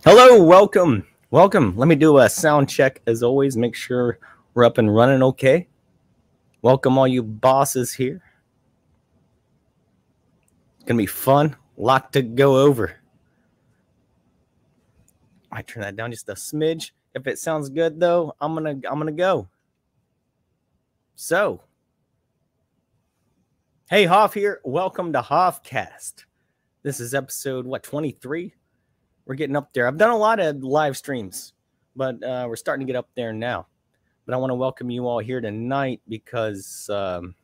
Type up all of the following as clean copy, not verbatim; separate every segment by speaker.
Speaker 1: Hello, welcome. Let me do a sound check as always. Make sure we're up and running okay. Welcome all you bosses here. It's gonna be fun. A lot to go over. I turn that down just a smidge. If it sounds good though, I'm gonna go. So, hey, Hoff here. Welcome to Hoffcast. This is episode 23. We're getting up there. I've done a lot of live streams, but we're starting to get up there now. But I want to welcome you all here tonight because I'm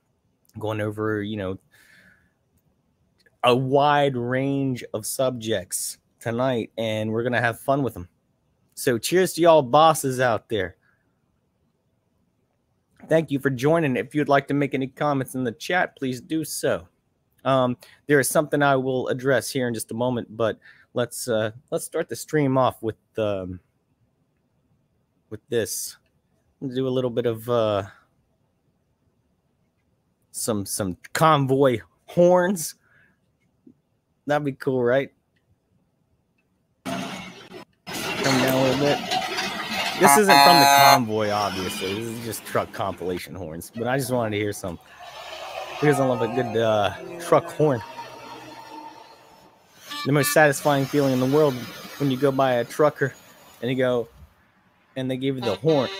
Speaker 1: going over, a wide range of subjects tonight, and we're going to have fun with them. So cheers to y'all bosses out there. Thank you for joining. If you'd like to make any comments in the chat, please do so. There is something I will address here in just a moment, but let's start the stream off with this. Let's do a little bit of some Convoy horns. That'd be cool, right? Come down a little bit. This isn't from the Convoy, obviously. This is just truck compilation horns. But I just wanted to hear some. Because I love a good truck horn. The most satisfying feeling in the world when you go by a trucker and you go and they give you the horn.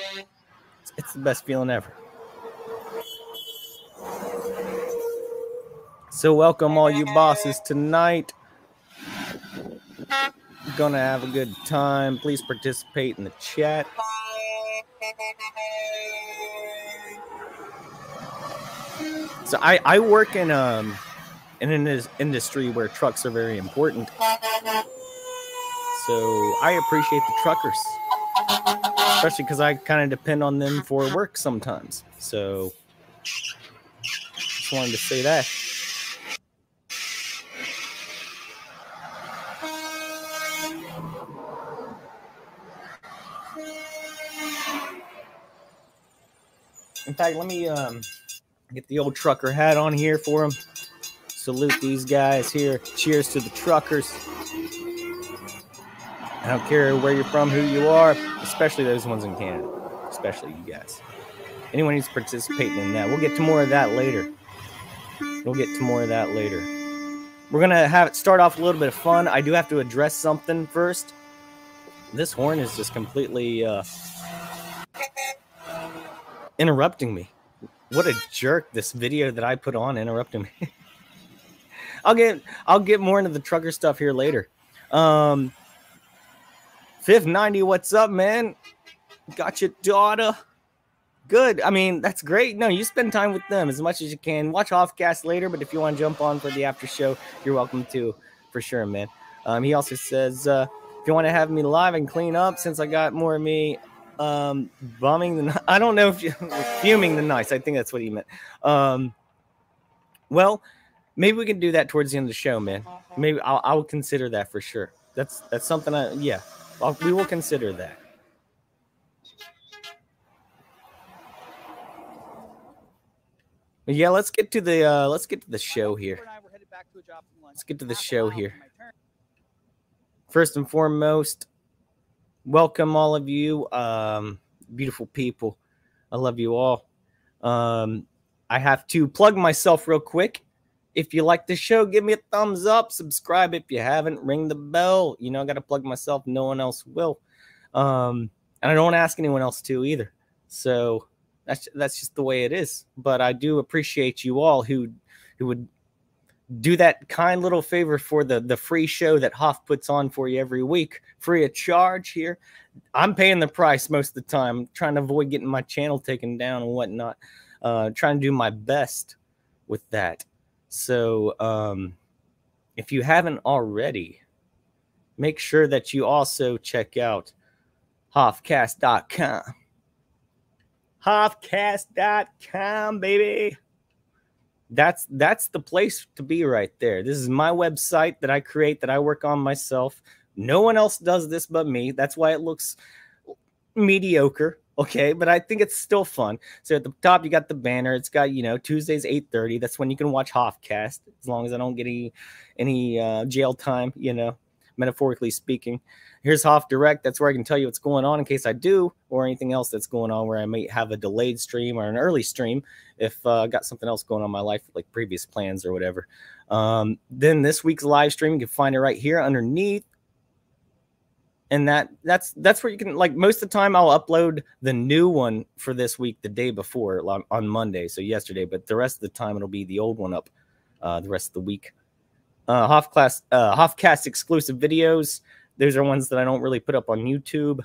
Speaker 1: It's the best feeling ever. So welcome all you bosses tonight. Gonna have a good time. Please participate in the chat. So I work in an industry where trucks are very important. So I appreciate the truckers, especially because I kind of depend on them for work sometimes. So just wanted to say that. In fact, let me get the old trucker hat on here for him. Salute these guys here. Cheers to the truckers. I don't care where you're from, who you are, especially those ones in Canada. Especially you guys. Anyone who's participating in that. We'll get to more of that later. We're going to have it start off a little bit of fun. I do have to address something first. This horn is just completely interrupting me. What a jerk, this video that I put on interrupting me. I'll get more into the trucker stuff here later. Fifth 90, what's up, man? Got your daughter? Good. I mean, that's great. No, you spend time with them as much as you can. Watch Hoffcast later, but if you want to jump on for the after show, you're welcome to, for sure, man. He also says, if you want to have me live and clean up, since I got more of me bumming the, I don't know if you fuming the nice. I think that's what he meant. Well, maybe we can do that towards the end of the show, man. Maybe I'll consider that for sure. That's something we will consider that. But yeah, let's get to the show here. Let's get to the show here. First and foremost, welcome all of you, beautiful people. I love you all. I have to plug myself real quick. If you like the show, give me a thumbs up. Subscribe if you haven't. Ring the bell. I got to plug myself. No one else will. And I don't ask anyone else to either. So that's just the way it is. But I do appreciate you all who would do that kind little favor for the free show that Hoff puts on for you every week, free of charge here. I'm paying the price most of the time, trying to avoid getting my channel taken down and whatnot. Trying to do my best with that. So if you haven't already, make sure that you also check out Hoffcast.com. Hoffcast.com, baby. That's the place to be right there. This is my website that I create, that I work on myself. No one else does this but me. That's why it looks mediocre. Okay, but I think it's still fun. So at the top, you got the banner. It's got, Tuesdays, 8:30. That's when you can watch Hoffcast, as long as I don't get any jail time, metaphorically speaking. Here's Hoff Direct. That's where I can tell you what's going on in case I do, or anything else that's going on where I may have a delayed stream or an early stream if I got something else going on in my life, like previous plans or whatever. Then this week's live stream, you can find it right here underneath. And that's where you can, like, most of the time I'll upload the new one for this week the day before on Monday, so yesterday, but the rest of the time it'll be the old one up the rest of the week. Hoffcast exclusive videos. Those are ones that I don't really put up on YouTube.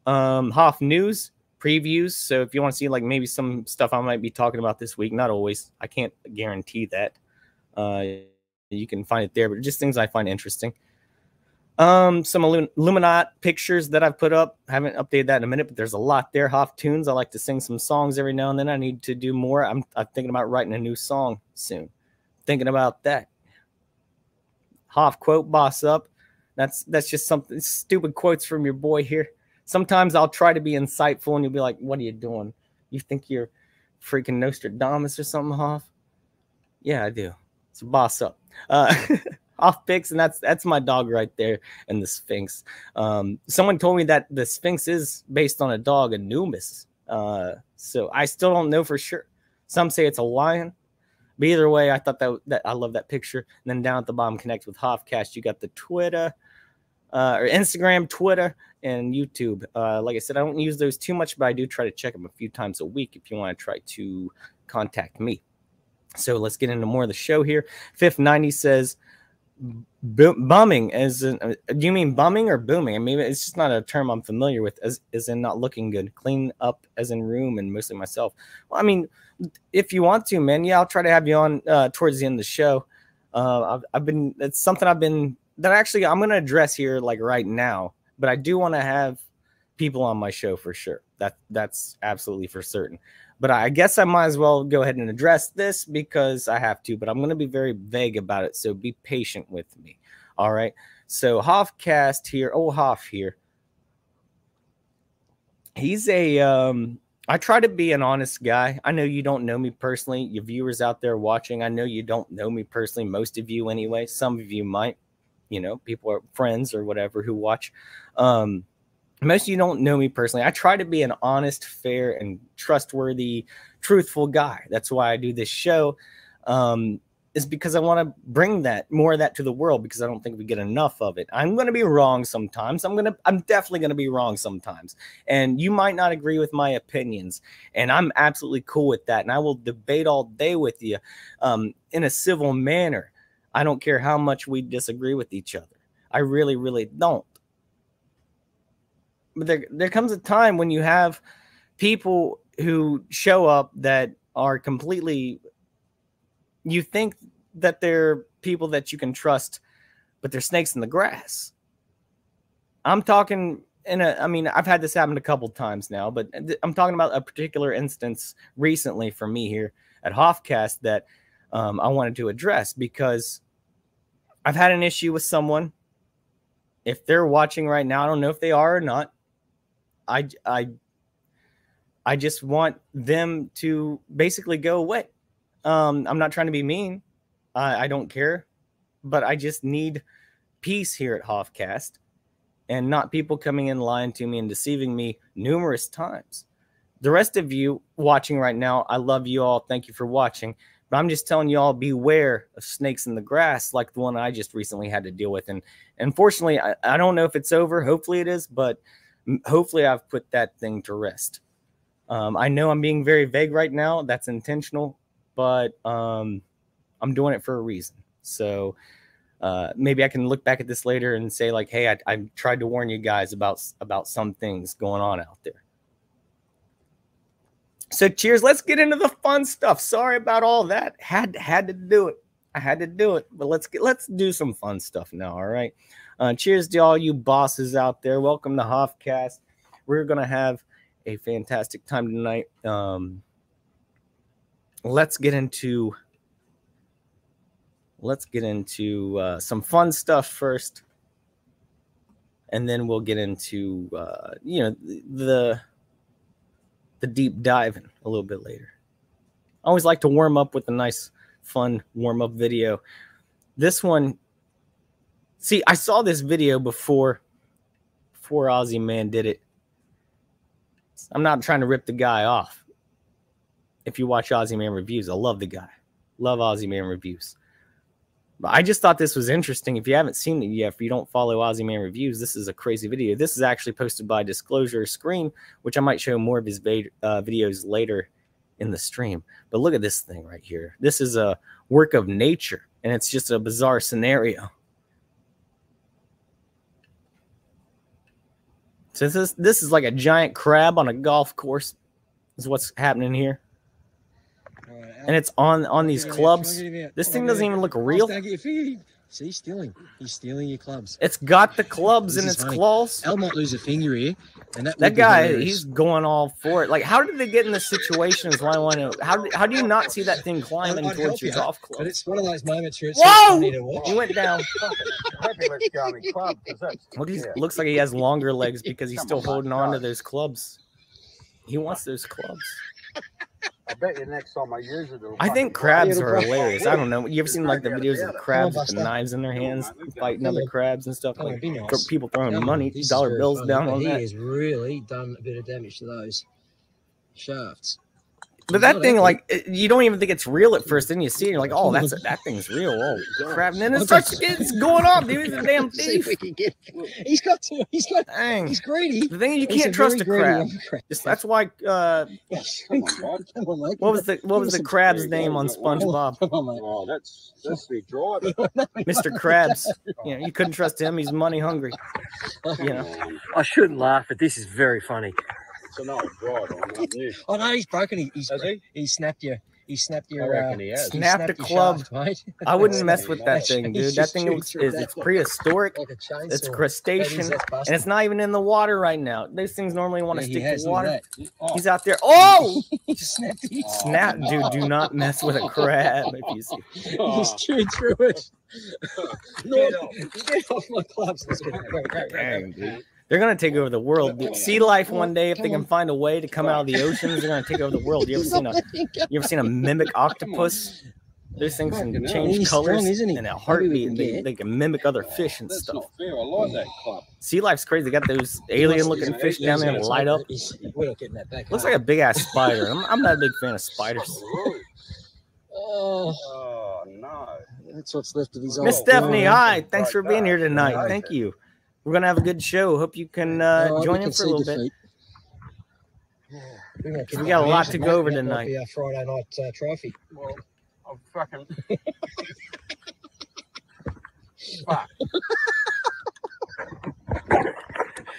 Speaker 1: Hoff News previews. So if you want to see, like, maybe some stuff I might be talking about this week, not always, I can't guarantee that. You can find it there, but just things I find interesting. Some Illuminati pictures that I've put up. I haven't updated that in a minute, but there's a lot there. Hoff tunes. I like to sing some songs every now and then. I need to do more. I'm thinking about writing a new song soon. Thinking about that. Hoff quote, boss up. That's just something stupid quotes from your boy here. Sometimes I'll try to be insightful and you'll be like, what are you doing? You think you're freaking Nostradamus or something, Hoff? Yeah, I do. It's a boss up. Off picks, and that's my dog right there, and the Sphinx. Someone told me that the Sphinx is based on a dog, Anubis. So I still don't know for sure. Some say it's a lion, but either way, I thought that I love that picture. And then down at the bottom, connect with Hoffcast. You got the Twitter, or Instagram, Twitter, and YouTube. Like I said, I don't use those too much, but I do try to check them a few times a week if you want to try to contact me. So let's get into more of the show here. Fifth 90 says, bumming, as in, do you mean bumming or booming? I mean, it's just not a term I'm familiar with, as in not looking good. Clean up as in room, and mostly myself. Well, I mean, if you want to, man, yeah, I'll try to have you on towards the end of the show. It's something that actually I'm going to address here, like, right now, but I do want to have people on my show for sure. That's absolutely for certain. But I guess I might as well go ahead and address this because I have to, but I'm going to be very vague about it, so be patient with me. All right. So Hoffcast here, Hoff here. He's I try to be an honest guy. I know you don't know me personally. Your viewers out there watching, I know you don't know me personally. Most of you anyway. Some of you might, people are friends or whatever who watch. Most of you don't know me personally. I try to be an honest, fair, and trustworthy, truthful guy. That's why I do this show, is because I want to bring more of that to the world, because I don't think we get enough of it. I'm going to be wrong sometimes. I'm definitely going to be wrong sometimes. And you might not agree with my opinions, and I'm absolutely cool with that. And I will debate all day with you in a civil manner. I don't care how much we disagree with each other. I really, really don't. But there comes a time when you have people who show up that are completely, you think that they're people that you can trust, but they're snakes in the grass. I'm talking I've had this happen a couple times now, but I'm talking about a particular instance recently for me here at Hoffcast that I wanted to address, because I've had an issue with someone. If they're watching right now, I don't know if they are or not. I just want them to basically go away. I'm not trying to be mean. I don't care, but I just need peace here at Hoffcast, and not people coming in lying to me and deceiving me numerous times. The rest of you watching right now, I love you all. Thank you for watching. But I'm just telling you all, beware of snakes in the grass, like the one I just recently had to deal with. And unfortunately, I don't know if it's over. Hopefully it is, but hopefully I've put that thing to rest. I know I'm being very vague right now. That's intentional, but I'm doing it for a reason. So maybe I can look back at this later and say, like, hey, I tried to warn you guys about some things going on out there. So cheers. Let's get into the fun stuff. Sorry about all that. Had to do it. I had to do it. But let's do some fun stuff now. All right. Cheers to all you bosses out there. Welcome to Hoffcast. We're gonna have a fantastic time tonight. Let's get into some fun stuff first, and then we'll get into the deep diving a little bit later. I always like to warm up with a nice, fun warm up video. This one See, I saw this video before Aussie Man did it. I'm not trying to rip the guy off. If you watch Aussie Man reviews, I love the guy. Love Aussie Man reviews. But I just thought this was interesting. If you haven't seen it yet, if you don't follow Aussie Man reviews, this is a crazy video. This is actually posted by Disclosure Screen, which I might show more of his videos later in the stream. But look at this thing right here. This is a work of nature, and it's just a bizarre scenario. So this is like a giant crab on a golf course is what's happening here. And it's on these clubs. This thing doesn't even look real.
Speaker 2: See, he's stealing. He's stealing your clubs.
Speaker 1: It's got the clubs in its claws.
Speaker 2: El might lose a finger here. And
Speaker 1: that guy, he's going all for it. Like, how did they get in this situation? Is what I want to know. How do you not see that thing climbing towards your golf club?
Speaker 2: But it's one of those moments where it's
Speaker 1: whoa!
Speaker 2: funny to watch.
Speaker 1: He went down. Looks like he has longer legs because he's still holding on to those clubs. He wants those clubs.
Speaker 3: I bet you next time I use it.
Speaker 1: I think crabs are hilarious. I don't know. You ever seen like the videos of crabs with the knives in their hands, fighting other crabs and stuff? Like people throwing money, dollar bills down on that.
Speaker 2: He has really done a bit of damage to those shafts.
Speaker 1: But that thing, like, you don't even think it's real at first. Then you see it, you're like, oh, that thing's real. Oh, crap. And then it's going off, dude. He's a damn thief.
Speaker 2: He's got two.
Speaker 1: Dang.
Speaker 2: He's greedy.
Speaker 1: The thing is, you can't trust a crab. That's why. What was the crab's name on SpongeBob?
Speaker 3: Oh, that's the driver.
Speaker 1: Mr. Krabs. You know, you couldn't trust him. He's money hungry. You know.
Speaker 4: I shouldn't laugh, but this is very funny.
Speaker 3: So no, driver.
Speaker 2: Oh no, he's broken. He snapped your. He snapped your.
Speaker 1: Snapped a club.
Speaker 2: Shaft, mate.
Speaker 1: I wouldn't mess with that thing, dude. That thing it's prehistoric.
Speaker 2: Like a chainsaw.
Speaker 1: It's crustacean, and it's not even in the water right now. Those things normally want to stick to water. He's out there. Oh!
Speaker 2: He just snapped it.
Speaker 1: Snap, dude. Do not mess with a crab. If you see.
Speaker 2: He's chewing through it. Get off my clubs.
Speaker 1: Dang, dude. They're gonna take over the world. Sea life one day, if they can find a way to come out of the oceans, they're gonna take over the world. You ever seen a mimic octopus? Those things can change colors in a heartbeat. They can mimic other fish and stuff.
Speaker 3: I like that club.
Speaker 1: Sea life's crazy. They got those alien-looking fish down there that light up.
Speaker 2: We're not getting that back.
Speaker 1: Looks like a big-ass spider. I'm not a big fan of spiders.
Speaker 3: Oh no!
Speaker 2: That's what's left of his.
Speaker 1: Miss Stephanie, hi. Thanks for being here tonight. Thank you. We're going to have a good show. Hope you can join in for a little bit. We got a lot to go over tonight.
Speaker 2: Be our Friday night trophy.
Speaker 3: Well, I'm fucking. Fuck.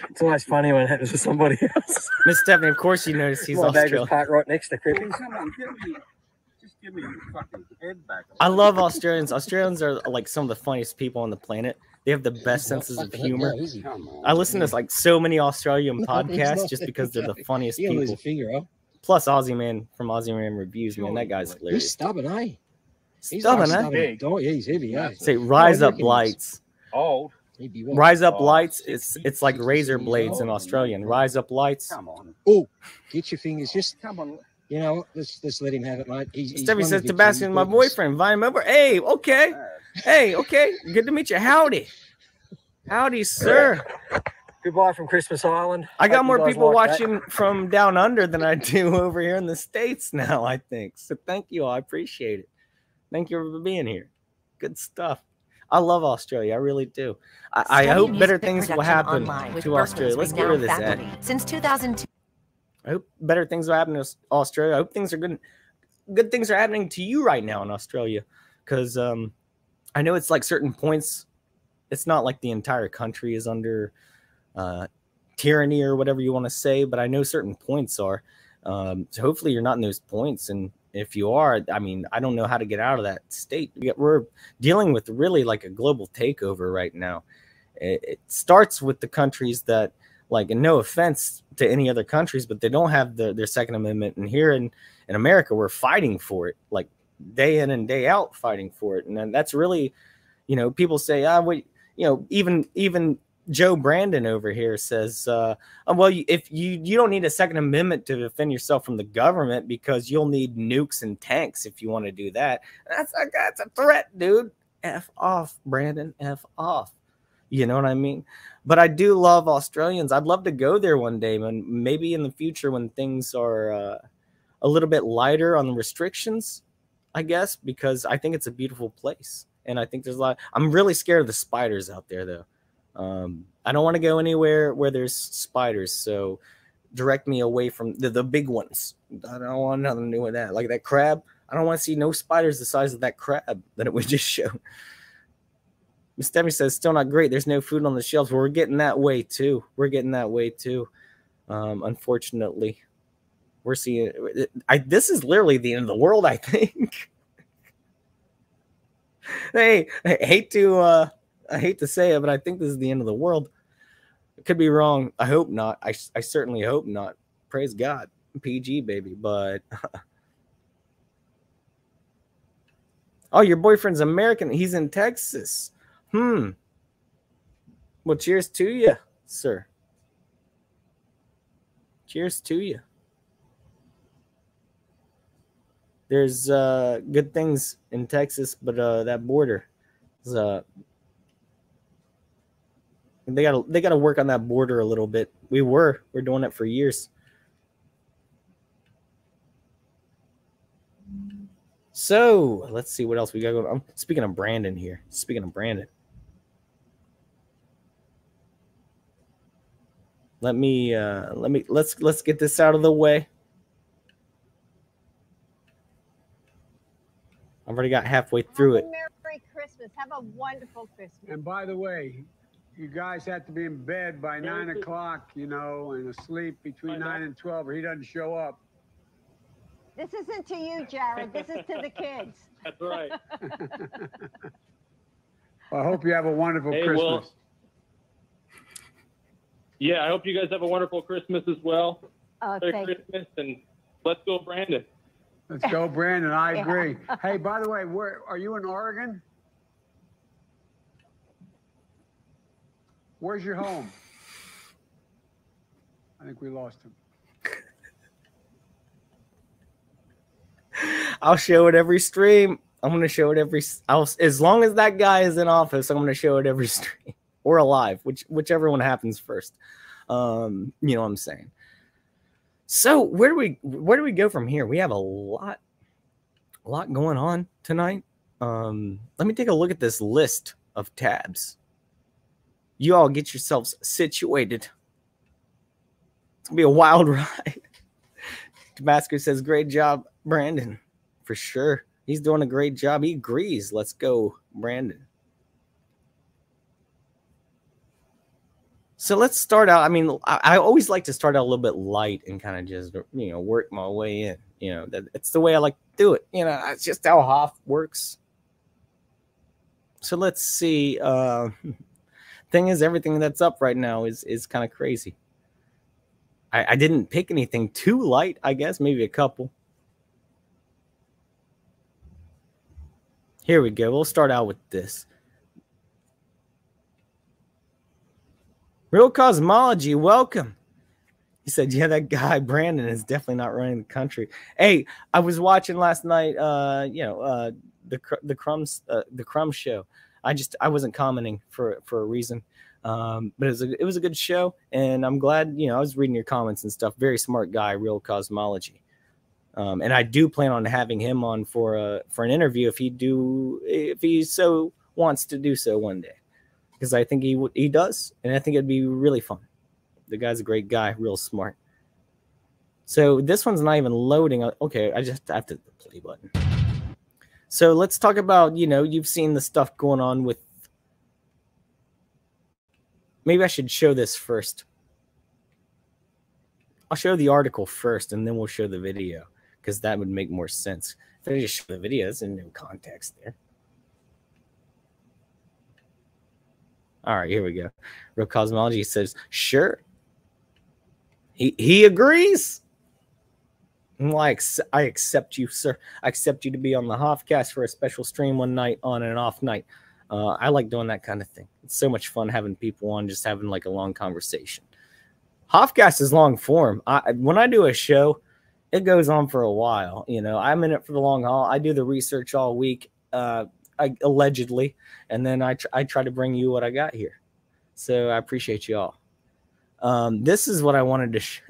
Speaker 4: It's always funny when it happens to somebody else.
Speaker 1: Miss Stephanie, of course you noticed he's Australian.
Speaker 4: Parked right next to Crippy.
Speaker 3: Just give me your fucking head back.
Speaker 1: I love Australians. Australians are like some of the funniest people on the planet. They have the best senses of humor. I listen to like so many Australian podcasts just because they're the funniest people. Plus Aussie Man from Aussie Man Reviews, man. That guy's hilarious.
Speaker 2: He's stubborn, eh?
Speaker 1: Stubborn, eh?
Speaker 2: Oh, yeah, he's heavy, eh?
Speaker 1: Say Rise Up Lights.
Speaker 3: Old.
Speaker 1: Rise Up Lights. It's like razor blades in Australian. Rise Up Lights.
Speaker 3: Come on.
Speaker 2: Oh, get your fingers. Just come on. You know, let's let him have it, mate.
Speaker 1: Stephanie says, Sebastian's my boyfriend. Invite him over. Hey, okay. Hey, okay. Good to meet you. Howdy. Howdy, sir.
Speaker 4: Goodbye from Christmas Island.
Speaker 1: I got more people watching from down under than I do over here in the States now, I think. So thank you all. I appreciate it. Thank you for being here. Good stuff. I love Australia. I really do. I hope better things will happen to Australia. Let's get rid of this ad.
Speaker 5: Since 2002.
Speaker 1: I hope better things will happen to Australia. I hope things are good. Good things are happening to you right now in Australia, because I know it's like certain points. It's not like the entire country is under tyranny or whatever you want to say, but I know certain points are. So hopefully you're not in those points, and if you are, I mean, I don't know how to get out of that state. We're dealing with really like a global takeover right now. It starts with the countries that, like, and no offense to any other countries, but they don't have their Second Amendment. And here in America, we're fighting for it, like day in and day out, fighting for it. And then that's really, you know, people say, you know, even Joe Brandon over here says, well, if you don't need a Second Amendment to defend yourself from the government, because you'll need nukes and tanks if you want to do that. That's a threat, dude. F off, Brandon. F off. You know what I mean? But I do love Australians. I'd love to go there one day, man. Maybe in the future when things are a little bit lighter on the restrictions, I guess, because I think it's a beautiful place. And I think there's a lot. I'm really scared of the spiders out there, though. I don't want to go anywhere where there's spiders. So direct me away from the big ones. I don't want nothing to do with that. Like that crab. I don't want to see no spiders the size of that crab that it would just show. Miss Stephanie says, still not great. There's no food on the shelves. Well, we're getting that way, too. Unfortunately. We're seeing this is literally the end of the world, I think. Hey, I hate to say it, but I think this is the end of the world. It could be wrong. I hope not. I certainly hope not. Praise God. PG, baby. But oh, your boyfriend's American. He's in Texas. Well, cheers to you, sir. Cheers to you. There's good things in Texas, but that border is they gotta work on that border a little bit. We're doing it for years. So let's see what else we got going on. Speaking of Brandon here. Let's get this out of the way. I've already got halfway through it.
Speaker 5: Merry Christmas. Have a wonderful Christmas.
Speaker 3: And by the way, you guys have to be in bed by 9 o'clock, you know, and asleep between 9 and 12, or he doesn't show up.
Speaker 5: This isn't to you, Jared. This is to the kids.
Speaker 6: That's right.
Speaker 3: Well, I hope you have a wonderful Christmas.
Speaker 6: Well, yeah, I hope you guys have a wonderful Christmas as well. Merry Christmas, and let's go, Brandon.
Speaker 3: Let's go, Brandon. I agree. Hey, by the way, where are you in Oregon? Where's your home? I think we lost him.
Speaker 1: I'll show it every stream. I'm going to show it as long as that guy is in office, I'm going to show it every stream or alive, whichever one happens first. You know what I'm saying? So where do we go from here? We have a lot going on tonight. Let me take a look at this list of tabs. You all get yourselves situated. It's gonna be a wild ride. Damascus says, great job, Brandon. For sure. He's doing a great job. He agrees. Let's go, Brandon. So let's start out. I mean, I always like to start out a little bit light and kind of just, work my way in. It's the way I like to do it. It's just how Hoff works. So let's see. Thing is, everything that's up right now is kind of crazy. I didn't pick anything too light, I guess. Maybe a couple. Here we go. We'll start out with this. Real Cosmology, welcome. He said, yeah, that guy, Brandon, is definitely not running the country. Hey, I was watching last night, the Crumbs show. I wasn't commenting for a reason. But it was a good show, and I'm glad, I was reading your comments and stuff. Very smart guy, Real Cosmology. And I do plan on having him on for an interview if he so wants to do so one day. Because I think he does, and I think it'd be really fun. The guy's a great guy, real smart. So this one's not even loading. Okay, I just have to hit the play button. So let's talk about, you've seen the stuff going on with. Maybe I should show this first. I'll show the article first, and then we'll show the video, because that would make more sense. If I just show the video, there's no context there. All right, here we go. Real Cosmology says, sure. He agrees. I'm like, I accept you, sir. I accept you to be on the Hoffcast for a special stream one night on an off night. I like doing that kind of thing. It's so much fun having people on, just having like a long conversation. Hoffcast is long form. When I do a show, it goes on for a while. I'm in it for the long haul. I do the research all week. Allegedly, and then I try to bring you what I got here. So I appreciate you all. This is what I wanted to show.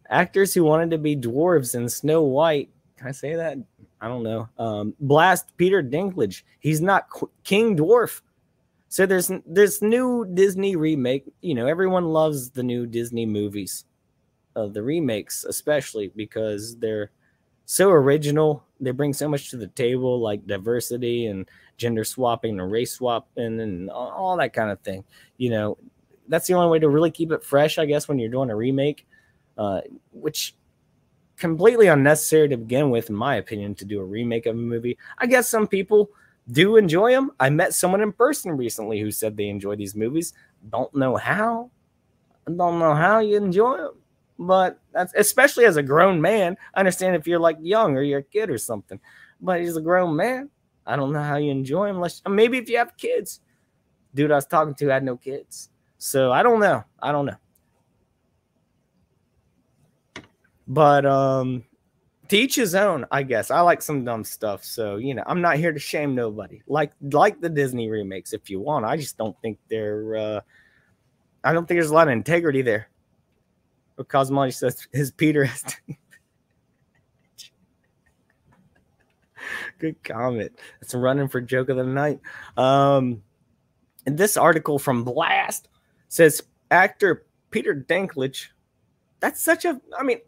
Speaker 1: Actors who wanted to be dwarves in Snow White. Can I say that? I don't know. Blast Peter Dinklage. He's not King Dwarf. So there's new Disney remake. You know, everyone loves the new Disney movies, the remakes especially, because they're so original. They bring so much to the table, like diversity and gender swapping and race swapping and all that kind of thing. You know, that's the only way to really keep it fresh, I guess, when you're doing a remake, which completely unnecessary to begin with, in my opinion, to do a remake of a movie. I guess some people do enjoy them. I met someone in person recently who said they enjoy these movies. Don't know how. I don't know how you enjoy them. But that's, especially as a grown man, I understand if you're like young or you're a kid or something. But he's a grown man. I don't know how you enjoy him. Unless, maybe if you have kids. Dude I was talking to had no kids. So I don't know. But to each his own, I guess. I like some dumb stuff. So, you know, I'm not here to shame nobody. Like the Disney remakes if you want. I just don't think they're I don't think there's a lot of integrity there. But Cosmology says his Peter has to... Good comment. It's running for joke of the night. And this article from Blast says actor Peter Dinklage. That's such a... I mean,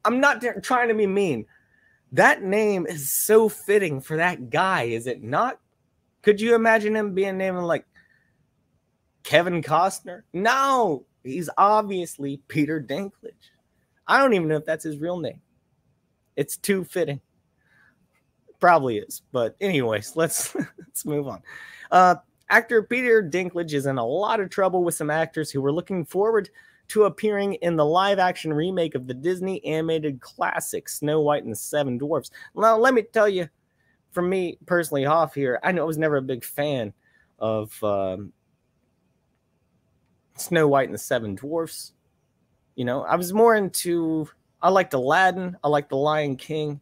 Speaker 1: I'm not trying to be mean. That name is so fitting for that guy, is it not? Could you imagine him being named like Kevin Costner? No, he's obviously Peter Dinklage. I don't even know if that's his real name. It's too fitting. Probably is. But anyways, let's move on. Actor Peter Dinklage is in a lot of trouble with some actors who were looking forward to appearing in the live-action remake of the Disney animated classic Snow White and the Seven Dwarfs. Now, let me tell you, for me personally, Hoff here, I know I was never a big fan of Snow White and the Seven Dwarfs. You know, I was more into... I liked Aladdin. I liked The Lion King.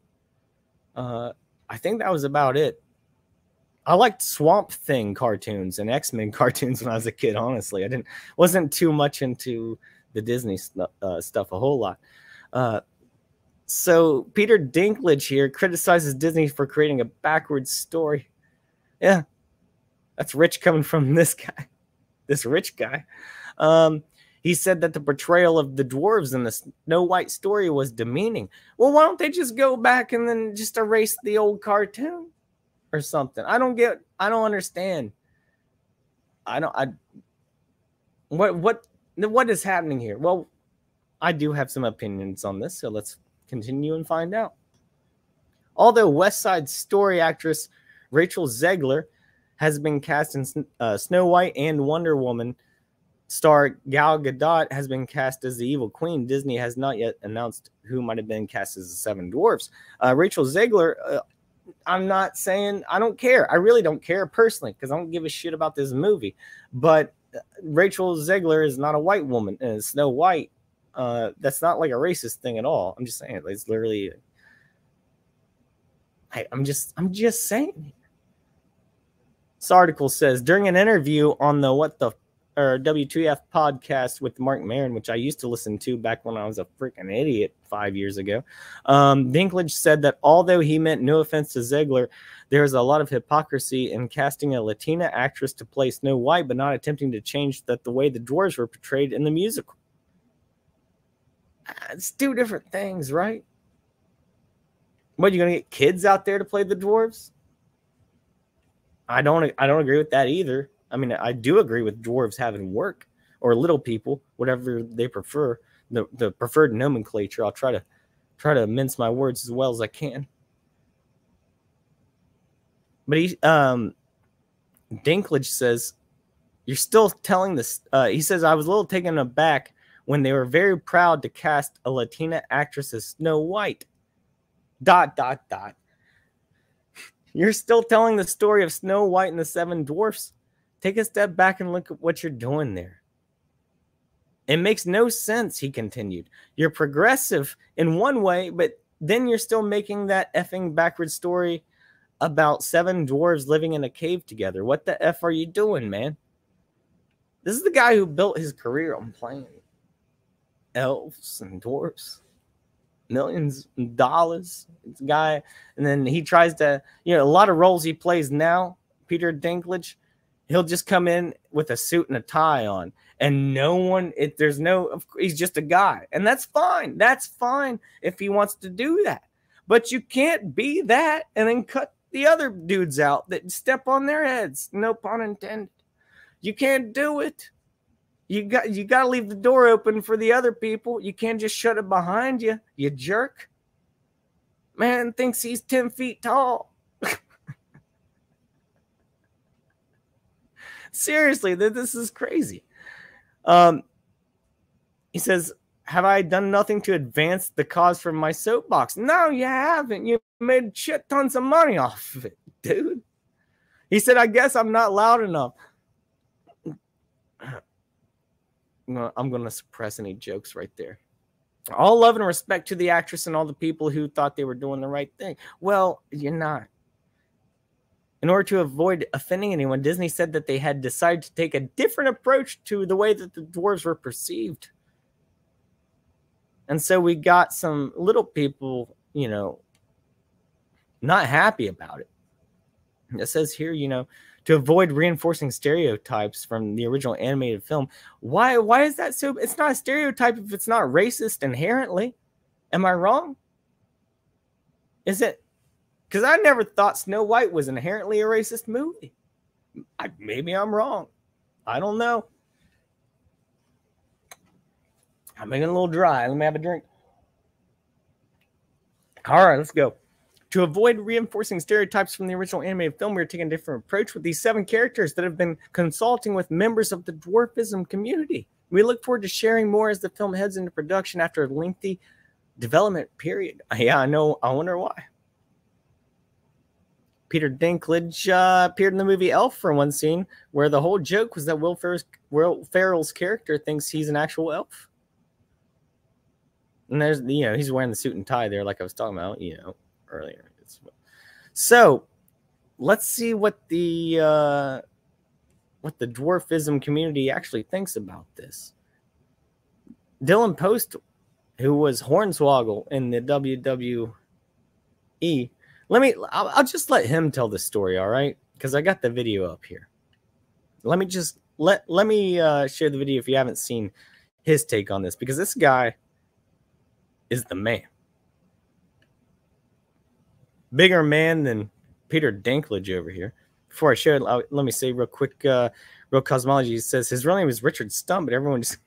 Speaker 1: I think that was about it. I liked Swamp Thing cartoons and X-Men cartoons when I was a kid, honestly. Wasn't too much into the Disney stuff a whole lot. So Peter Dinklage here criticizes Disney for creating a backwards story. Yeah, that's rich coming from this guy, this rich guy. He said that the portrayal of the dwarves in the Snow White story was demeaning. Well, why don't they just go back and then just erase the old cartoon or something? I don't understand. What is happening here? Well, I do have some opinions on this, so let's continue and find out. Although West Side Story actress Rachel Zegler has been cast in Snow White and Wonder Woman, star Gal Gadot has been cast as the evil queen. Disney has not yet announced who might have been cast as the Seven Dwarfs. Rachel Zegler, I'm not saying I don't care. I really don't care personally because I don't give a shit about this movie. But Rachel Zegler is not a white woman, and Snow White. That's not like a racist thing at all. I'm just saying it's literally. I'm just saying. This article says during an interview on the WTF podcast with Mark Maron, which I used to listen to back when I was a freaking idiot 5 years ago, Dinklage said that although he meant no offense to Zegler, there's a lot of hypocrisy in casting a Latina actress to play Snow White, but not attempting to change the way the dwarves were portrayed in the musical. It's two different things, right? What, you gonna get kids out there to play the dwarves? I don't agree with that either. I mean, I do agree with dwarves having work, or little people, whatever they prefer, the preferred nomenclature. I'll try to mince my words as well as I can. But Dinklage says, you're still telling this. He says, I was a little taken aback when they were very proud to cast a Latina actress as Snow White. ... You're still telling the story of Snow White and the Seven Dwarfs. Take a step back and look at what you're doing there. It makes no sense, he continued. You're progressive in one way, but then you're still making that effing backward story about 7 dwarves living in a cave together. What the F are you doing, man? This is the guy who built his career on playing elves and dwarves. Millions of dollars. It's a guy, and then he tries to, a lot of roles he plays now, Peter Dinklage, he'll just come in with a suit and a tie on, and he's just a guy, and that's fine. That's fine if he wants to do that, but you can't be that and then cut the other dudes out that step on their heads. No pun intended. You can't do it. You got to leave the door open for the other people. You can't just shut it behind you, you jerk. Man thinks he's 10 feet tall. Seriously, this is crazy. He says, have I done nothing to advance the cause from my soapbox? No, you haven't. You made shit tons of money off of it, dude. He said, I guess I'm not loud enough. I'm going to suppress any jokes right there. All love and respect to the actress and all the people who thought they were doing the right thing. Well, you're not. In order to avoid offending anyone, Disney said that they had decided to take a different approach to the way that the dwarves were perceived. And so we got some little people, not happy about it. It says here, to avoid reinforcing stereotypes from the original animated film. Why is that so? It's not a stereotype if it's not racist inherently. Am I wrong? Is it? Because I never thought Snow White was inherently a racist movie. Maybe I'm wrong. I don't know. I'm making it a little dry. Let me have a drink. All right, let's go. To avoid reinforcing stereotypes from the original animated film, we're taking a different approach with these 7 characters that have been consulting with members of the dwarfism community. We look forward to sharing more as the film heads into production after a lengthy development period. Yeah, I know. I wonder why. Peter Dinklage appeared in the movie Elf for one scene, where the whole joke was that Will Ferrell's character thinks he's an actual elf. And there's, he's wearing the suit and tie there, like I was talking about, earlier. So let's see what the dwarfism community actually thinks about this. Dylan Post, who was Hornswoggle in the WWE, I'll just let him tell the story, all right? Because I got the video up here. Let me share the video if you haven't seen his take on this, because this guy is the man. Bigger man than Peter Dinklage over here. Before I share it, let me say real quick, Real Cosmology says his real name is Richard Stump, but everyone just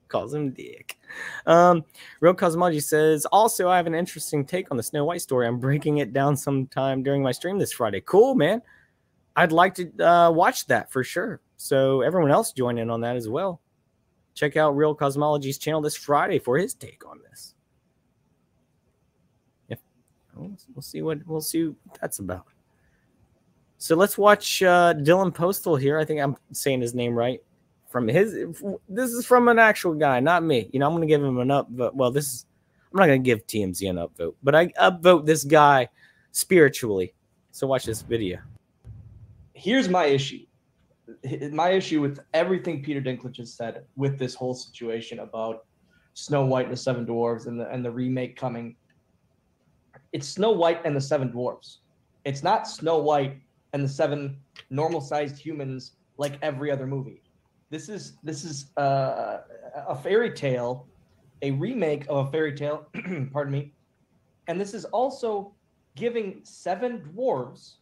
Speaker 1: calls him Dick. Real Cosmology says, also, I have an interesting take on the Snow White story. I'm breaking it down sometime during my stream this Friday. Cool, man. I'd like to watch that for sure. So everyone else join in on that as well. Check out Real Cosmology's channel this Friday for his take on this. We'll see what that's about. So let's watch Dylan Postal here. I think I'm saying his name right. This is from an actual guy, not me. I'm going to give him an upvote. Well, I'm not going to give TMZ an upvote, but I upvote this guy spiritually. So watch this video.
Speaker 7: Here's my issue. My issue with everything Peter Dinklage has said with this whole situation about Snow White and the 7 Dwarves and the remake coming. It's Snow White and the 7 Dwarves. It's not Snow White and the 7 normal-sized humans like every other movie. This is a fairy tale, a remake of a fairy tale, pardon me. And this is also giving 7 dwarves,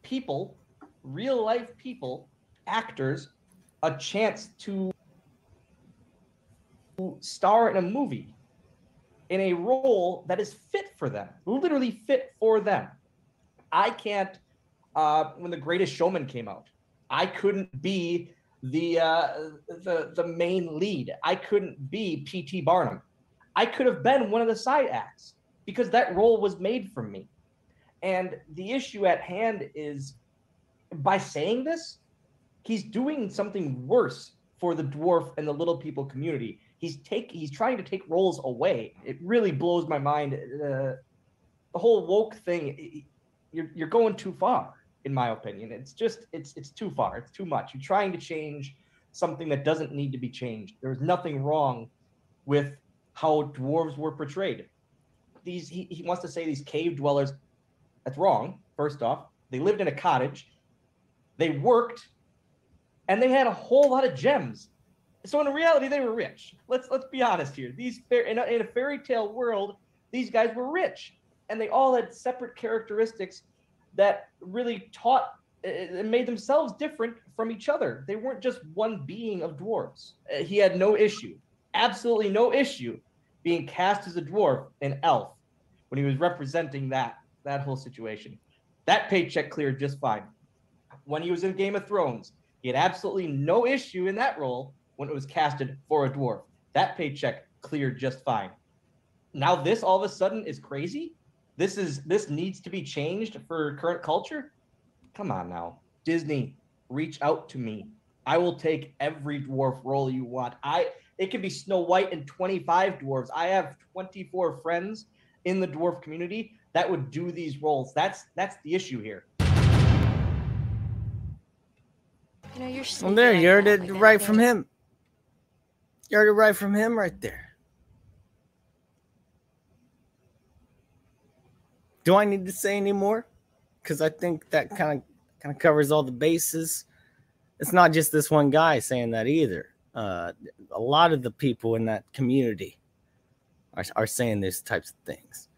Speaker 7: people, real-life people, actors, a chance to star in a movie in a role that is fit for them, literally fit for them. I can't, when The Greatest Showman came out, I couldn't be the main lead. I couldn't be P.T. Barnum. I could have been one of the side acts because that role was made for me. And the issue at hand is, by saying this, he's doing something worse for the dwarf and the little people community. He's trying to take roles away. It really blows my mind the whole woke thing, you're going too far, in my opinion. It's just it's too far. It's too much. You're trying to change something that doesn't need to be changed. There's nothing wrong with how dwarves were portrayed. He wants to say these cave dwellers. That's wrong. First off, they lived in a cottage, they worked, and they had a whole lot of gems. So in reality, they were rich. Let's be honest here. In a fairy tale world, these guys were rich, and they all had separate characteristics that really taught and made themselves different from each other. They weren't just one being of dwarves. He had no issue, absolutely no issue, being cast as a dwarf, an elf, when he was representing that whole situation. That paycheck cleared just fine. When he was in Game of Thrones, he had absolutely no issue in that role when it was casted for a dwarf. That paycheck cleared just fine. Now this all of a sudden is crazy? This needs to be changed for current culture? Come on now. Disney, reach out to me. I will take every dwarf role you want. It could be Snow White and 25 dwarves. I have 24 friends in the dwarf community that would do these roles. That's the issue here.
Speaker 8: You know, you're
Speaker 1: well, there, you heard it right from him. You heard it right from him right there. Do I need to say any more? Because I think that kind of covers all the bases. It's not just this one guy saying that either. A lot of the people in that community are saying these types of things.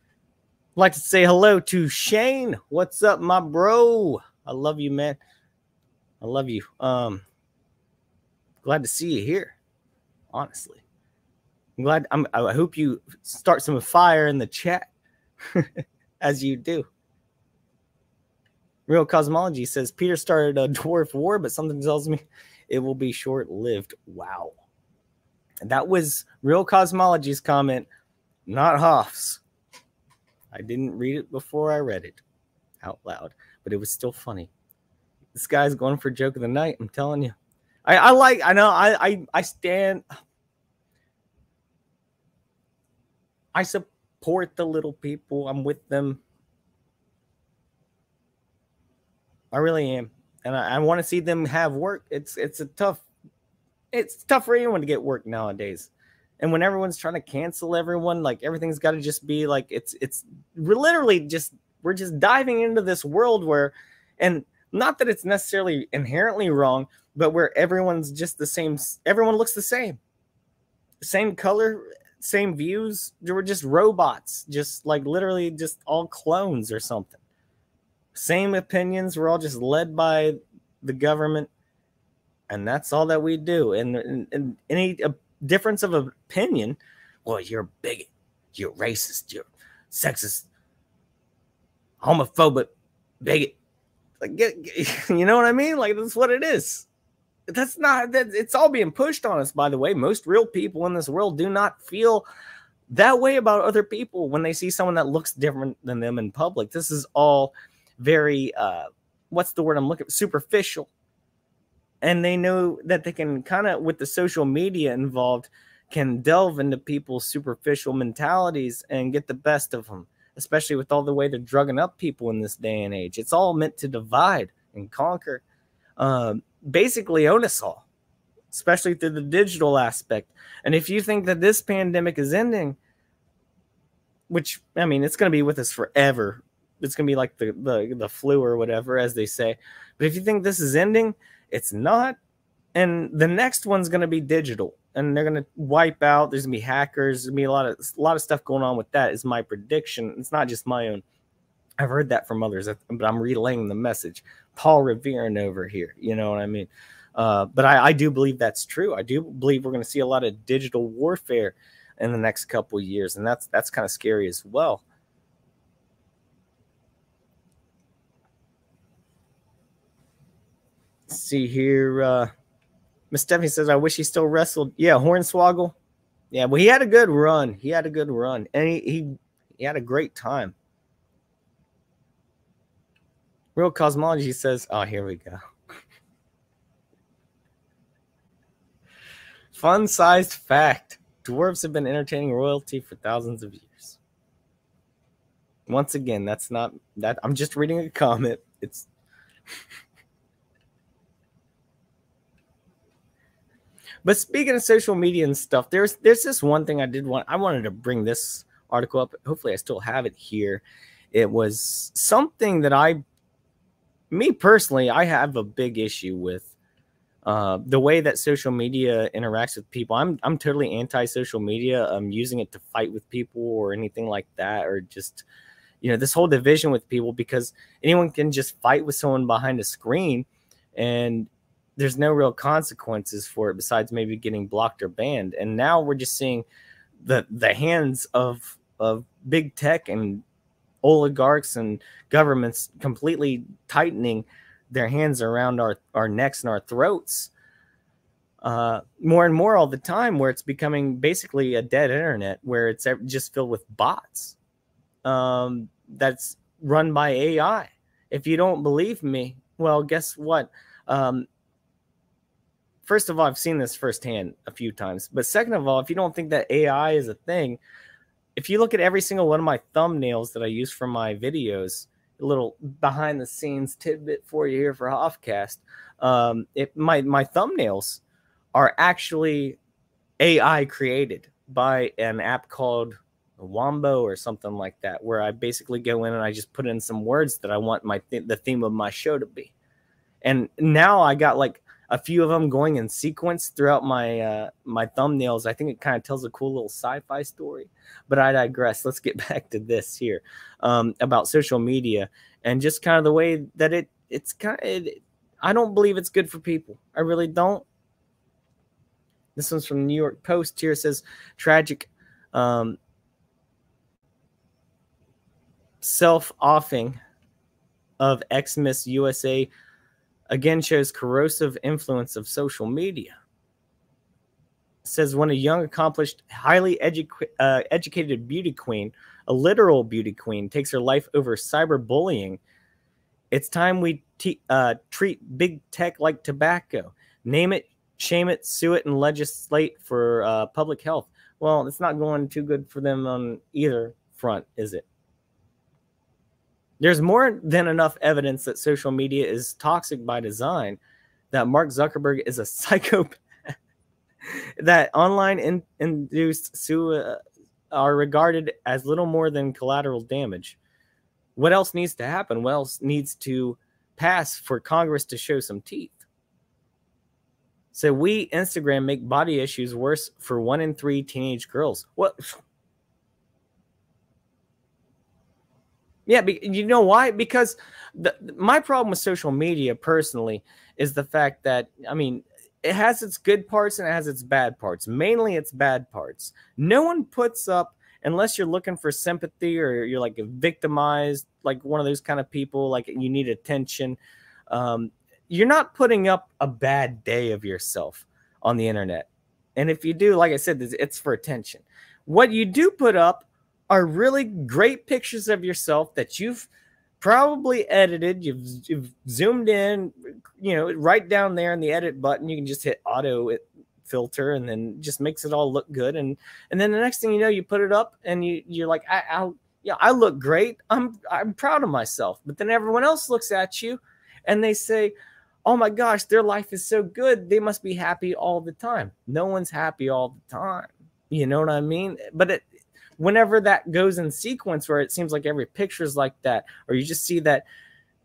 Speaker 1: I'd like to say hello to Shane. What's up, my bro? I love you, man. I love you. Glad to see you here. Honestly, I'm glad. I hope you start some fire in the chat, as you do. Real Cosmology says Peter started a dwarf war, but something tells me it will be short-lived. Wow, and that was Real Cosmology's comment, not Hoff's. I didn't read it before I read it out loud, but it was still funny. This guy's going for joke of the night. I'm telling you. I stand. I support the little people. I'm with them. I really am. And I want to see them have work. It's tough for anyone to get work nowadays. And when everyone's trying to cancel everyone, like everything's got to just be like, we're literally just, we're just diving into this world where, and not that it's necessarily inherently wrong, but where everyone's just the same. Everyone looks the same color, same views. They were just robots, just like literally just all clones or something. Same opinions. We're all just led by the government. And that's all that we do. And any difference of opinion, well, you're a bigot, you're racist, you're sexist, homophobic, bigot. Like, you know what I mean? Like, that's what it is. That's not that. It's all being pushed on us, by the way. Most real people in this world do not feel that way about other people when they see someone that looks different than them in public. This is all very, what's the word I'm looking for? Superficial. And they know that they can kind of, with the social media involved, can delve into people's superficial mentalities and get the best of them, especially with all the way they're drugging up people in this day and age. It's all meant to divide and conquer, basically own us all, especially through the digital aspect. And if you think that this pandemic is ending, which, I mean, it's going to be with us forever. It's going to be like the flu or whatever, as they say. But if you think this is ending, it's not. And the next one's going to be digital, and they're going to wipe out. There's going to be hackers. There's going to be a lot of stuff going on with that, is my prediction. It's not just my own. I've heard that from others, but I'm relaying the message. Paul Revere over here. You know what I mean? But I do believe that's true. I do believe we're going to see a lot of digital warfare in the next couple of years, and that's kind of scary as well. Let's see here. Miss Stephanie says, I wish he still wrestled. Yeah, Hornswoggle. Yeah, well, he had a good run. He had a good run. And he had a great time. Real Cosmology says, oh, here we go. Fun-sized fact. Dwarves have been entertaining royalty for thousands of years. Once again, that's not that. I'm just reading a comment. It's but speaking of social media and stuff, there's this one thing I wanted to bring this article up. Hopefully I still have it here. It was something that me personally, I have a big issue with the way that social media interacts with people. I'm totally anti-social media. I'm using it to fight with people or anything like that, or just, you know, this whole division with people, because anyone can just fight with someone behind a screen and there's no real consequences for it besides maybe getting blocked or banned. And now we're just seeing the hands of big tech and oligarchs and governments completely tightening their hands around our necks and our throats more and more all the time, where it's becoming basically a dead internet, where it's just filled with bots that's run by AI. If you don't believe me, well, guess what? First of all, I've seen this firsthand a few times. But second of all, if you don't think that AI is a thing, if you look at every single one of my thumbnails that I use for my videos, a little behind the scenes tidbit for you here for Hoffcast, my thumbnails are actually AI created by an app called Wombo or something like that, where I basically go in and I just put in some words that I want the theme of my show to be. And now I got like a few of them going in sequence throughout my my thumbnails. I think it kind of tells a cool little sci-fi story, but I digress. Let's get back to this here about social media and just kind of the way that it's kind of, I don't believe it's good for people. I really don't. This one's from the New York Post here. It says tragic self-offing of ex-Miss USA again shows corrosive influence of social media. It says when a young, accomplished, highly educated beauty queen, a literal beauty queen, takes her life over cyberbullying, it's time we treat big tech like tobacco. Name it, shame it, sue it, and legislate for public health. Well, it's not going too good for them on either front, is it? There's more than enough evidence that social media is toxic by design, that Mark Zuckerberg is a psychopath, that online induced are regarded as little more than collateral damage. What else needs to happen? What else needs to pass for Congress to show some teeth? So we, Instagram, make body issues worse for 1 in 3 teenage girls. What? Yeah, you know why? Because my problem with social media personally is the fact that, I mean, it has its good parts and it has its bad parts. Mainly its bad parts. No one puts up, unless you're looking for sympathy or you're like victimized, like one of those kind of people, like you need attention. You're not putting up a bad day of yourself on the internet. And if you do, like I said, it's for attention. What you do put up are really great pictures of yourself that you've probably edited. You've zoomed in, you know, right down there in the edit button. You can just hit auto filter and then just makes it all look good. And then the next thing you know, you put it up and you're like, I look great. I'm proud of myself. But then everyone else looks at you and they say, oh my gosh, their life is so good. They must be happy all the time. No one's happy all the time. You know what I mean? But whenever that goes in sequence where it seems like every picture is like that, or you just see that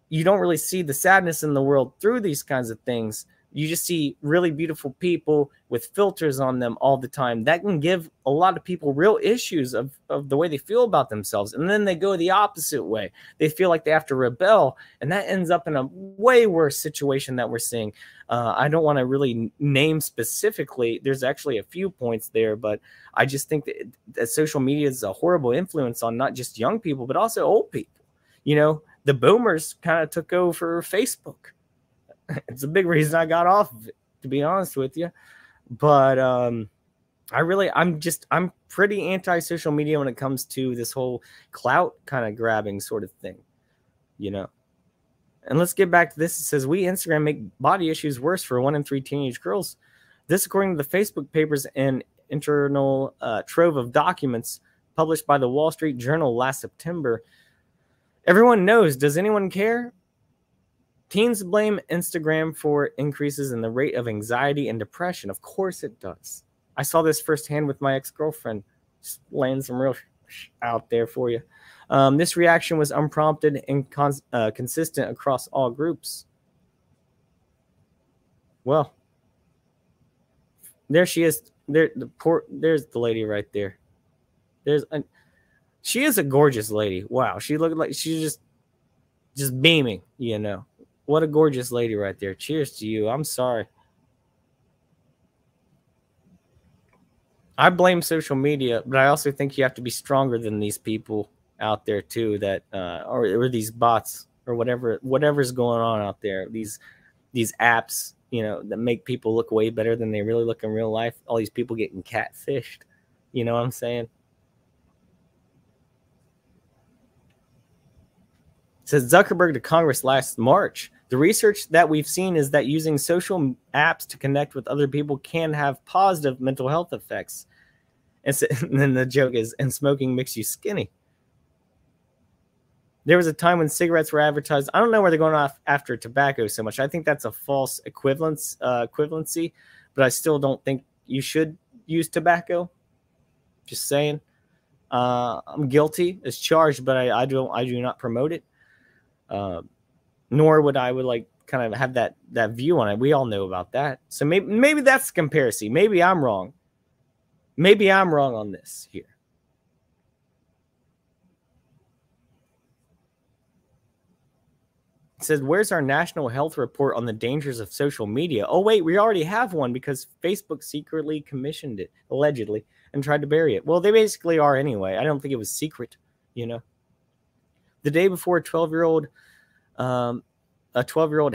Speaker 1: you don't really see the sadness in the world through these kinds of things, you just see really beautiful people with filters on them all the time. That can give a lot of people real issues of the way they feel about themselves. And then they go the opposite way. They feel like they have to rebel, and that ends up in a way worse situation that we're seeing. I don't want to really name specifically. There's actually a few points there, but I just think that social media is a horrible influence on not just young people, but also old people. You know, the boomers kind of took over Facebook. It's a big reason I got off of it, to be honest with you. But I'm pretty anti-social media when it comes to this whole clout kind of grabbing sort of thing, you know. And let's get back to this. It says, we, Instagram, make body issues worse for 1 in 3 teenage girls. This, according to the Facebook papers and internal trove of documents published by the Wall Street Journal last September. Everyone knows. Does anyone care? Teens blame Instagram for increases in the rate of anxiety and depression. Of course it does. I saw this firsthand with my ex-girlfriend. Just laying some real out there for you. This reaction was unprompted and consistent across all groups. Well, there she is. There's the lady right there. She is a gorgeous lady. Wow, she looked like she's just beaming, you know. What a gorgeous lady right there. Cheers to you. I'm sorry. I blame social media, but I also think you have to be stronger than these people out there too, that or these bots or whatever's going on out there. These apps, you know, that make people look way better than they really look in real life. All these people getting catfished. You know what I'm saying? Says Zuckerberg to Congress last March. The research that we've seen is that using social apps to connect with other people can have positive mental health effects. And then the joke is, and smoking makes you skinny. There was a time when cigarettes were advertised. I don't know where they're going off after tobacco so much. I think that's a false equivalency, but I still don't think you should use tobacco. Just saying. I'm guilty as charged, but I do not promote it. Nor would I like kind of have that view on it. We all know about that. So maybe that's the comparison. Maybe I'm wrong. Maybe I'm wrong on this here. It says, where's our national health report on the dangers of social media? Oh, wait, we already have one because Facebook secretly commissioned it, allegedly, and tried to bury it. Well, they basically are anyway. I don't think it was secret, you know. The day before a 12-year-old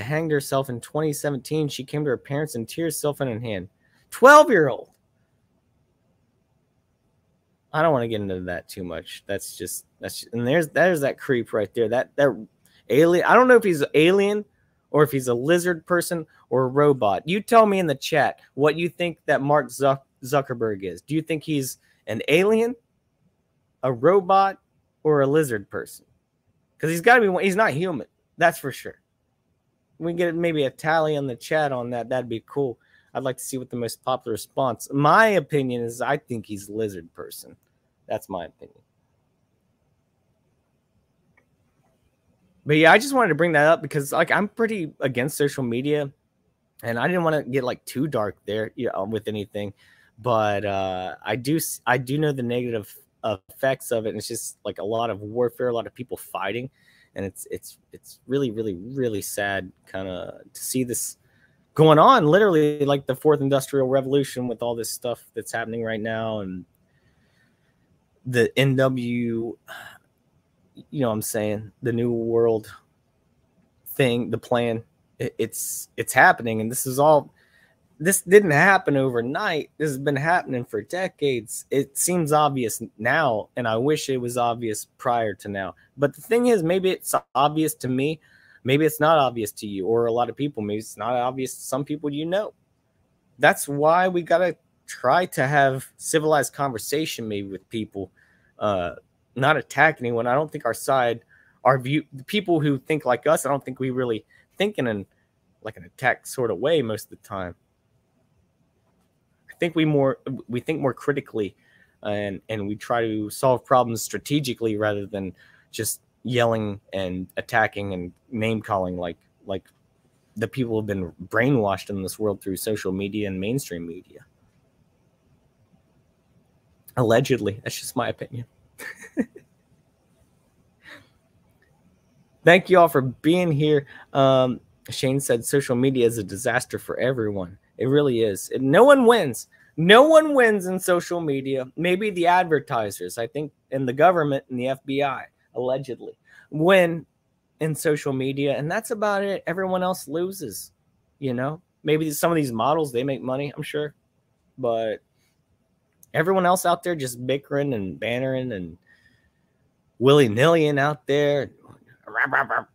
Speaker 1: hanged herself in 2017, she came to her parents in tears, cell phone in hand. 12-year-old. I don't want to get into that too much. That's just and there's that creep right there. That alien. I don't know if he's an alien or if he's a lizard person or a robot. You tell me in the chat what you think that Mark Zuckerberg is. Do you think he's an alien, a robot, or a lizard person? Because he's got to be one. He's not human. That's for sure. We can get maybe a tally on the chat on that. That'd be cool. I'd like to see what the most popular response. My opinion is I think he's a lizard person. That's my opinion. But yeah, I just wanted to bring that up because like I'm pretty against social media, and I didn't want to get like too dark there, you know, with anything. But I do know the negative effects of it, and it's just like a lot of warfare, a lot of people fighting, and it's really, really, really sad kind of to see this going on, literally like the fourth industrial revolution with all this stuff that's happening right now, and the NW, you know what I'm saying, the new world thing, the plan, it's happening, and this didn't happen overnight. This has been happening for decades. It seems obvious now, and I wish it was obvious prior to now. But the thing is, maybe it's obvious to me. Maybe it's not obvious to you or a lot of people. Maybe it's not obvious to some people you know. That's why we got to try to have civilized conversation maybe with people, not attack anyone. I don't think our side, our view, the people who think like us, I don't think we really think in an attack sort of way most of the time. I think we think more critically, and we try to solve problems strategically rather than just yelling and attacking and name calling like the people have been brainwashed in this world through social media and mainstream media. Allegedly, that's just my opinion. Thank you all for being here. Shane said social media is a disaster for everyone. It really is. No one wins. No one wins in social media. Maybe the advertisers, I think, and the government and the FBI, allegedly, win in social media. And that's about it. Everyone else loses, you know. Maybe some of these models, they make money, I'm sure. But everyone else out there just bickering and bannering and willy-nilly out there.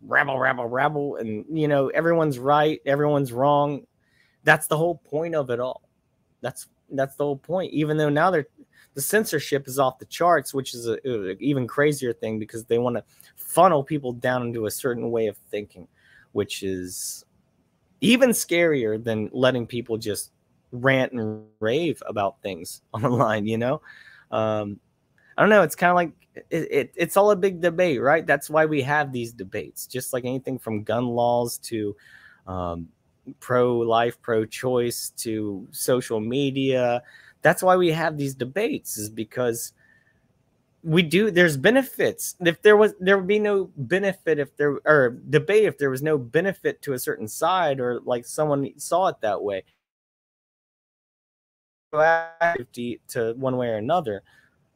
Speaker 1: Rabble. And, you know, everyone's right. Everyone's wrong. That's the whole point of it all. That's the whole point. Even though now the censorship is off the charts, which is a even crazier thing because they want to funnel people down into a certain way of thinking, which is even scarier than letting people just rant and rave about things online, you know? I don't know. It's kind of like it's all a big debate, right? That's why we have these debates, just like anything from gun laws to pro-life, pro-choice to social media. That's why we have these debates, is because there's benefits. If there would be no benefit or debate if there was no benefit to a certain side, or like someone saw it that way, to one way or another.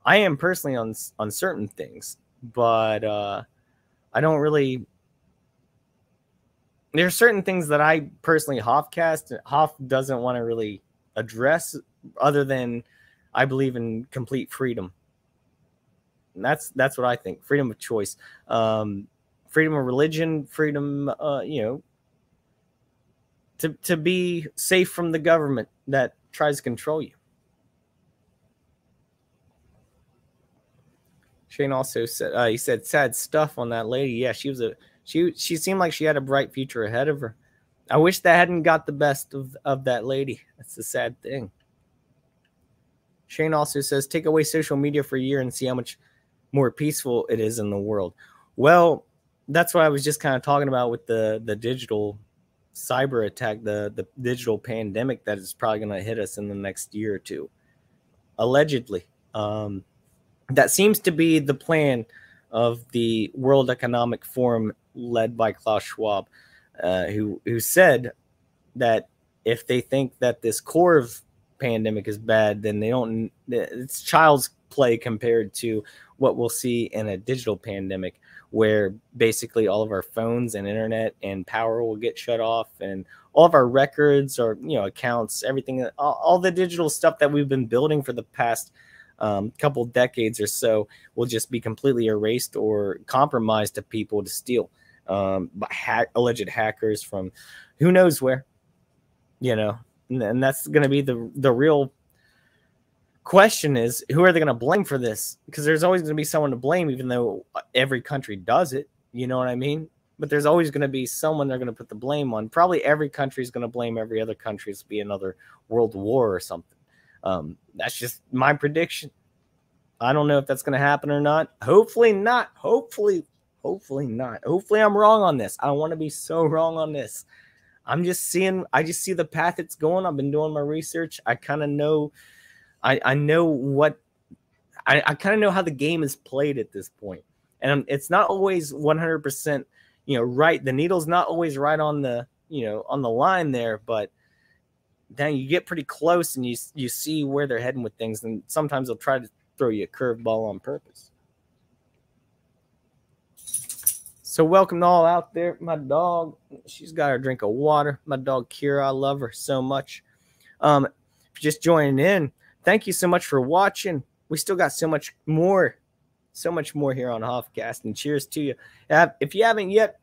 Speaker 1: I am personally on certain things, but I don't really. There are certain things that I personally Hoff doesn't want to really address, other than I believe in complete freedom. And that's what I think. Freedom of choice, freedom of religion, freedom, to be safe from the government that tries to control you. Shane also said, he said sad stuff on that lady. Yeah, she seemed like she had a bright future ahead of her. I wish that hadn't got the best of that lady. That's the sad thing. Shane also says, take away social media for a year and see how much more peaceful it is in the world. Well, that's what I was just kind of talking about with the digital cyber attack, the digital pandemic that is probably going to hit us in the next year or two. Allegedly. That seems to be the plan of the World Economic Forum led by Klaus Schwab, who said that if they think that this core pandemic is bad, then it's child's play compared to what we'll see in a digital pandemic, where basically all of our phones and internet and power will get shut off, and all of our records or accounts, everything, all the digital stuff that we've been building for the past couple decades or so will just be completely erased or compromised to people to steal by alleged hackers from who knows where, and that's going to be the real question, is who are they going to blame for this? Because there's always going to be someone to blame, even though every country does it, you know what I mean? But there's always going to be someone they're going to put the blame on. Probably every country is going to blame every other country to be another world war or something. That's just my prediction. I don't know if that's going to happen or not. Hopefully not. Hopefully not. Hopefully I'm wrong on this. I don't want to be so wrong on this. I just see the path it's going. I've been doing my research. I kind of know. I know what. I kind of know how the game is played at this point, and it's not always 100%. Right. The needle's not always right on the on the line there, but then you get pretty close and you see where they're heading with things, and sometimes they'll try to throw you a curveball on purpose. So welcome to all out there. My dog, she's got her drink of water. My dog Kira, I love her so much. If you're just joining in, thank you so much for watching. We still got so much more here on Hoffcast, and cheers to you. If you haven't yet,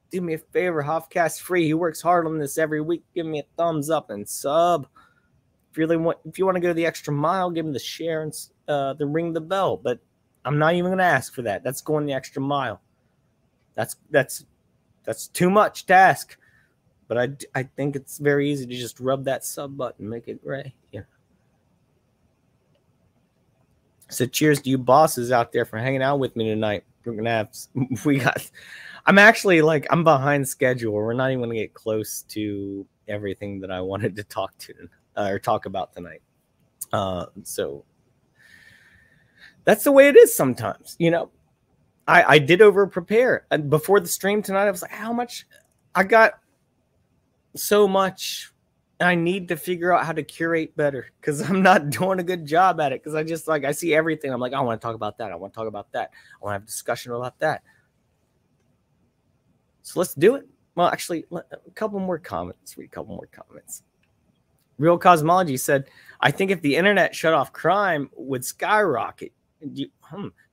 Speaker 1: do me a favor, Hoffcast free. He works hard on this every week. Give me a thumbs up and sub. If you want to go the extra mile, give him the share and the ring the bell. But I'm not even going to ask for that. That's going the extra mile. That's too much to ask. But I think it's very easy to just rub that sub button, make it gray. Yeah. So cheers to you bosses out there for hanging out with me tonight. I'm actually I'm behind schedule. We're not even going to get close to everything that I wanted to talk about tonight. So that's the way it is sometimes. I did over prepare. And before the stream tonight, I was like, how much? I got so much. I need to figure out how to curate better, because I'm not doing a good job at it. Because I just I see everything. I'm like, I want to talk about that. I want to talk about that. I want to have a discussion about that. So let's do it. Well, actually, a couple more comments. Read a couple more comments. Real Cosmology said, I think if the internet shut off, crime would skyrocket.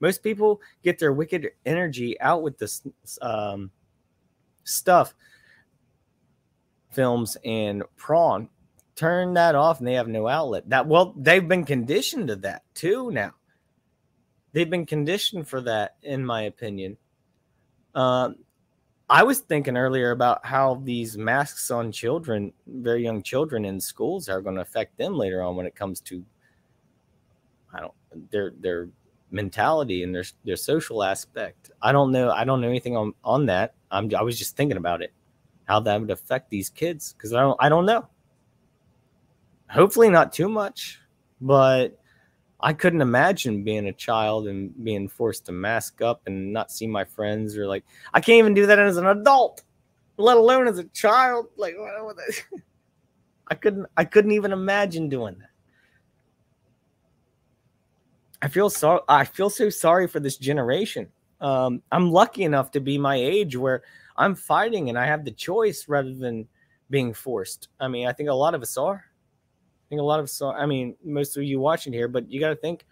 Speaker 1: Most people get their wicked energy out with this stuff, films and prawn turn that off and they have no outlet. Well, they've been conditioned to that too now. They've been conditioned for that, in my opinion. I was thinking earlier about how these masks on children, very young children in schools, are going to affect them later on when it comes to their mentality and their social aspect. I don't know anything on that. I was just thinking about it, how that would affect these kids, because I don't know. Hopefully not too much, but I couldn't imagine being a child and being forced to mask up and not see my friends, or like, I can't even do that as an adult, let alone as a child. Like, I couldn't even imagine doing that. I feel so sorry for this generation. I'm lucky enough to be my age where I'm fighting and I have the choice rather than being forced. I mean, I think a lot of us are. I mean, most of you watching here, but you got to think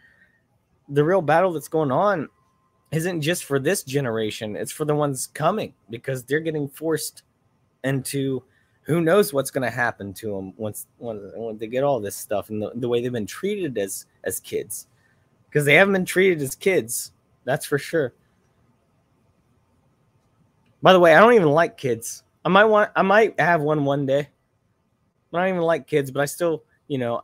Speaker 1: the real battle that's going on isn't just for this generation. It's for the ones coming, because they're getting forced into who knows what's going to happen to them when they get all this stuff, and the way they've been treated as kids, because they haven't been treated as kids. That's for sure. By the way, I don't even like kids. I might have one day. I don't even like kids, but I still,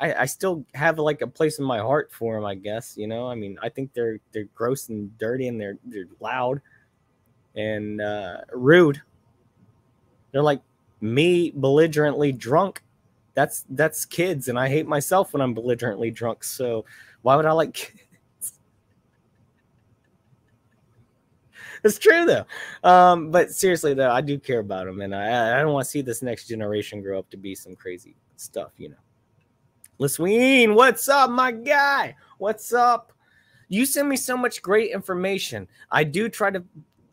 Speaker 1: I still have like a place in my heart for them, I guess. I mean, I think they're gross and dirty, and they're loud and rude. They're like me belligerently drunk. That's kids, and I hate myself when I'm belligerently drunk. So why would I like kids? It's true though. But seriously though, I do care about them, and I don't want to see this next generation grow up to be some crazy stuff, Lisween, what's up, my guy? What's up? You send me so much great information. I do try to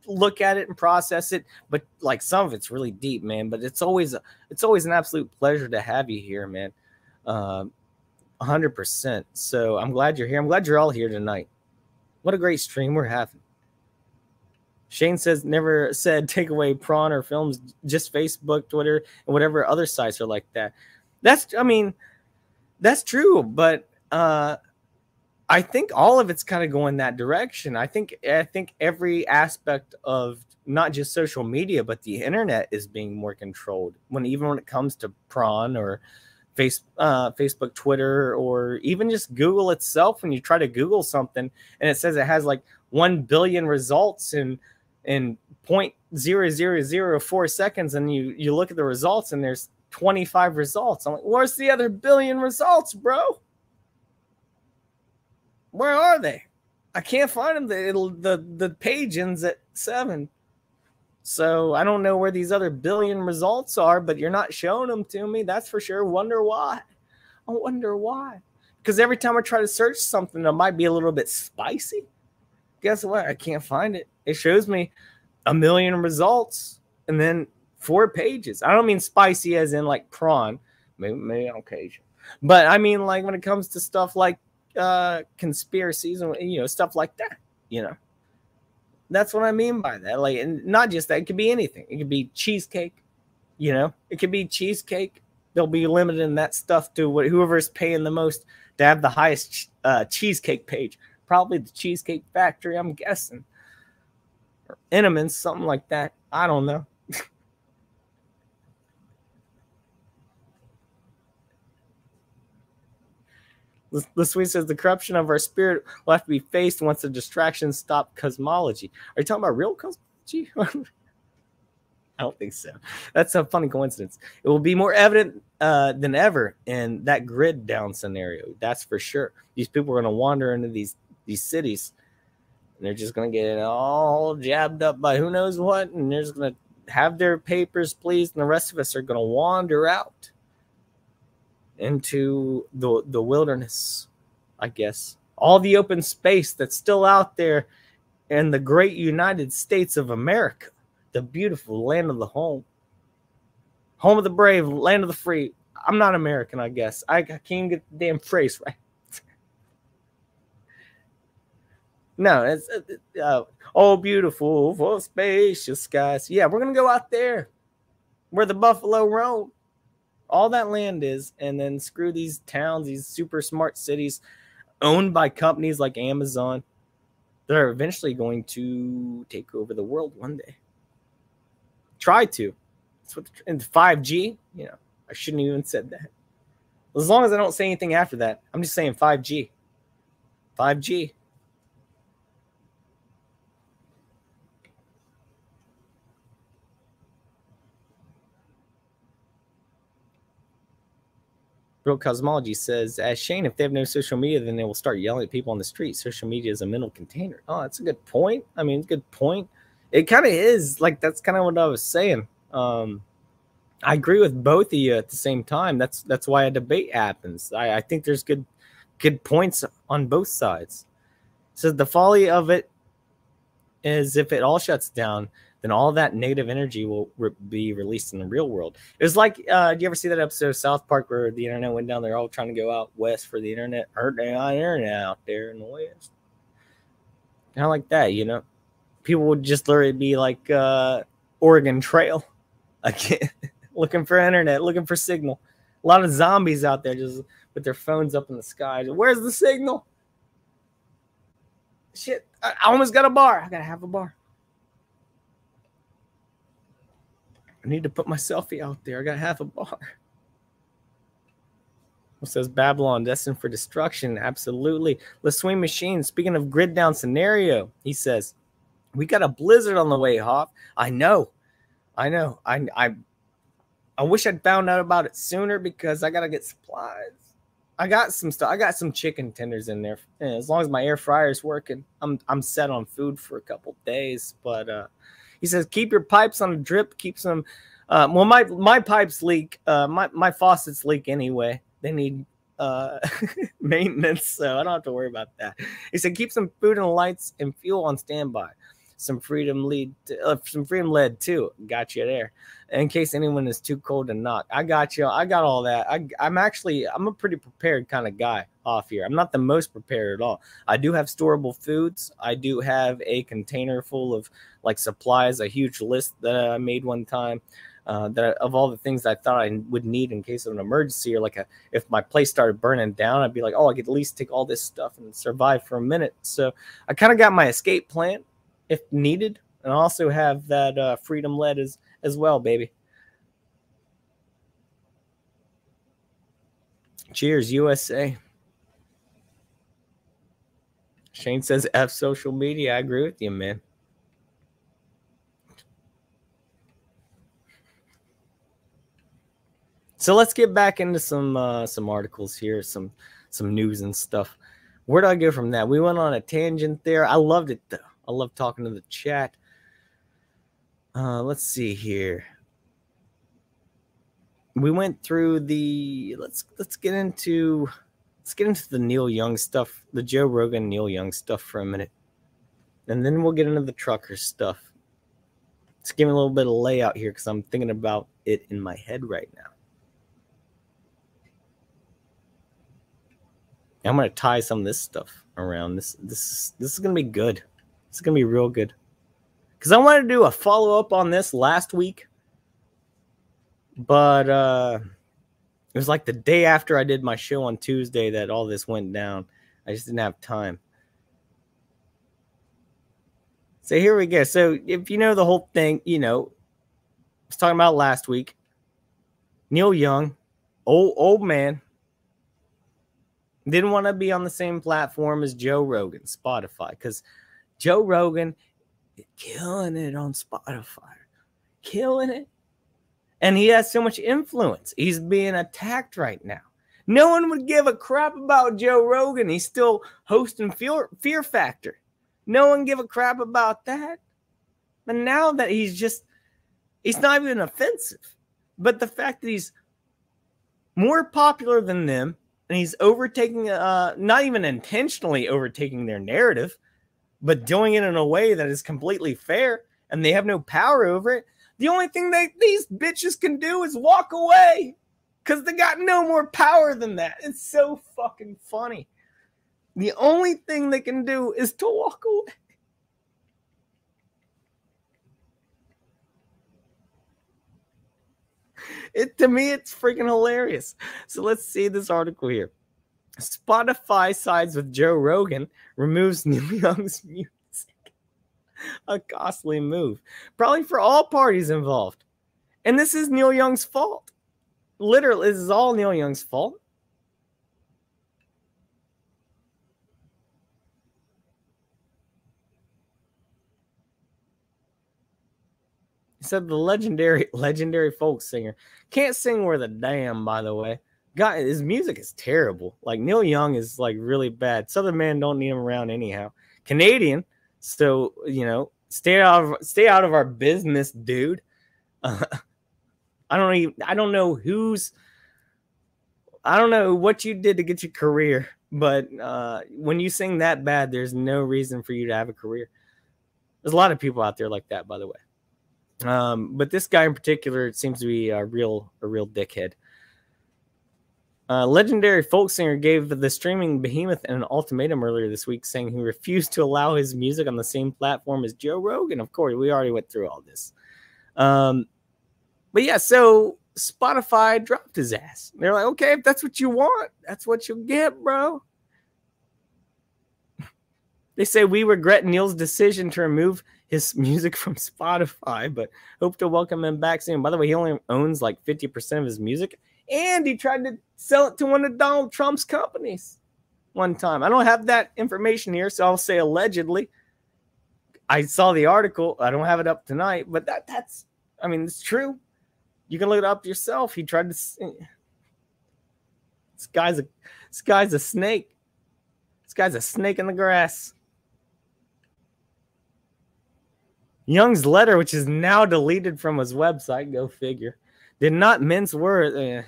Speaker 1: look at it and process it, but like some of it's really deep, man. But it's always an absolute pleasure to have you here, man. 100%. So I'm glad you're here. I'm glad you're all here tonight. What a great stream we're having. Shane says, never said take away prawn or films, just Facebook, Twitter, and whatever other sites are like that. That's true, but I think all of it's kind of going that direction. I think every aspect of not just social media, but the internet is being more controlled. Even when it comes to prawn or Facebook, Twitter, or even just Google itself, when you try to Google something and it says it has like 1 billion results in 0.0004 seconds, and you look at the results and there's 25 results. I'm like, where's the other billion results, bro? Where are they? I can't find them. The page ends at 7. So I don't know where these other billion results are, but you're not showing them to me. That's for sure. Wonder why. I wonder why. Because every time I try to search something that might be a little bit spicy, guess what? I can't find it. It shows me 1 million results and then 4 pages. I don't mean spicy as in like prawn, maybe on occasion, but I mean like when it comes to stuff like conspiracies and stuff like that. That's what I mean by that. Like, and not just that. It could be anything. It could be cheesecake. It could be cheesecake. They'll be limiting that stuff to whoever's paying the most to have the highest cheesecake page. Probably the Cheesecake Factory, I'm guessing. Or Enemans, something like that. I don't know. The sweet says the corruption of our spirit will have to be faced once the distractions stop cosmology. Are you talking about real cosmology? I don't think so. That's a funny coincidence. It will be more evident than ever in that grid down scenario. That's for sure. These people are going to wander into these cities, and they're just going to get all jabbed up by who knows what, and they're just going to have their papers pleased, and the rest of us are going to wander out into the wilderness, I guess. All the open space that's still out there in the great United States of America, the beautiful land of the home of the brave, land of the free. I'm not American, I guess. I can't even get the damn phrase right. No, it's oh, beautiful for spacious skies. Yeah, we're gonna go out there where the buffalo roam. All that land is, and then screw these towns, these super smart cities owned by companies like Amazon that are eventually going to take over the world one day. Try to. That's what, and 5G, you know, I shouldn't even said that. As long as I don't say anything after that, I'm just saying 5G. 5G. Real Cosmology says, as Shane, if they have no social media, then they will start yelling at people on the street. Social media is a mental container. Oh, that's a good point. I mean, good point. It kind of is. Like, that's kind of what I was saying. I agree with both of you at the same time. That's why a debate happens. I think there's good points on both sides. So the folly of it is if it all shuts down, then all that negative energy will be released in the real world. It was like, do you ever see that episode of South Park where the internet went down? They're all trying to go out west for the internet. Or the internet out there in the west. Kind of like that, you know? People would just literally be like Oregon Trail. Again, looking for internet, looking for signal. A lot of zombies out there just with their phones up in the sky. Where's the signal? Shit, I almost got a bar. I got to have a bar. I need to put my selfie out there. I got half a bar. What says Babylon destined for destruction? Absolutely. Le Swing Machine, speaking of grid down scenario, he says, we got a blizzard on the way, Hoff. I know. I wish I'd found out about it sooner because I got to get supplies. I got some stuff. I got some chicken tenders in there. And as long as my air fryer's working, I'm set on food for a couple days. But he says, keep your pipes on a drip. Keep some. Well, my pipes leak. My faucets leak anyway. They need maintenance, so I don't have to worry about that. He said, keep some food and lights and fuel on standby. Some freedom lead too. Got you there. In case anyone is too cold to knock. I got you. I got all that. I'm a pretty prepared kind of guy off here. I'm not the most prepared at all. I do have storable foods. I do have a container full of like supplies, a huge list that I made one time. Of all the things I thought I would need in case of an emergency, or like if my place started burning down, I'd be like, oh, I could at least take all this stuff and survive for a minute. So I kind of got my escape plan if needed, and I also have that freedom lead as well, baby. Cheers, USA. Shane says F social media. I agree with you, man. So let's get back into some articles here, some news and stuff. Where do I go from that? We went on a tangent there. I loved it though. I love talking to the chat. Let's see here. We went through the let's get into the Neil Young stuff, the Joe Rogan Neil Young stuff for a minute, and then we'll get into the trucker stuff. Let's give me a little bit of layout here because I'm thinking about it in my head right now. I'm going to tie some of this stuff around. This is going to be good. It's going to be real good. Because I wanted to do a follow-up on this last week. But it was like the day after I did my show on Tuesday that all this went down. I just didn't have time. So here we go. So if you know the whole thing, you know, I was talking about last week. Neil Young, old man. Didn't want to be on the same platform as Joe Rogan, Spotify, because Joe Rogan is killing it on Spotify. Killing it. And he has so much influence. He's being attacked right now. No one would give a crap about Joe Rogan. He's still hosting Fear Factor. No one give a crap about that. But now that he's not even offensive. But the fact that he's more popular than them, and he's overtaking, not even intentionally overtaking their narrative, but doing it in a way that is completely fair, and they have no power over it. The only thing that these bitches can do is walk away, because they got no more power than that. It's so fucking funny. The only thing they can do is to walk away. To me, it's freaking hilarious. So let's see this article here. Spotify sides with Joe Rogan, removes Neil Young's music. A costly move, probably for all parties involved. And this is Neil Young's fault. Literally, this is all Neil Young's fault. He said the legendary folk singer can't sing worth a damn, by the way. God, his music is terrible. Like, Neil Young is like really bad. Southern man don't need him around anyhow. Canadian, so you know, stay out of our business, dude. I don't know what you did to get your career, but when you sing that bad, there's no reason for you to have a career. There's a lot of people out there like that, by the way. But this guy in particular, it seems to be a real dickhead. Legendary folk singer gave the streaming behemoth an ultimatum earlier this week, saying he refused to allow his music on the same platform as Joe Rogan. Of course, we already went through all this. But yeah, so Spotify dropped his ass. They're like, okay, if that's what you want, that's what you'll get, bro. They say, we regret Neil's decision to remove his music from Spotify, but hope to welcome him back soon. By the way, he only owns like 50% of his music, and he tried to sell it to one of Donald Trump's companies one time. I don't have that information here, so I'll say allegedly. I saw the article. I don't have it up tonight, but that's, I mean, it's true. You can look it up yourself. He tried to. This guy's a snake. This guy's a snake in the grass. Young's letter, which is now deleted from his website, go figure, did not mince words.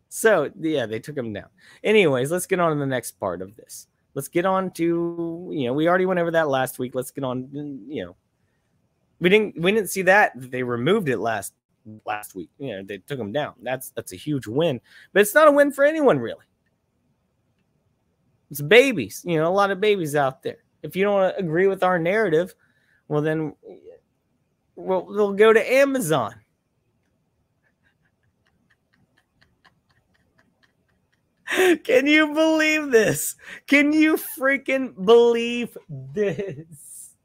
Speaker 1: So, yeah, they took him down. Anyways, let's get on to the next part of this. Let's get on to, you know, we already went over that last week. Let's get on, you know, we didn't see that they removed it last week. You know, they took him down. That's a huge win, but it's not a win for anyone really. It's babies, you know, a lot of babies out there. If you don't agree with our narrative, well, then they'll go to Amazon. Can you believe this? Can you freaking believe this?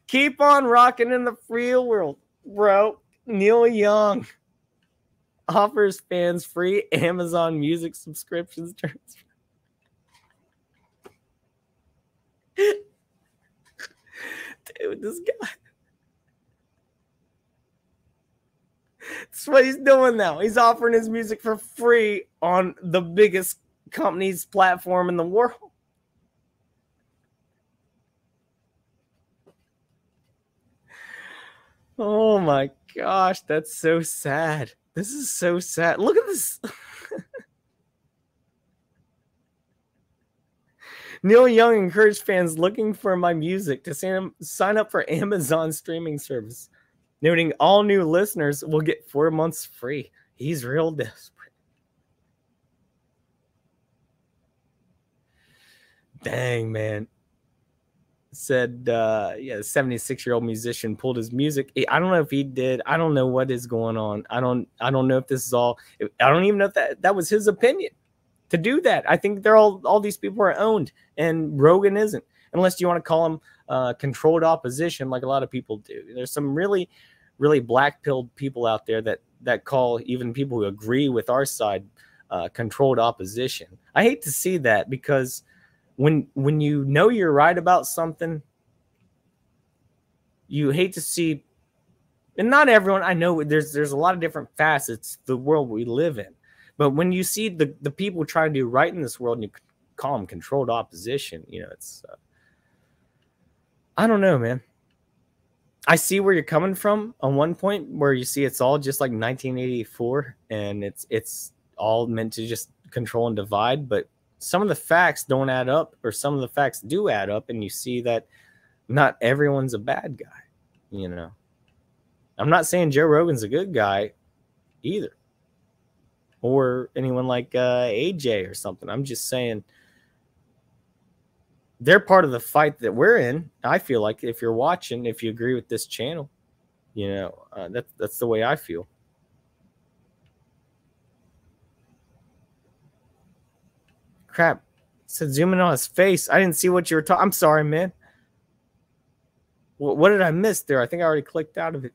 Speaker 1: Keep on rocking in the free world, bro. Neil Young offers fans free Amazon Music subscriptions. Dude, this guy. That's what he's doing now. He's offering his music for free on the biggest company's platform in the world. Oh my gosh, that's so sad. This is so sad. Look at this. Neil Young encouraged fans looking for my music to sign up for Amazon streaming service, noting all new listeners will get 4 months free. He's real desperate. Dang, man. Said, yeah, the 76-year-old musician pulled his music. I don't know if he did. I don't know what is going on. I don't know if this is all. I don't even know if that was his opinion to do that. I think they're all these people are owned, and Rogan isn't, unless you want to call him controlled opposition, like a lot of people do. There's some really, really black-pilled people out there that call even people who agree with our side controlled opposition. I hate to see that, because when you know you're right about something, you hate to see, and not everyone, I know there's a lot of different facets to the world we live in, but when you see the people trying to do right in this world and you call them controlled opposition, you know, it's I don't know, man. I see where you're coming from on one point, where you see it's all just like 1984 and it's all meant to just control and divide, but some of the facts don't add up, or some of the facts do add up, and you see that not everyone's a bad guy, you know. I'm not saying Joe Rogan's a good guy either, or anyone like AJ or something. I'm just saying they're part of the fight that we're in. I feel like if you're watching, if you agree with this channel, you know, that's the way I feel. Crap. It said zoom in on his face. I didn't see what you were talking. I'm sorry, man. What did I miss there? I think I already clicked out of it.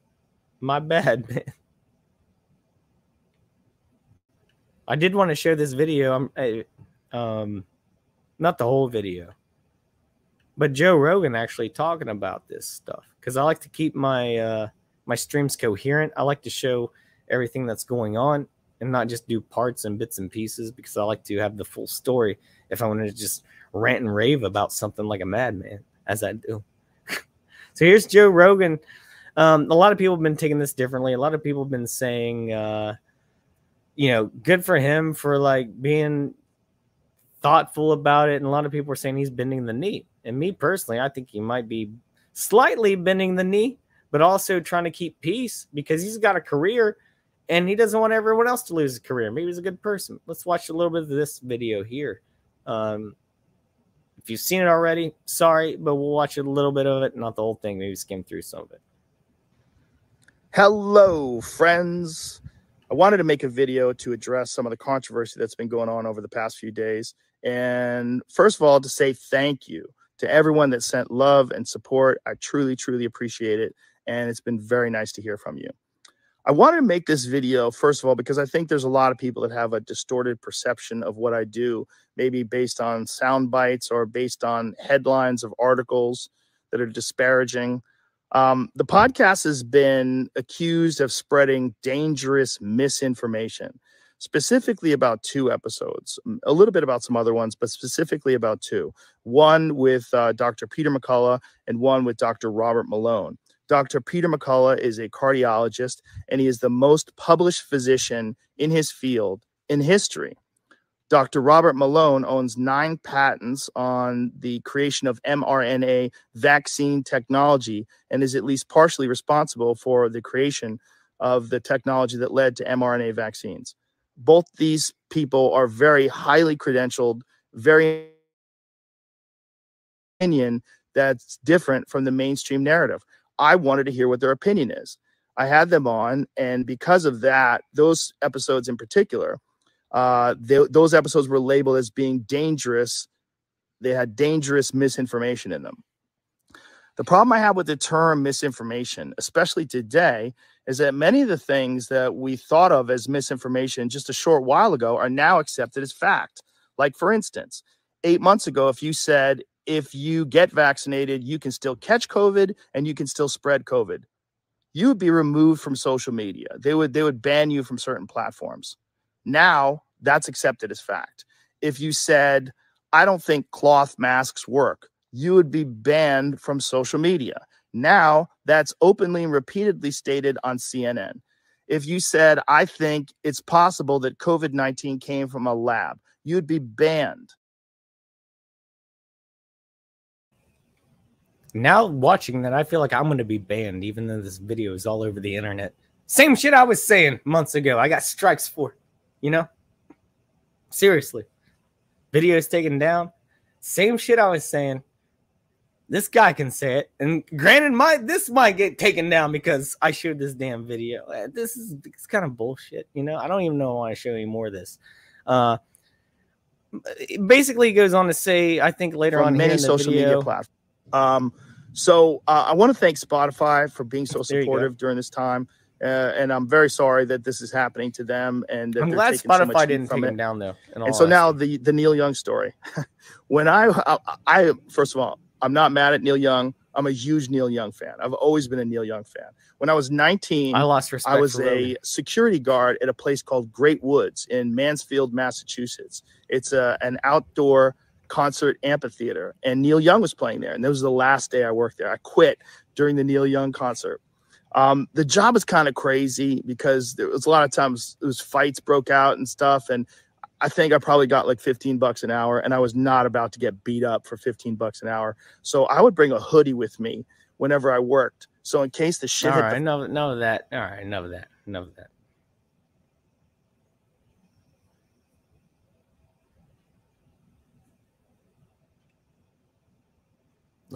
Speaker 1: My bad, man. I did want to share this video. Not the whole video, but Joe Rogan actually talking about this stuff, because I like to keep my my streams coherent. I like to show everything that's going on and not just do parts and bits and pieces, because I like to have the full story if I want to just rant and rave about something like a madman, as I do. So here's Joe Rogan. A lot of people have been taking this differently. A lot of people have been saying, you know, good for him for like being thoughtful about it. And a lot of people are saying he's bending the knee. And me personally, I think he might be slightly bending the knee, but also trying to keep peace, because he's got a career and he doesn't want everyone else to lose his career. Maybe he's a good person. Let's watch a little bit of this video here. If you've seen it already, sorry, but we'll watch a little bit of it, not the whole thing. Maybe skim through some of it.
Speaker 9: Hello, friends. I wanted to make a video to address some of the controversy that's been going on over the past few days. And first of all, to say thank you to everyone that sent love and support. I truly, truly appreciate it. And it's been very nice to hear from you. I wanted to make this video, first of all, because I think there's a lot of people that have a distorted perception of what I do, maybe based on sound bites or based on headlines of articles that are disparaging. The podcast has been accused of spreading dangerous misinformation, specifically about 2 episodes, a little bit about some other ones, but specifically about 2. One with Dr. Peter McCullough and one with Dr. Robert Malone. Dr. Peter McCullough is a cardiologist, and he is the most published physician in his field in history. Dr. Robert Malone owns 9 patents on the creation of mRNA vaccine technology and is at least partially responsible for the creation of the technology that led to mRNA vaccines. Both these people are very highly credentialed, very opinion that's different from the mainstream narrative. I wanted to hear what their opinion is. I had them on, and because of that, those episodes in particular, those episodes were labeled as being dangerous. They had dangerous misinformation in them. The problem I have with the term misinformation, especially today, is that many of the things that we thought of as misinformation just a short while ago are now accepted as fact. Like, for instance, 8 months ago, if you said, if you get vaccinated, you can still catch COVID and you can still spread COVID, you would be removed from social media. They would ban you from certain platforms. Now that's accepted as fact. If you said, I don't think cloth masks work, you would be banned from social media. Now that's openly and repeatedly stated on CNN. If you said, I think it's possible that COVID-19 came from a lab, you'd be banned.
Speaker 1: Now watching that, I feel like I'm going to be banned, even though this video is all over the internet. Same shit I was saying months ago. I got strikes for, you know? Seriously. Videos taken down. Same shit I was saying. This guy can say it. And granted, this might get taken down because I showed this damn video. It's kind of bullshit, you know? I don't even know if I want to show you more of this. It basically goes on to say, I think later on
Speaker 9: many
Speaker 1: here in the
Speaker 9: social
Speaker 1: video,
Speaker 9: media platforms. So I want to thank Spotify for being so supportive during this time. And I'm very sorry that this is happening to them. And that
Speaker 1: I'm
Speaker 9: they're
Speaker 1: glad
Speaker 9: taking so
Speaker 1: Spotify
Speaker 9: much
Speaker 1: didn't
Speaker 9: from
Speaker 1: take
Speaker 9: it.
Speaker 1: him down, though.
Speaker 9: And so now the Neil Young story. When I first of all, I'm not mad at Neil Young. I'm a huge Neil Young fan. I've always been a Neil Young fan. When I was 19,
Speaker 1: I lost respect.
Speaker 9: I was
Speaker 1: for
Speaker 9: a
Speaker 1: Rogan.
Speaker 9: security guard at a place called Great Woods in Mansfield, Massachusetts. It's an outdoor concert amphitheater, and Neil Young was playing there. And that was the last day I worked there. I quit during the Neil Young concert. The job is kind of crazy because there was a lot of times it was fights broke out and stuff. And I think I probably got like $15 an hour, and I was not about to get beat up for $15 an hour. So I would bring a hoodie with me whenever I worked. So in case the shit
Speaker 1: All
Speaker 9: hit
Speaker 1: right,
Speaker 9: the
Speaker 1: none of that. All right, enough of that. Enough of that.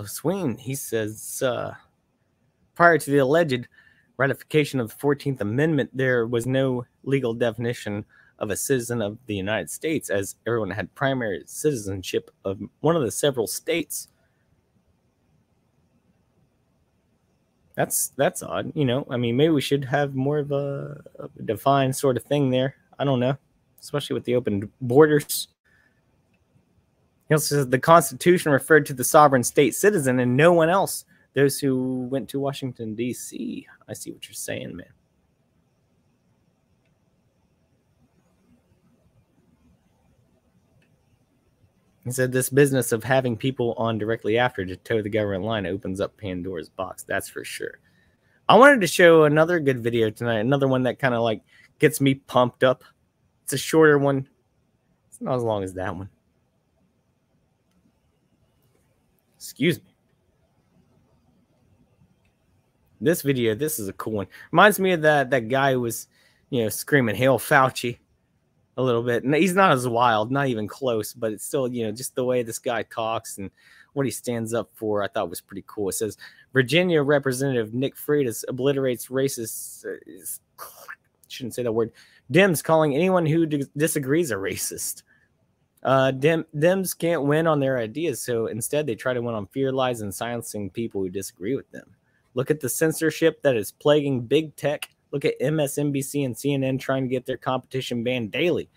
Speaker 1: Sween, he says, prior to the alleged ratification of the 14th Amendment, there was no legal definition of a citizen of the United States, as everyone had primary citizenship of one of the several states. That's odd. You know, I mean, maybe we should have more of a defined sort of thing there. I don't know, especially with the open borders. He also says the Constitution referred to the sovereign state citizen and no one else. Those who went to Washington, D.C. I see what you're saying, man. He said this business of having people on directly after to toe the government line opens up Pandora's box. That's for sure. I wanted to show another good video tonight. Another one that kind of like gets me pumped up. It's a shorter one. It's not as long as that one. Excuse me. This video, this is a cool one. Reminds me of that guy who was, you know, screaming "Hail Fauci" a little bit. And he's not as wild, not even close, but it's still, you know, just the way this guy talks and what he stands up for, I thought was pretty cool. It says, Virginia Representative Nick Freitas obliterates racist, shouldn't say that word, Dems calling anyone who disagrees a racist. Dems can't win on their ideas, so instead they try to win on fear, lies, and silencing people who disagree with them. Look at the censorship that is plaguing big tech. Look at MSNBC and CNN trying to get their competition banned daily.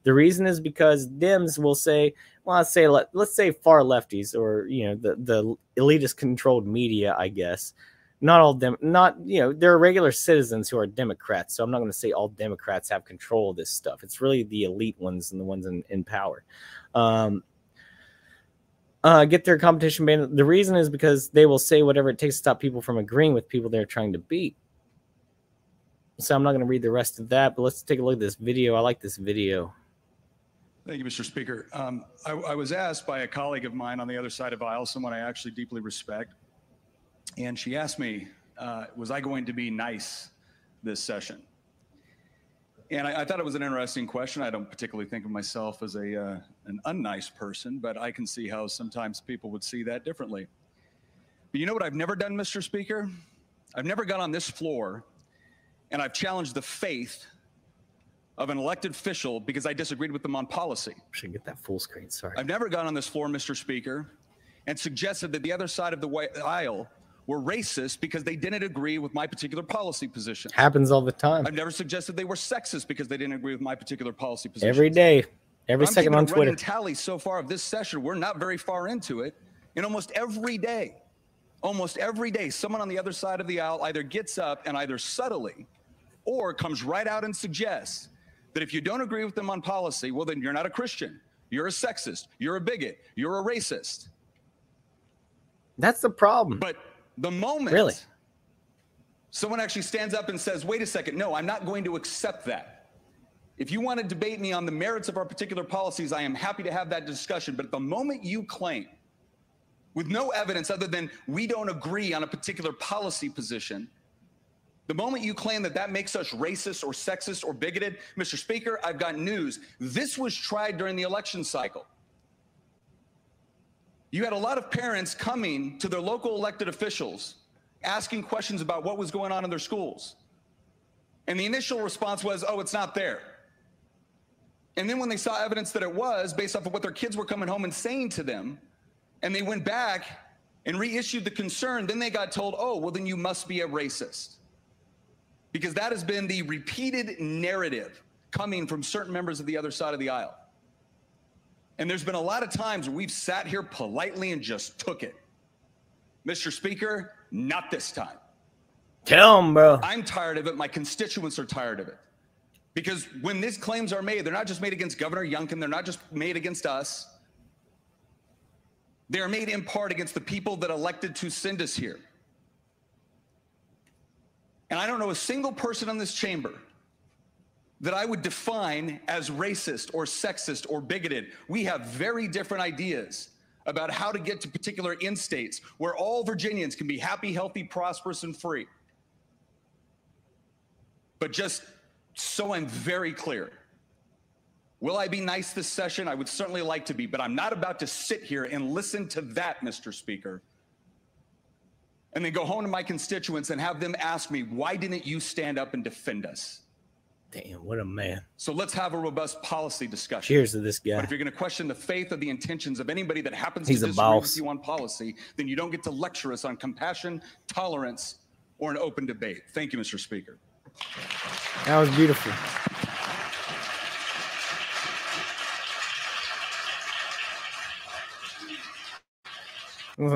Speaker 1: The reason is because Dems will say, well, let's say far lefties, or, you know, the elitist controlled media, I guess. Not all them, not, you know, there are regular citizens who are Democrats. So I'm not going to say all Democrats have control of this stuff. It's really the elite ones and the ones in power. Get their competition banned. The reason is because they will say whatever it takes to stop people from agreeing with people they're trying to beat. So I'm not going to read the rest of that, but let's take a look at this video. I like this video.
Speaker 10: Thank you, Mr. Speaker. I was asked by a colleague of mine on the other side of the aisle, someone I actually deeply respect, and she asked me, was I going to be nice this session? And I thought it was an interesting question. I don't particularly think of myself as an unnice person, but I can see how sometimes people would see that differently. But you know what I've never done, Mr. Speaker? I've never got on this floor and I've challenged the faith of an elected official because I disagreed with them on policy.
Speaker 1: Should get that full screen, sorry.
Speaker 10: I've never gone on this floor, Mr. Speaker, and suggested that the other side of the aisle were racist because they didn't agree with my particular policy position.
Speaker 1: Happens all the time.
Speaker 10: I've never suggested they were sexist because they didn't agree with my particular policy position.
Speaker 1: Every day, every second on Twitter.
Speaker 10: Tally so far of this session, we're not very far into it, and almost every day, someone on the other side of the aisle either gets up and either subtly or comes right out and suggests that if you don't agree with them on policy, well, then you're not a Christian. You're a sexist. You're a bigot. You're a racist.
Speaker 1: That's the problem.
Speaker 10: But the moment someone actually stands up and says, wait a second, no, I'm not going to accept that. If you want to debate me on the merits of our particular policies, I am happy to have that discussion. But the moment you claim, with no evidence other than we don't agree on a particular policy position, the moment you claim that that makes us racist or sexist or bigoted, Mr. Speaker, I've got news. This was tried during the election cycle. You had a lot of parents coming to their local elected officials asking questions about what was going on in their schools. And the initial response was, oh, it's not there. And then when they saw evidence that it was, based off of what their kids were coming home and saying to them, and they went back and reissued the concern, then they got told, oh, well, then you must be a racist. Because that has been the repeated narrative coming from certain members of the other side of the aisle. And there's been a lot of times where we've sat here politely and just took it. Mr. Speaker, not this time.
Speaker 1: Tell them, bro.
Speaker 10: I'm tired of it. My constituents are tired of it. Because when these claims are made, they're not just made against Governor Youngkin. They're not just made against us. They are made in part against the people that elected to send us here. And I don't know a single person in this chamber that I would define as racist or sexist or bigoted. We have very different ideas about how to get to particular end states where all Virginians can be happy, healthy, prosperous, and free. But just so I'm very clear, will I be nice this session? I would certainly like to be, but I'm not about to sit here and listen to that, Mr. Speaker, and then go home to my constituents and have them ask me, why didn't you stand up and defend us?
Speaker 1: Damn, what a man.
Speaker 10: So let's have a robust policy discussion.
Speaker 1: Cheers to this guy.
Speaker 10: But if you're going to question the faith or the intentions of anybody that happens
Speaker 1: He's
Speaker 10: to
Speaker 1: a
Speaker 10: disagree
Speaker 1: boss.
Speaker 10: with you on policy, then you don't get to lecture us on compassion, tolerance, or an open debate. Thank you, Mr. Speaker.
Speaker 1: That was beautiful.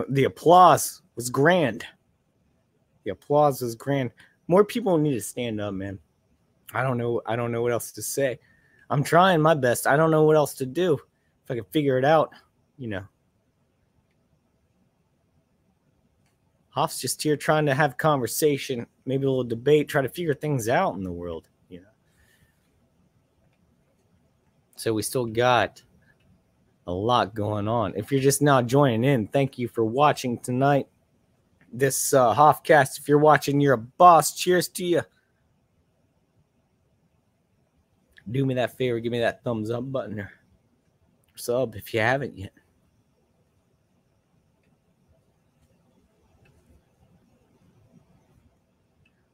Speaker 1: The applause was grand. The applause was grand. More people need to stand up, man. I don't know what else to say. I'm trying my best. I don't know what else to do. If I can figure it out, you know. Hoff's just here trying to have conversation, maybe a little debate, try to figure things out in the world, you know. So we still got a lot going on. If you're just now joining in, thank you for watching tonight. This Hoffcast, if you're watching, you're a boss. Cheers to you. Do me that favor, give me that thumbs up button or sub if you haven't yet.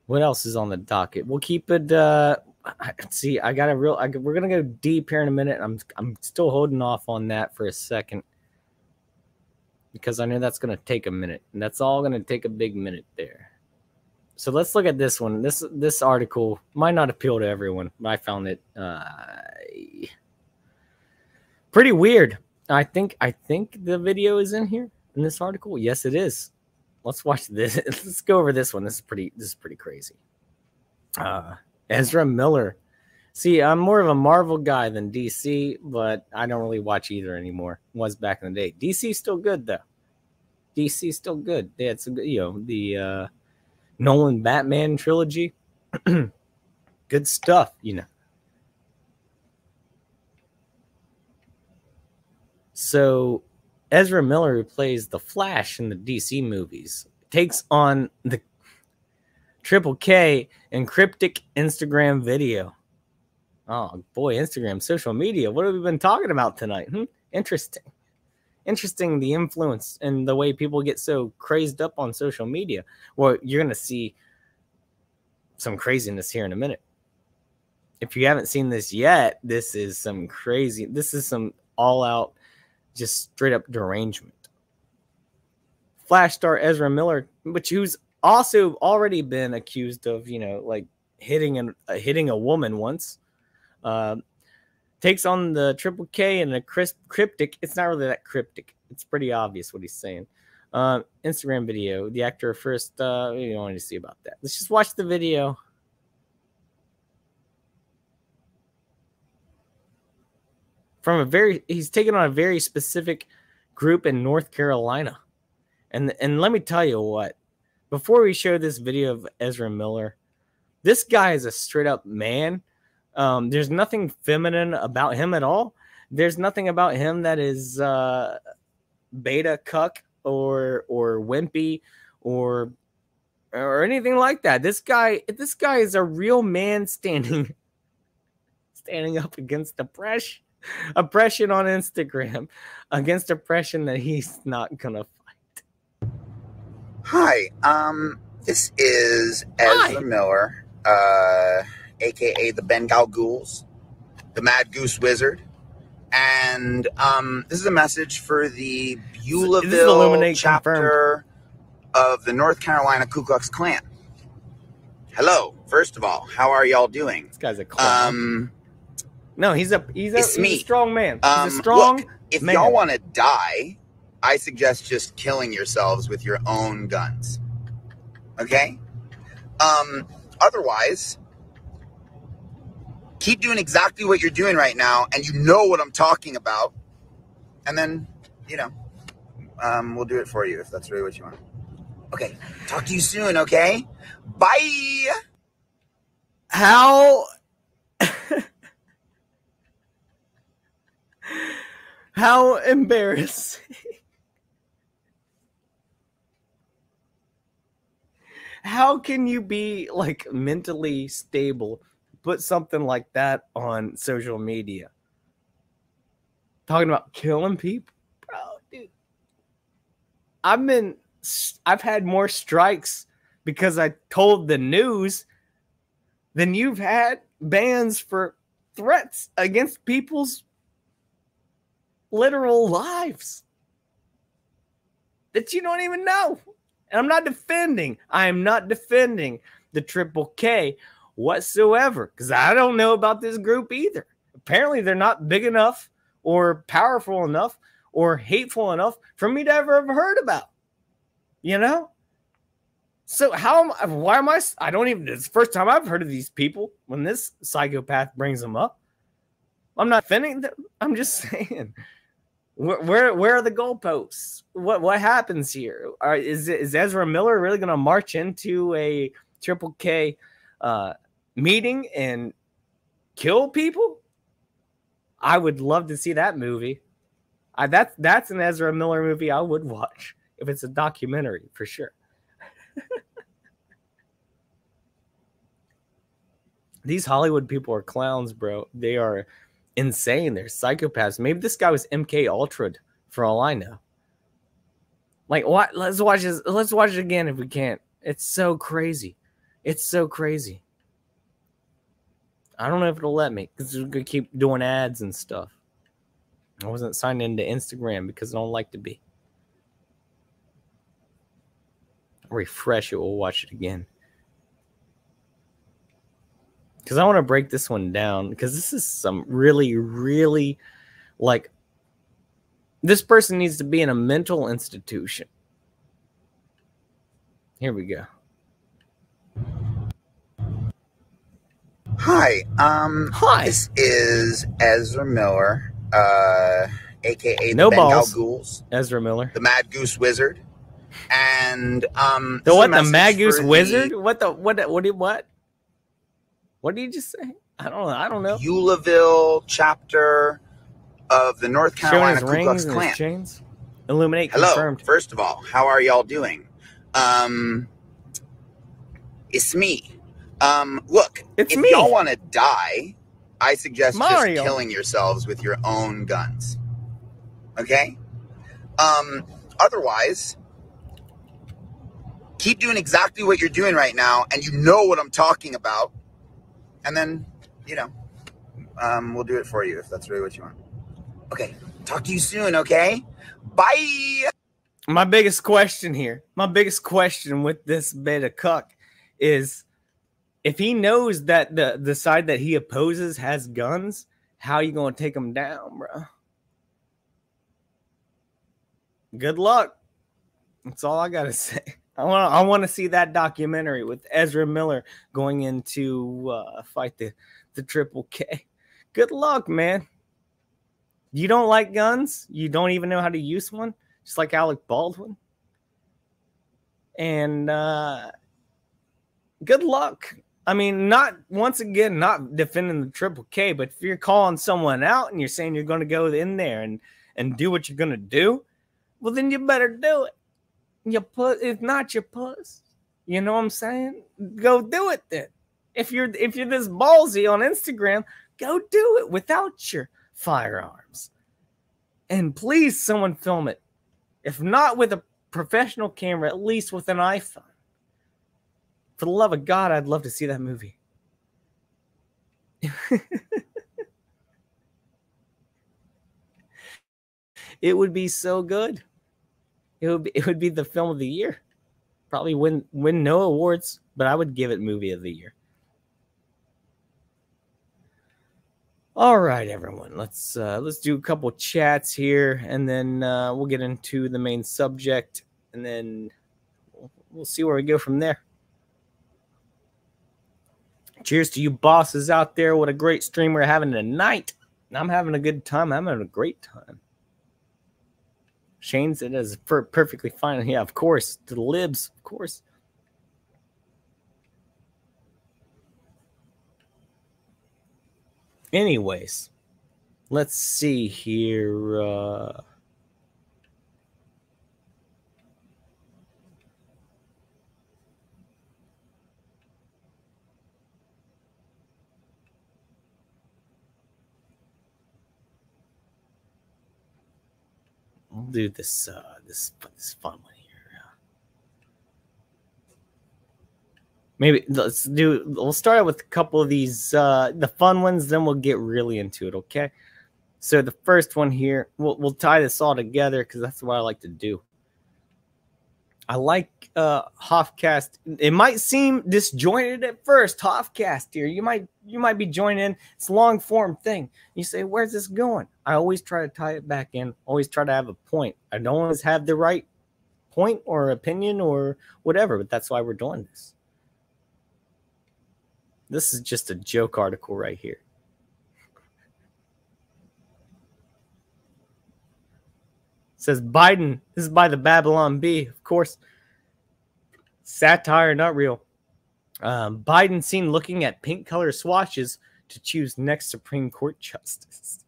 Speaker 1: What else is on the docket? We'll keep it. See, we're gonna go deep here in a minute. I'm still holding off on that for a second because I know that's gonna take a minute, and that's all gonna take a big minute there. So let's look at this one. This article might not appeal to everyone, but I found it pretty weird. I think the video is in here in this article. Yes, it is. Let's watch this. Let's go over this one. This is pretty crazy. Ezra Miller. See, I'm more of a Marvel guy than DC, but I don't really watch either anymore. Was back in the day. DC's still good though. DC's still good. They had some, the Nolan Batman trilogy. Good stuff, you know. So Ezra Miller, who plays the Flash in the DC movies, takes on the Triple K in cryptic Instagram video. Oh boy, Instagram, social media. What have we been talking about tonight? Interesting. Interesting, the influence and the way people get so crazed up on social media. Well, you're going to see some craziness here in a minute. If you haven't seen this yet, this is some crazy. This is some all-out, just straight-up derangement. Flash star Ezra Miller, who's also already been accused of, like hitting a woman once, takes on the Triple K in a cryptic. It's not really that cryptic. It's pretty obvious what he's saying. Instagram video. The actor first. What do you want to see about that? Let's just watch the video. He's taken on a very specific group in North Carolina, and let me tell you what. Before we show this video of Ezra Miller, this guy is a straight up man. There's nothing feminine about him at all. There's nothing about him that is beta cuck or wimpy or anything like that. This guy is a real man standing up against oppression on Instagram, against oppression that he's not gonna fight.
Speaker 11: Hi, this is Ezra Miller, aka the Bengal Ghouls, the Mad Goose Wizard, and this is a message for the Beulahville chapter of the North Carolina Ku Klux Klan. Hello, first of all, how are y'all doing?
Speaker 1: This guy's a clown. No, he's a strong man. He's a strong
Speaker 11: look, if
Speaker 1: man.
Speaker 11: y'all want to die, I suggest just killing yourselves with your own guns. Okay? Otherwise, keep doing exactly what you're doing right now, and you know what I'm talking about. And then, we'll do it for you if that's really what you want. Okay. Talk to you soon, okay? Bye!
Speaker 1: How embarrassing. How can you be like mentally stable, put something like that on social media? Talking about killing people? Bro, dude. I've been I've had more strikes because I told the news than you've had bans for threats against people's literal lives that you don't even know. And I'm not defending. I am not defending the Triple K whatsoever, because I don't know about this group either. Apparently, they're not big enough or powerful enough or hateful enough for me to ever have heard about. You know? So why am I don't even, it's the first time I've heard of these people when this psychopath brings them up. I'm not defending them. I'm just saying, where are the goalposts? What happens here? Is Ezra Miller really going to march into a Triple K meeting and kill people? I would love to see that movie. That's an Ezra Miller movie I would watch if it's a documentary for sure. These Hollywood people are clowns, bro. They are insane. They're psychopaths. Maybe this guy was MK Ultra'd for all I know. Like, what? Let's watch this. Let's watch it again if we can't. It's so crazy. It's so crazy. I don't know if it'll let me because we're gonna keep doing ads and stuff. I wasn't signed into Instagram because I don't like to be. I'll refresh it. We'll watch it again. Because I want to break this one down, because this is some really, really, like, this person needs to be in a mental institution. Here we go.
Speaker 11: Hi.
Speaker 1: Hi.
Speaker 11: This is Ezra Miller, aka
Speaker 1: No
Speaker 11: the Bengal
Speaker 1: balls.
Speaker 11: Ghouls,
Speaker 1: Ezra Miller,
Speaker 11: the Mad Goose Wizard, and
Speaker 1: the what? The Mad Goose Wizard? What did you just say? I don't know.
Speaker 11: Eulaville chapter of the North Carolina Ku Klux Klan.
Speaker 1: His chains. Illuminate
Speaker 11: Hello.
Speaker 1: confirmed.
Speaker 11: First of all, how are y'all doing? It's me. Look, if y'all want to die, I suggest just killing yourselves with your own guns. Okay? Otherwise, keep doing exactly what you're doing right now, and you know what I'm talking about. And then, we'll do it for you if that's really what you want. Okay. Talk to you soon, okay? Bye!
Speaker 1: My biggest question with this bit of cuck is, if he knows that the side that he opposes has guns, how are you going to take them down, bro? Good luck. That's all I got to say. I want to see that documentary with Ezra Miller going into fight the Triple K. Good luck, man. You don't like guns? You don't even know how to use one? Just like Alec Baldwin? And good luck. I mean, not defending the Triple K, but if you're calling someone out and you're saying you're going to go in there and do what you're going to do, well, then you better do it. If not, you puss. You know what I'm saying? Go do it then. If you're this ballsy on Instagram, go do it without your firearms. And please, someone film it. If not with a professional camera, at least with an iPhone. For the love of God, I'd love to see that movie. It would be so good. It would be the film of the year. Probably win no awards, but I would give it movie of the year. All right, everyone. Let's do a couple chats here, and then we'll get into the main subject, and then we'll see where we go from there. Cheers to you bosses out there. What a great stream we're having tonight. I'm having a good time. I'm having a great time. Shane said it's perfectly fine. Yeah, of course. To the libs, of course. Anyways, let's see here. We'll do this fun one here. Maybe we'll start out with a couple of these, the fun ones, then we'll get really into it, okay? So the first one here, we'll tie this all together because that's what I like to do. I like Hoffcast. It might seem disjointed at first, Hoffcast here. You might be joining in. It's a long form thing. You say, where's this going? I always try to tie it back in. Always try to have a point. I don't always have the right point or opinion or whatever, but that's why we're doing this. This is just a joke article right here. Says Biden. This is by the Babylon Bee, of course. Satire, not real. Biden seen looking at pink color swatches to choose next Supreme Court justice.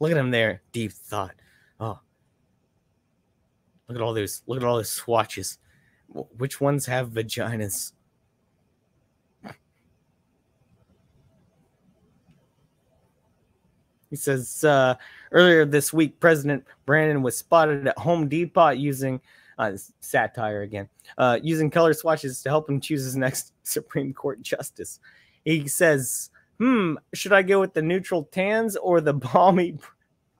Speaker 1: Look at him there. Deep thought. Oh, look at all those. Look at all those swatches. Which ones have vaginas? He says, earlier this week, President Brandon was spotted at Home Depot using, satire again, using color swatches to help him choose his next Supreme Court justice. He says, should I go with the neutral tans or the balmy?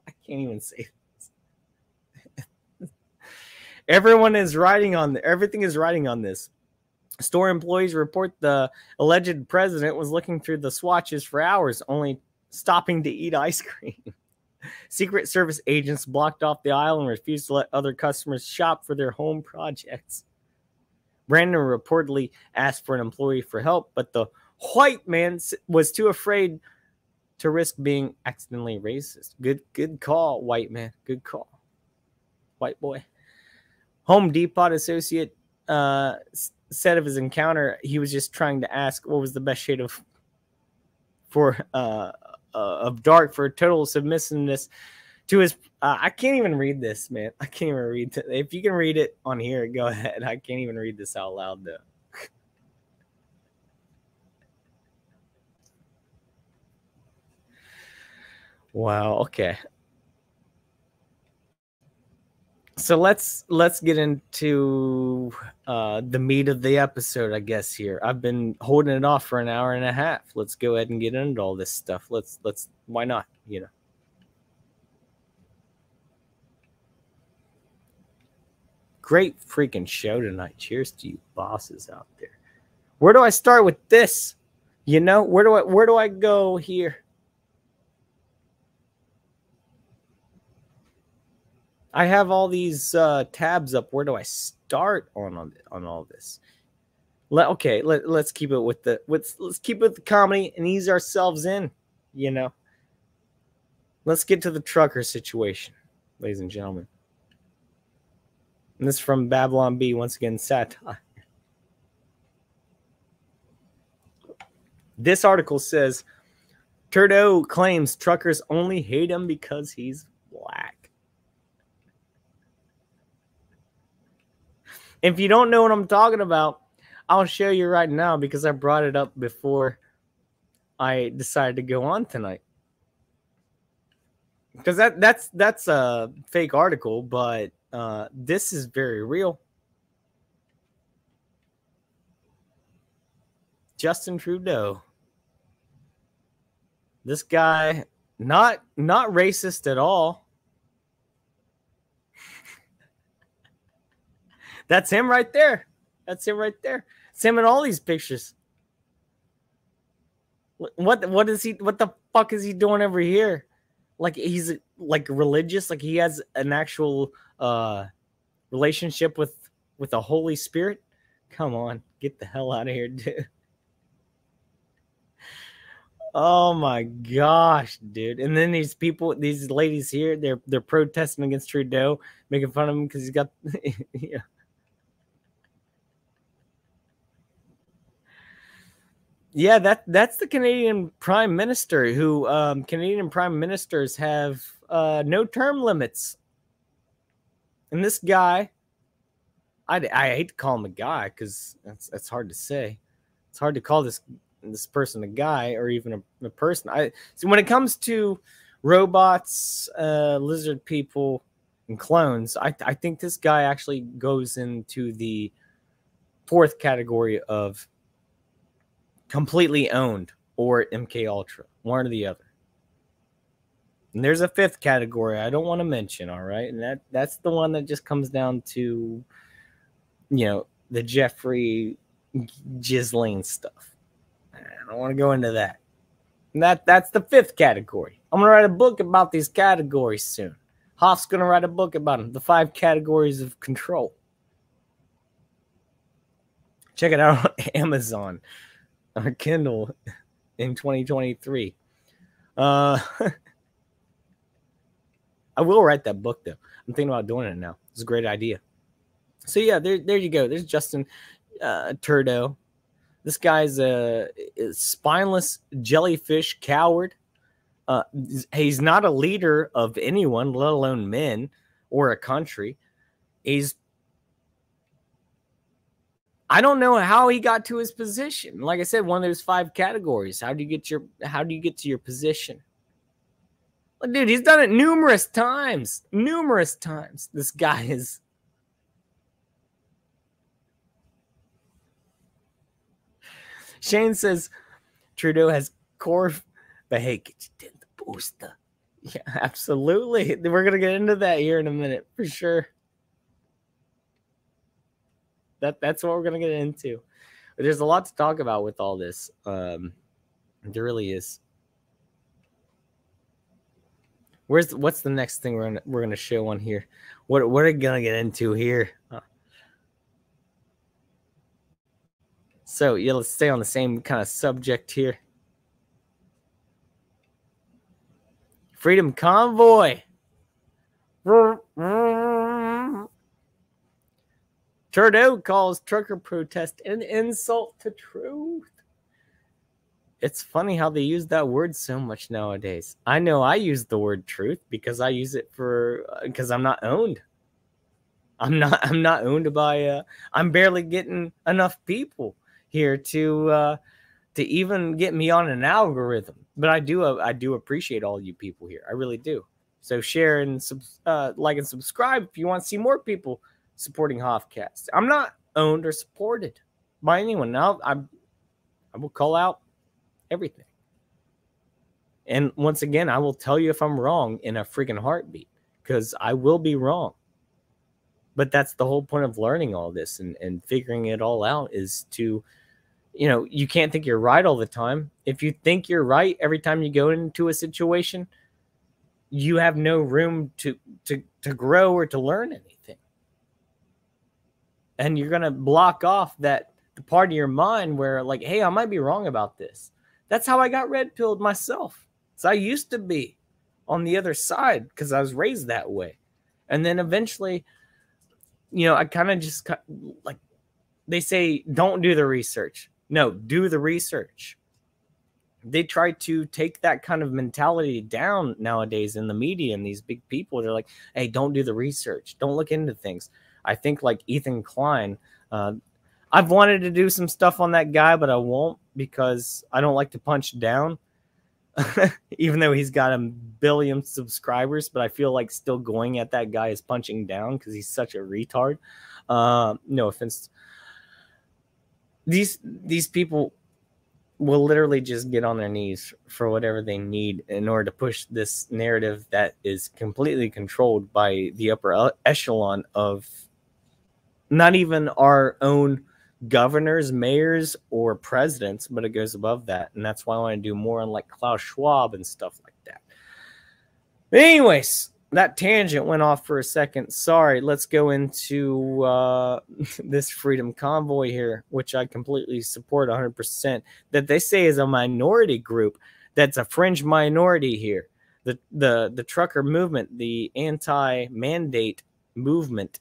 Speaker 1: I can't even say this. Everything is riding on this. Store employees report the alleged president was looking through the swatches for hours, only stopping to eat ice cream. Secret Service agents blocked off the aisle and refused to let other customers shop for their home projects. Brandon reportedly asked for an employee for help, but the white man was too afraid to risk being accidentally racist. Good call, white man. Good call, white boy. Home Depot associate said of his encounter, he was just trying to ask what was the best shade of dark for total submissiveness to his. I can't even read this, man. I can't even read it. If you can read it on here, go ahead. I can't even read this out loud, though. Wow. Okay. So let's get into the meat of the episode, I guess. Here, I've been holding it off for an hour and a half. Let's go ahead and get into all this stuff. Let's. Why not? You know. Great freaking show tonight. Cheers to you bosses out there. Where do I start with this? You know, where do I go here? I have all these tabs up. Where do I start on all this? Let's keep it with let's keep it with the comedy and ease ourselves in. You know, let's get to the trucker situation, ladies and gentlemen. And this is from Babylon Bee, once again, satire. This article says Trudeau claims truckers only hate him because he's black. If you don't know what I'm talking about, I'll show you right now because I brought it up before I decided to go on tonight. Because that's a fake article, but this is very real. Justin Trudeau. This guy, not racist at all. That's him right there. That's him right there. It's him in all these pictures. What is he? What the fuck is he doing over here? Like he's like religious. Like he has an actual relationship with the Holy Spirit. Come on, get the hell out of here, dude. Oh my gosh, dude. And then these people, these ladies here, they're protesting against Trudeau, making fun of him because he's got yeah. Yeah, that's the Canadian Prime Minister who Canadian Prime Ministers have no term limits. And this guy, I hate to call him a guy because that's hard to say. It's hard to call this person a guy or even a person. So when it comes to robots, lizard people, and clones, I think this guy actually goes into the fourth category of completely owned or MK Ultra, one or the other. And there's a fifth category I don't want to mention, all right? And that's the one that just comes down to, you know, the Jeffrey Ghislaine stuff. I don't want to go into that. And that's the fifth category. I'm going to write a book about these categories soon. Hoff's going to write a book about them, the 5 categories of control. Check it out on Amazon or Kindle in 2023. I will write that book, though. I'm thinking about doing it now. It's a great idea. So, yeah, there you go. There's Justin Trudeau. This guy's a spineless jellyfish coward. He's not a leader of anyone, let alone men or a country. I don't know how he got to his position. Like I said, one of those 5 categories. How do you get to your position? Like, dude, he's done it numerous times. Numerous times. This guy is. Shane says Trudeau has core. But hey, get you the booster. Yeah, absolutely. We're gonna get into that here in a minute for sure. That's what we're gonna get into. But there's a lot to talk about with all this. There really is. What's the next thing we're gonna show on here? What are we gonna get into here? So yeah, let's stay on the same kind of subject here. Freedom Convoy. Trudeau calls trucker protest an insult to truth. It's funny how they use that word so much nowadays. I know I use the word truth because I use it because I'm not owned. I'm not owned by I'm barely getting enough people here to even get me on an algorithm. But I do appreciate all you people here. I really do. So share and like and subscribe if you want to see more people supporting Hoffcast. I'm not owned or supported by anyone. Now I will call out everything. And once again, I will tell you if I'm wrong in a freaking heartbeat, because I will be wrong. But that's the whole point of learning all this and figuring it all out, is to, you know, you can't think you're right all the time. If you think you're right every time you go into a situation, you have no room to grow or to learn anything. And you're going to block off the part of your mind where, like, hey, I might be wrong about this. That's how I got red pilled myself. So I used to be on the other side because I was raised that way. And then eventually, you know, I kind of just, like, they say, don't do the research. No, do the research. They try to take that kind of mentality down nowadays in the media, and these big people, they're like, hey, don't do the research. Don't look into things. I think like Ethan Klein, I've wanted to do some stuff on that guy, but I won't because I don't like to punch down, even though he's got a billion subscribers. But I feel like still going at that guy is punching down because he's such a retard. No offense. These people will literally just get on their knees for whatever they need in order to push this narrative that is completely controlled by the upper echelon of not even our own governors, mayors, or presidents, but it goes above that. And that's why I want to do more on like Klaus Schwab and stuff like that. But anyways, that tangent went off for a second. Sorry. Let's go into this Freedom Convoy here, which I completely support 100%, that they say is a minority group. That's a fringe minority here. The trucker movement, the anti-mandate movement.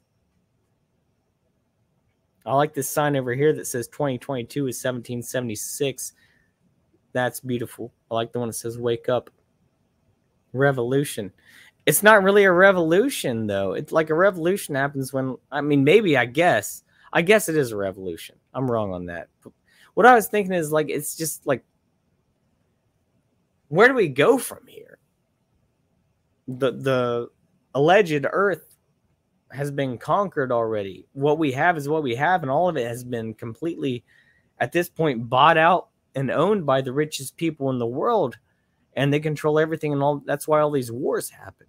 Speaker 1: I like this sign over here that says 2022 is 1776. That's beautiful. I like the one that says wake up. Revolution. It's not really a revolution, though. It's like a revolution happens when, I mean, maybe, I guess it is a revolution. I'm wrong on that. But what I was thinking is, like, it's just like, where do we go from here? The alleged Earth has been conquered already. What we have is what we have, and all of it has been completely, at this point, bought out and owned by the richest people in the world, and they control everything, and all. That's why all these wars happen.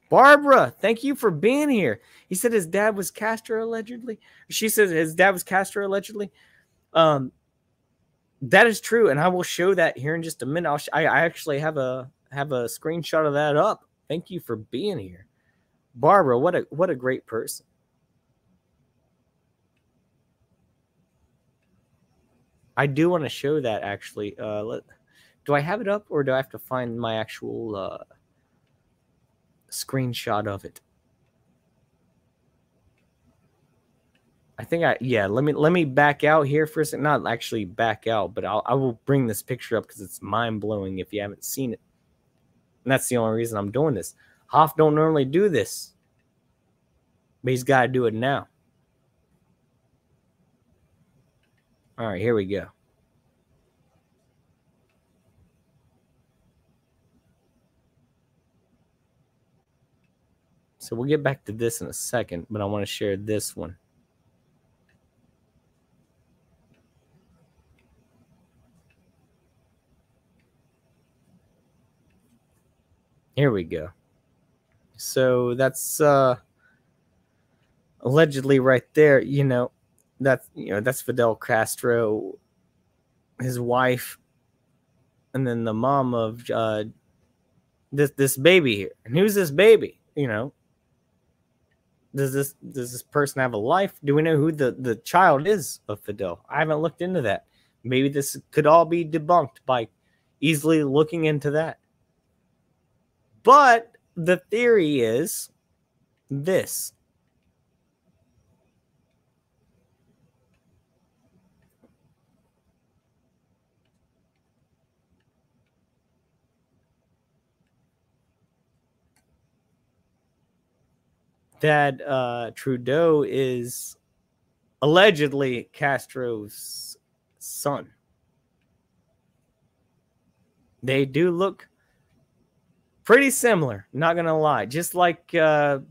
Speaker 1: Barbara, thank you for being here. He said his dad was Castro allegedly. She says his dad was Castro allegedly. That is true, and I will show that here in just a minute. I actually have a screenshot of that up. Thank you for being here, Barbara. What a great person. I do want to show that actually. Do I have it up, or do I have to find my actual screenshot of it? I think let me back out here for a second. Not actually back out, but I will bring this picture up because it's mind-blowing if you haven't seen it. And that's the only reason I'm doing this. Hoff don't normally do this, but he's got to do it now. All right, here we go. So we'll get back to this in a second, but I want to share this one. Here we go. So that's allegedly right there. That's Fidel Castro, his wife, and then the mom of this baby here. And who's this baby? Does this person have a life? Do we know who the child is of Fidel? I haven't looked into that. Maybe this could all be debunked by easily looking into that. But the theory is this. That Trudeau is allegedly Castro's son. They do look pretty similar, not gonna lie. Just like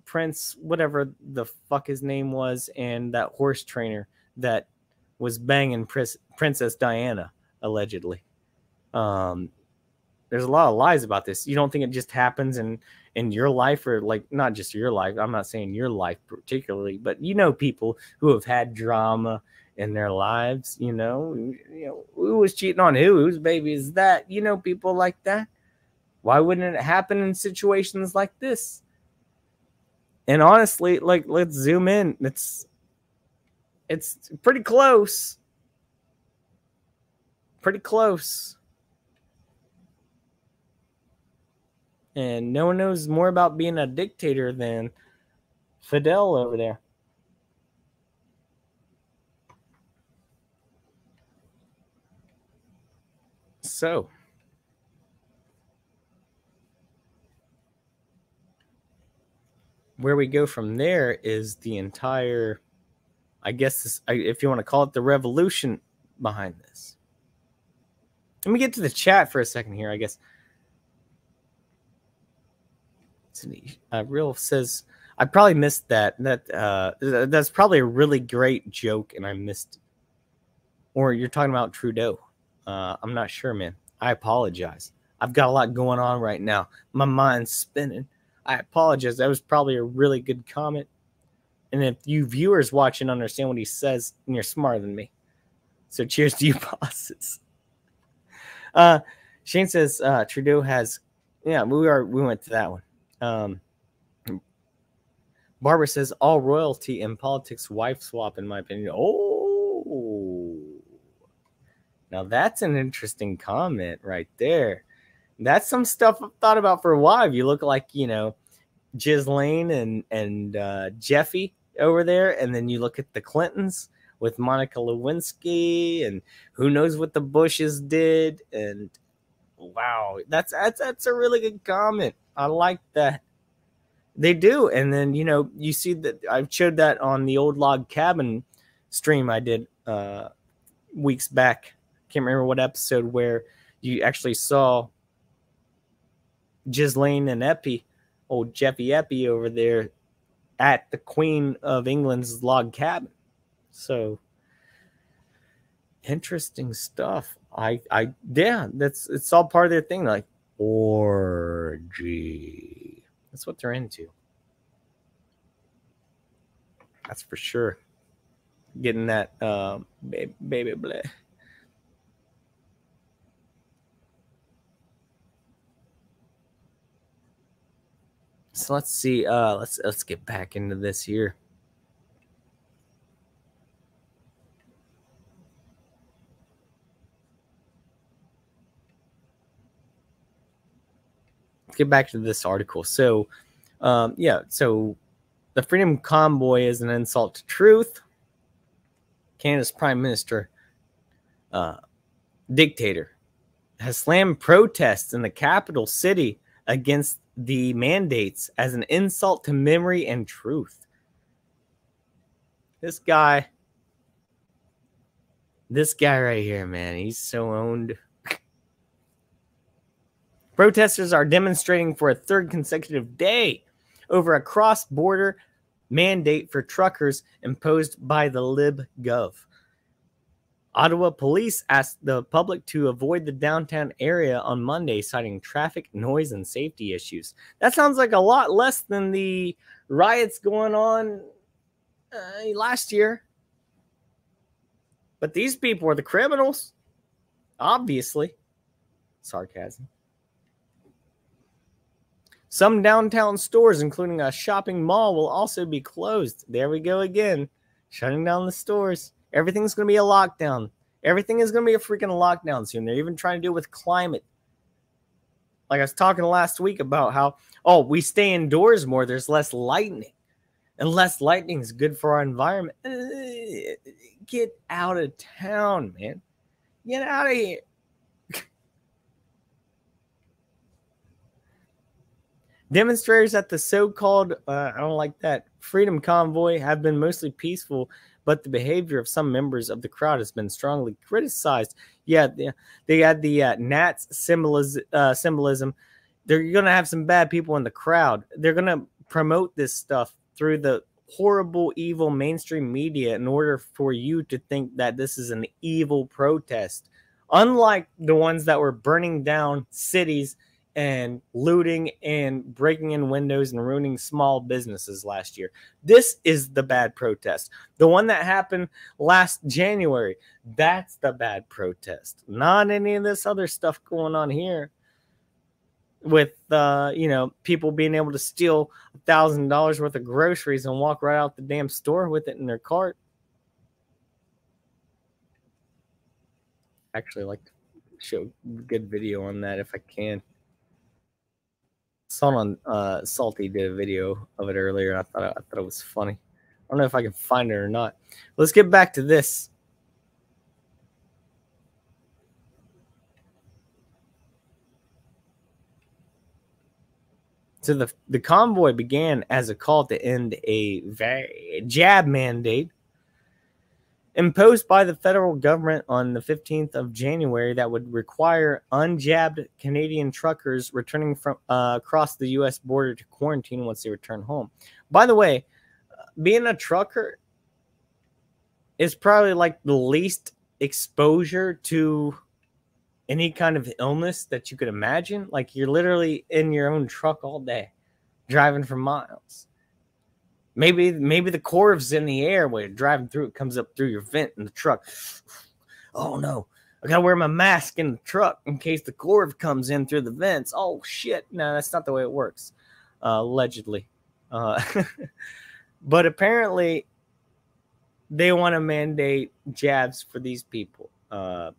Speaker 1: Prince, whatever the fuck his name was, and that horse trainer that was banging Princess Diana, allegedly. There's a lot of lies about this. You don't think it just happens in your life, or like not just your life. I'm not saying your life particularly, but people who have had drama in their lives. Who was cheating on who? Whose baby is that? People like that. Why wouldn't it happen in situations like this? And honestly, let's zoom in. It's pretty close. Pretty close. And no one knows more about being a dictator than Fidel over there. So, where we go from there is the entire, I guess, if you want to call it, the revolution behind this. Let me get to the chat for a second here, I guess. Real says, I probably missed that. That's probably a really great joke, and I missed it. Or you're talking about Trudeau. I'm not sure, man. I apologize. I've got a lot going on right now. My mind's spinning. I apologize. That was probably a really good comment. And if you viewers watching understand what he says, then you're smarter than me. So cheers to you, bosses. Shane says Trudeau has, we went to that one. Barbara says all royalty and politics wife swap, in my opinion. Oh, now that's an interesting comment right there. That's some stuff I've thought about for a while. If you look like, Ghislaine and Jeffy over there, and then you look at the Clintons with Monica Lewinsky, and who knows what the Bushes did. And wow, that's a really good comment. I like that. They do. And then, you see that I showed that on the old log cabin stream I did weeks back. Can't remember what episode, where you actually saw Ghislaine and Epi, old Jeffy Epi over there at the Queen of England's log cabin. So interesting stuff. Yeah, it's all part of their thing, like orgy. That's what they're into. That's for sure. Getting that baby bleh. So let's see. Let's get back into this here. Let's get back to this article. So, yeah. So, the Freedom Convoy is an insult to truth. Canada's Prime Minister, dictator, has slammed protests in the capital city against the mandates as an insult to memory and truth. This guy right here, man, he's so owned. Protesters are demonstrating for a third consecutive day over a cross-border mandate for truckers imposed by the LibGov. Ottawa police asked the public to avoid the downtown area on Monday, citing traffic, noise, and safety issues. That sounds like a lot less than the riots going on last year. But these people are the criminals, obviously. Sarcasm. Some downtown stores, including a shopping mall, will also be closed. There we go again, shutting down the stores. Everything's going to be a lockdown. Everything is going to be a freaking lockdown soon. They're even trying to do it with climate. Like I was talking last week about how, we stay indoors more. There's less lightning. And less lightning is good for our environment. Get out of town, man. Get out of here. Demonstrators at the so-called, I don't like that, Freedom Convoy have been mostly peaceful, but the behavior of some members of the crowd has been strongly criticized. Yeah, they had the Nats symbolism. They're going to have some bad people in the crowd. They're going to promote this stuff through the horrible, evil mainstream media in order for you to think that this is an evil protest. Unlike the ones that were burning down cities and looting and breaking in windows and ruining small businesses last year. This is the bad protest. The one that happened last January, that's the bad protest. Not any of this other stuff going on here with, people being able to steal $1,000 worth of groceries and walk right out the damn store with it in their cart. Actually, I'd like to show a good video on that if I can. Saw on Salty did a video of it earlier, and I thought it was funny. I don't know if I can find it or not. Let's get back to this. So the convoy began as a call to end a jab mandate imposed by the federal government on the 15th of January that would require unjabbed Canadian truckers returning from across the U.S. border to quarantine once they return home. By the way, being a trucker is probably like the least exposure to any kind of illness that you could imagine. Like, you're literally in your own truck all day, driving for miles. Maybe the Corv's in the air while you're driving through. It comes up through your vent in the truck. Oh, no. I got to wear my mask in the truck in case the Corv comes in through the vents. Oh, shit. No, that's not the way it works. Allegedly. But apparently, they want to mandate jabs for these people,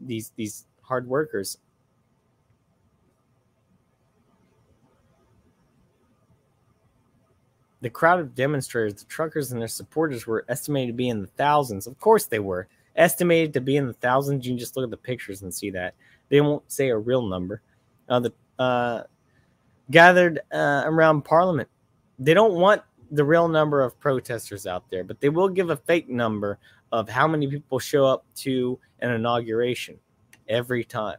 Speaker 1: these hard workers. The crowd of demonstrators, the truckers and their supporters, were estimated to be in the thousands. Of course they were. Estimated to be in the thousands. You can just look at the pictures and see that. They won't say a real number. Gathered around Parliament. They don't want the real number of protesters out there, but they will give a fake number of how many people show up to an inauguration every time.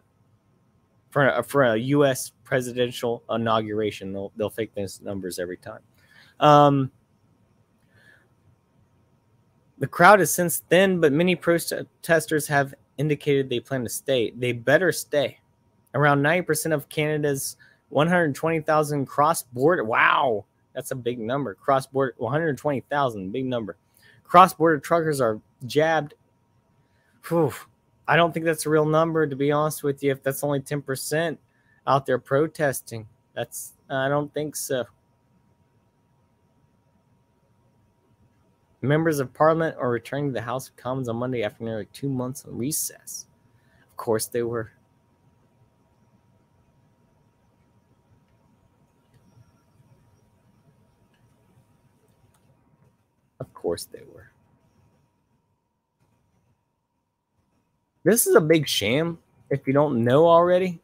Speaker 1: for a U.S. presidential inauguration. They'll fake those numbers every time. The crowd has since thinned, but many protesters have indicated they plan to stay. They better stay. Around 90% of Canada's 120,000 cross-border. Wow, that's a big number. Cross-border 120,000, big number. Cross-border truckers are jabbed. Whew. I don't think that's a real number, to be honest with you. If that's only 10% out there protesting, I don't think so. Members of Parliament are returning to the House of Commons on Monday after nearly 2 months on recess. Of course they were. Of course they were. This is a big sham, if you don't know already.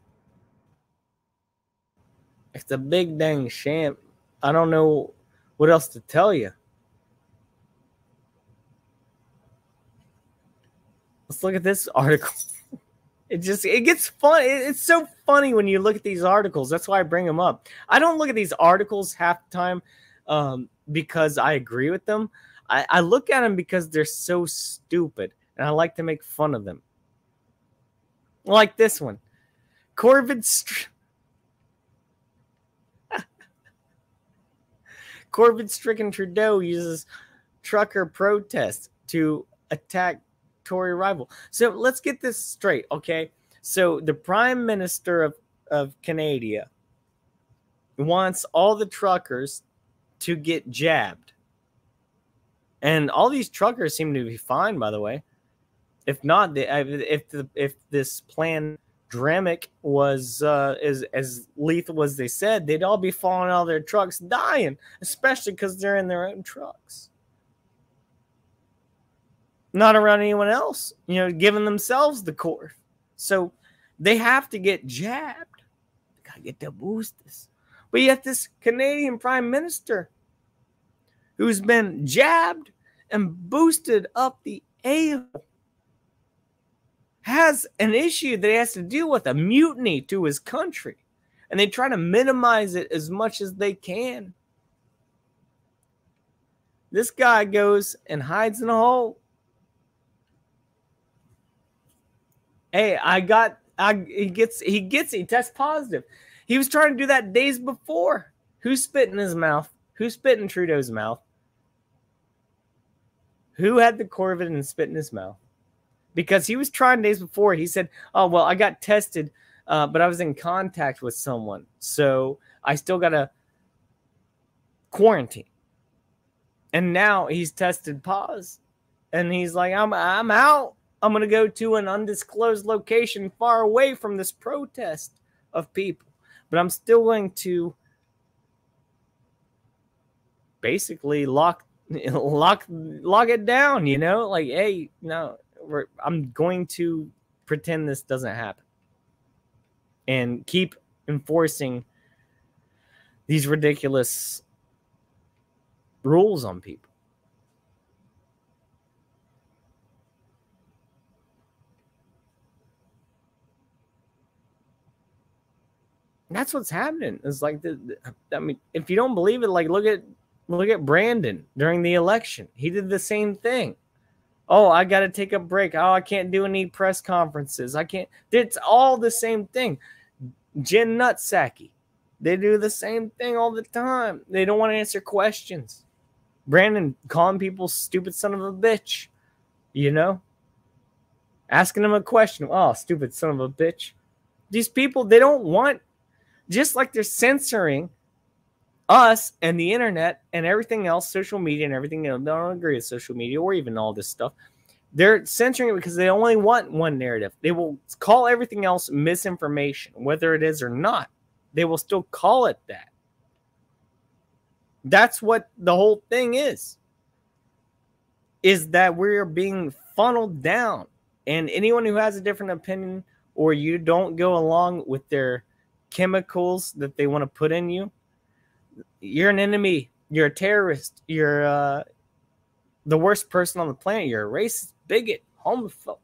Speaker 1: It's a big dang sham. I don't know what else to tell you. Let's look at this article. It gets fun. It's so funny when you look at these articles. That's why I bring them up. I don't look at these articles half the time because I agree with them. I look at them because they're so stupid, and I like to make fun of them. Like this one. COVID-stricken Trudeau uses trucker protest to attack Tory rival. So let's get this straight, okay? So the Prime Minister of Canada wants all the truckers to get jabbed. And all these truckers seem to be fine, by the way. If not, if this plan Dramic was as lethal as they said, they'd all be falling out of their trucks dying, especially because they're in their own trucks. Not around anyone else, giving themselves the course. So they have to get jabbed. They gotta get the boosters. But yet this Canadian Prime Minister, who's been jabbed and boosted up the ale, has an issue that he has to deal with, a mutiny to his country. And they try to minimize it as much as they can. This guy goes and hides in a hole. Hey, he tests positive. He was trying to do that days before. Who spit in his mouth? Who spit in Trudeau's mouth? Who had the COVID and spit in his mouth? Because he was trying days before. He said, oh, well, I got tested, but I was in contact with someone. So I still got to quarantine. And now he's tested positive. And he's like, I'm out. I'm going to go to an undisclosed location far away from this protest of people. But I'm still going to basically lock it down, Like, hey, no. I'm going to pretend this doesn't happen and keep enforcing these ridiculous rules on people. That's what's happening. It's like if you don't believe it, like look at Brandon during the election. He did the same thing. Oh, I got to take a break. Oh, I can't do any press conferences. I can't. It's all the same thing. Jen Nutsacky. They do the same thing all the time. They don't want to answer questions. Brandon calling people stupid son of a bitch. Asking them a question. Oh, stupid son of a bitch. These people, they don't want, just like they're censoring us and the internet and everything else, social media and everything. They don't agree with social media or even all this stuff. They're censoring it because they only want one narrative. They will call everything else misinformation, whether it is or not. They will still call it that. That's what the whole thing is that we're being funneled down. And anyone who has a different opinion or you don't go along with their chemicals that they want to put in you, you're an enemy. You're a terrorist. You're the worst person on the planet. You're a racist, bigot, homophobe.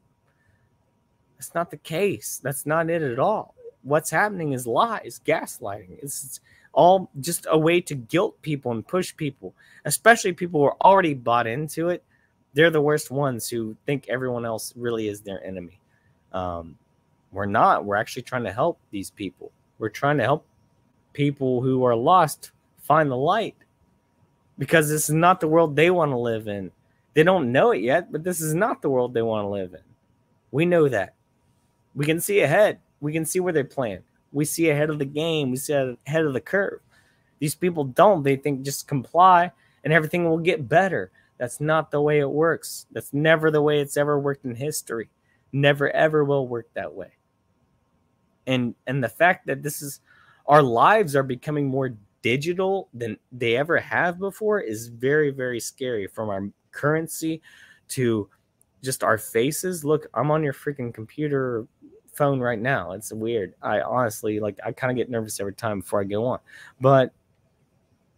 Speaker 1: That's not the case. That's not it at all. what's happening is lies, gaslighting. It's all just a way to guilt people and push people, especially people who are already bought into it. They're the worst ones who think everyone else really is their enemy. We're not. We're actually trying to help these people. We're trying to help people who are lost find the light, because this is not the world they want to live in. They don't know it yet, but this is not the world they want to live in. We know that. We can see ahead. We can see where they plan. We see ahead of the game. We see ahead of the curve. These people don't. They think just comply and everything will get better. That's not the way it works. That's never the way it's ever worked in history. Never, ever will work that way. And the fact that this is, our lives are becoming more digital than they ever have before is very, very scary. From our currency to just our faces. Look, I'm on your freaking computer phone right now. It's weird. I honestly, like, I kind of get nervous every time before I go on. But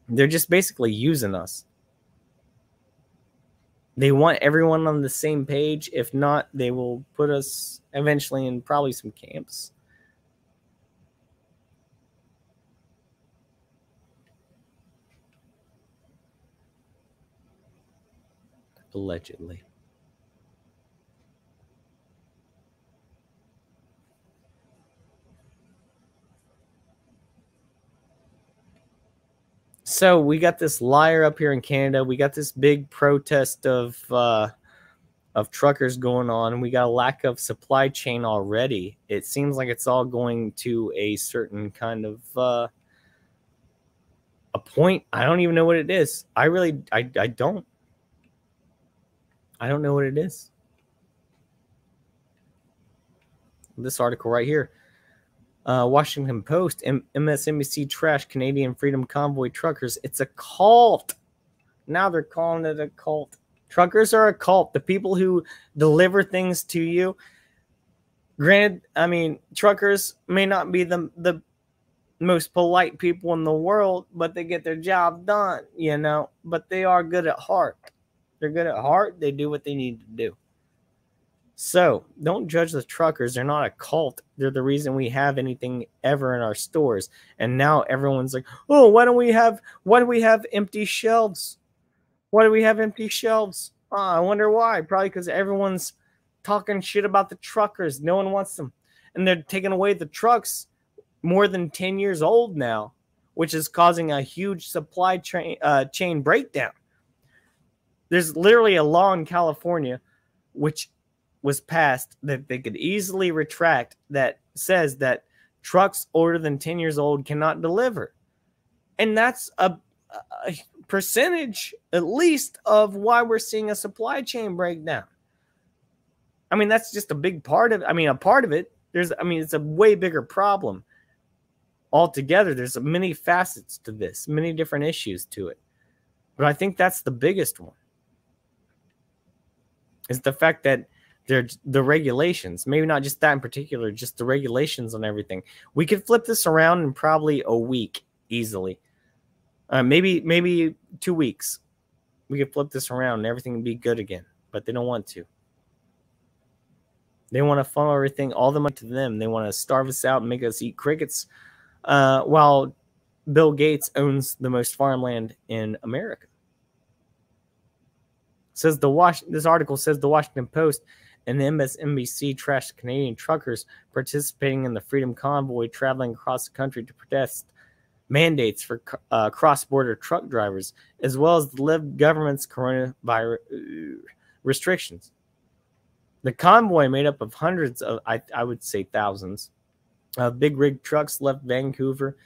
Speaker 1: they're just basically using us. They want everyone on the same page. If not, they will put us eventually in probably some camps. Allegedly. So we got this liar up here in Canada. We got this big protest of truckers going on, and we got a lack of supply chain already. It seems like it's all going to a certain kind of a point. I don't even know what it is. I don't. I don't know what it is. This article right here. Washington Post, MSNBC trash Canadian Freedom Convoy truckers. It's a cult. Now they're calling it a cult. Truckers are a cult. The people who deliver things to you. Granted, I mean, truckers may not be the most polite people in the world, but they get their job done, you know. But they are good at heart. They're good at heart. They do what they need to do. So don't judge the truckers. They're not a cult. They're the reason we have anything ever in our stores. And now everyone's like, oh, why do we have empty shelves? Why do we have empty shelves? I wonder why. Probably because everyone's talking shit about the truckers. No one wants them. And they're taking away the trucks more than 10 years old now, which is causing a huge supply chain breakdown. There's literally a law in California which was passed that they could easily retract that says that trucks older than 10 years old cannot deliver. And that's a percentage, at least, of why we're seeing a supply chain breakdown. I mean, that's just a big part of it. I mean, a part of it. It's a way bigger problem altogether. There's many facets to this, many different issues to it. But I think that's the biggest one. Is the fact that the regulations, maybe not just that in particular, just the regulations on everything. We could flip this around in probably a week easily. Maybe 2 weeks. We could flip this around and everything would be good again. But they don't want to. They want to funnel everything, all the money to them. They want to starve us out and make us eat crickets while Bill Gates owns the most farmland in America. This article says the Washington Post and the MSNBC trashed Canadian truckers participating in the Freedom Convoy traveling across the country to protest mandates for cross-border truck drivers, as well as the Lib government's coronavirus restrictions. The convoy, made up of hundreds of, I would say thousands, of big rig trucks, left Vancouver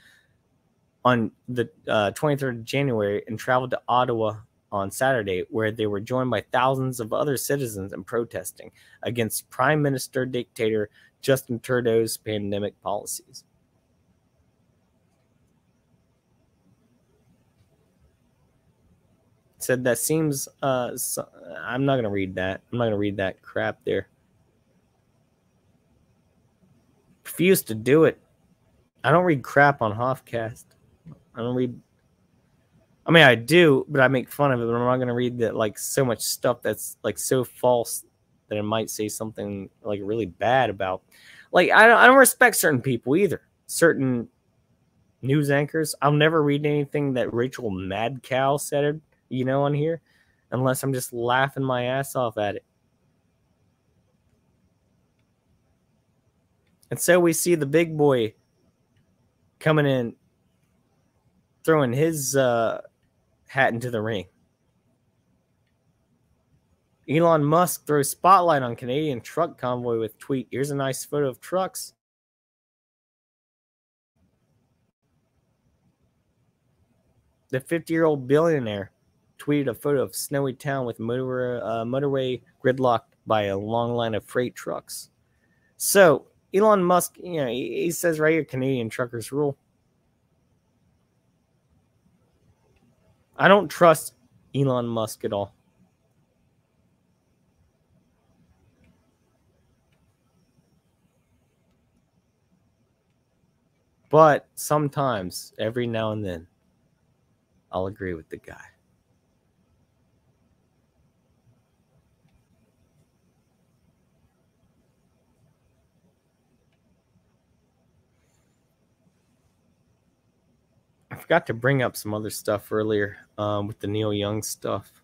Speaker 1: on the 23rd of January and traveled to Ottawa on Saturday, where they were joined by thousands of other citizens in protesting against Prime Minister dictator Justin Trudeau's pandemic policies. Said that seems I'm not going to read that. I'm not going to read that crap there. Refuse to do it. I don't read crap on Hoffcast. I don't read. I mean, I do, but I make fun of it. But I'm not going to read that, like, so much stuff that's like so false that it might say something like really bad about. Like, I don't respect certain people either. Certain news anchors. I'll never read anything that Rachel Madcow said, on here, unless I'm just laughing my ass off at it. And so we see the big boy coming in, throwing his hat into the ring. Elon Musk throws spotlight on Canadian truck convoy with tweet. Here's a nice photo of trucks. The 50-year-old billionaire tweeted a photo of snowy town with motorway gridlocked by a long line of freight trucks. So Elon Musk, he says right here, Canadian truckers rule. I don't trust Elon Musk at all. But sometimes, every now and then, I'll agree with the guy. I forgot to bring up some other stuff earlier with the Neil Young stuff.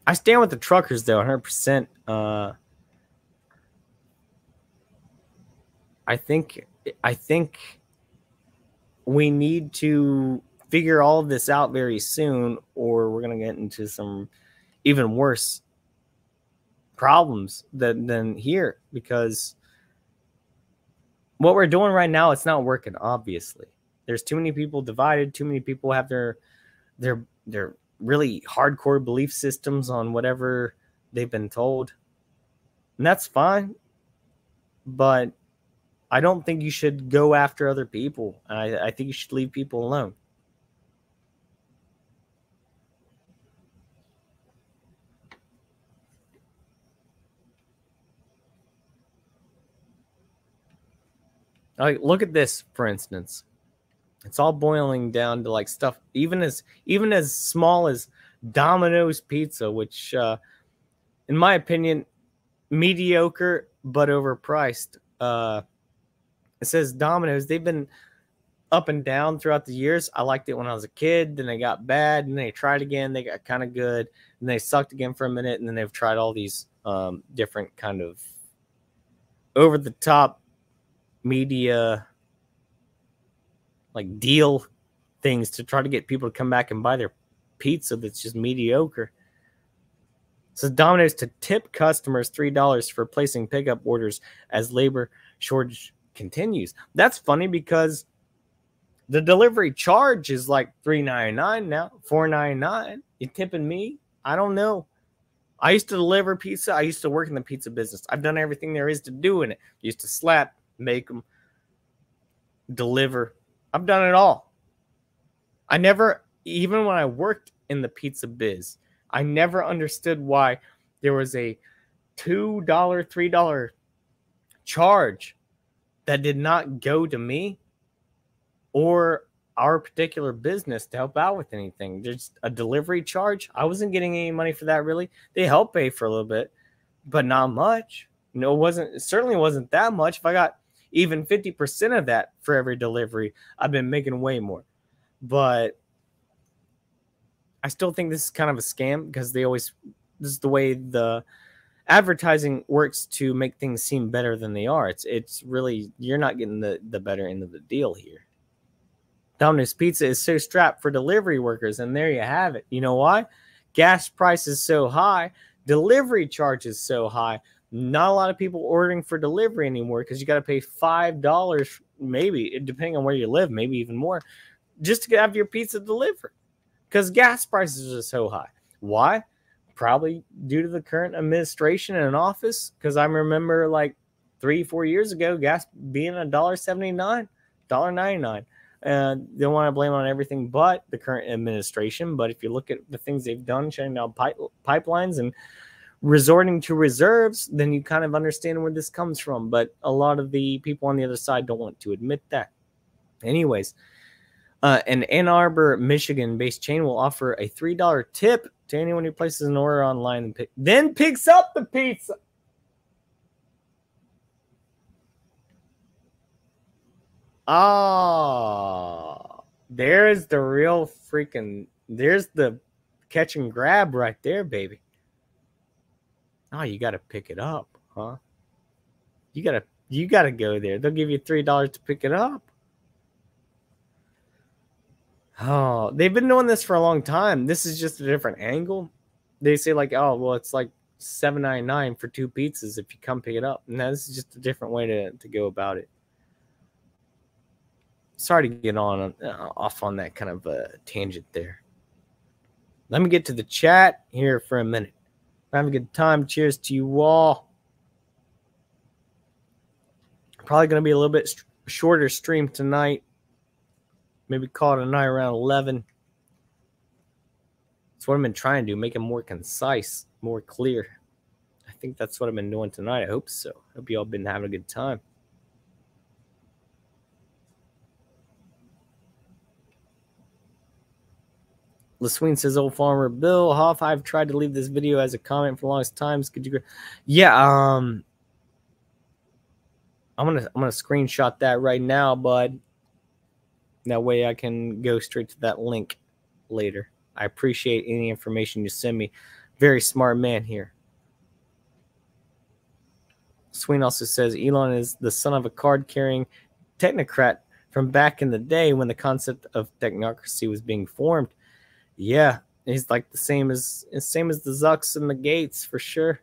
Speaker 1: I stand with the truckers, though, 100%. I think we need to figure all of this out very soon, or we're going to get into some even worse problems than here, because what we're doing right now, it's not working, obviously. There's too many people divided, too many people have their really hardcore belief systems on whatever they've been told. And that's fine, but I don't think you should go after other people. I think you should leave people alone. Like, look at this, for instance. It's all boiling down to like stuff, even as small as Domino's pizza, which, in my opinion, mediocre but overpriced. It says Domino's. They've been up and down throughout the years. I liked it when I was a kid. Then they got bad. And they tried again. They got kind of good. And they sucked again for a minute. And then they've tried all these different kind of over-the-top media like deal things to try to get people to come back and buy their pizza that's just mediocre. It says Domino's to tip customers $3 for placing pickup orders as labor shortage continues. That's funny because the delivery charge is like $3.99 now, $4.99. You tipping me? I don't know. I used to deliver pizza. I used to work in the pizza business. I've done everything there is to do in it. Used to slap, make them, deliver. I've done it all. I never, even when I worked in the pizza biz, I never understood why there was a $2, $3 charge that did not go to me or our particular business to help out with anything. There's a delivery charge. I wasn't getting any money for that, really. They helped pay for a little bit, but not much. No, it certainly wasn't that much. If I got even 50% of that for every delivery, I've been making way more. But I still think this is kind of a scam because this is the way the advertising works to make things seem better than they are. It's really, you're not getting the better end of the deal here. Domino's Pizza is so strapped for delivery workers, and there you have it. You know why? Gas price is so high, delivery charge is so high. Not a lot of people ordering for delivery anymore because you got to pay $5, maybe, depending on where you live, maybe even more, just to have your pizza delivered because gas prices are so high. Why? Probably due to the current administration in office, because I remember like 3-4 years ago, gas being $1.79, $1.99. And they don't want to blame on everything but the current administration. But if you look at the things they've done, shutting down pipelines and resorting to reserves, then you kind of understand where this comes from. But a lot of the people on the other side don't want to admit that. Anyways, an Ann Arbor, Michigan-based chain will offer a $3 tip to anyone who places an order online and then picks up the pizza. Oh, there's the real freaking, there's the catch and grab right there, baby. Oh, you got to pick it up, huh? You got to go there. They'll give you $3 to pick it up. Oh, they've been doing this for a long time. This is just a different angle. They say like, oh, well, it's like $7.99 for 2 pizzas if you come pick it up. And this is just a different way to go about it. Sorry to get off on that kind of a tangent there. Let me get to the chat here for a minute. Have a good time. Cheers to you all. Probably going to be a little bit shorter stream tonight. Maybe call it a night around 11. That's what I've been trying to do. Make it more concise, more clear. I think that's what I've been doing tonight. I hope so. Hope you all been having a good time. LaSween says, "Old Farmer Bill Hoff, I've tried to leave this video as a comment for the longest times. Could you go?" Yeah, I'm gonna screenshot that right now, bud. That way I can go straight to that link later. I appreciate any information you send me. Very smart man here. Sween also says Elon is the son of a card-carrying technocrat from back in the day when the concept of technocracy was being formed. Yeah, he's like the same as the Zucks and the Gates for sure.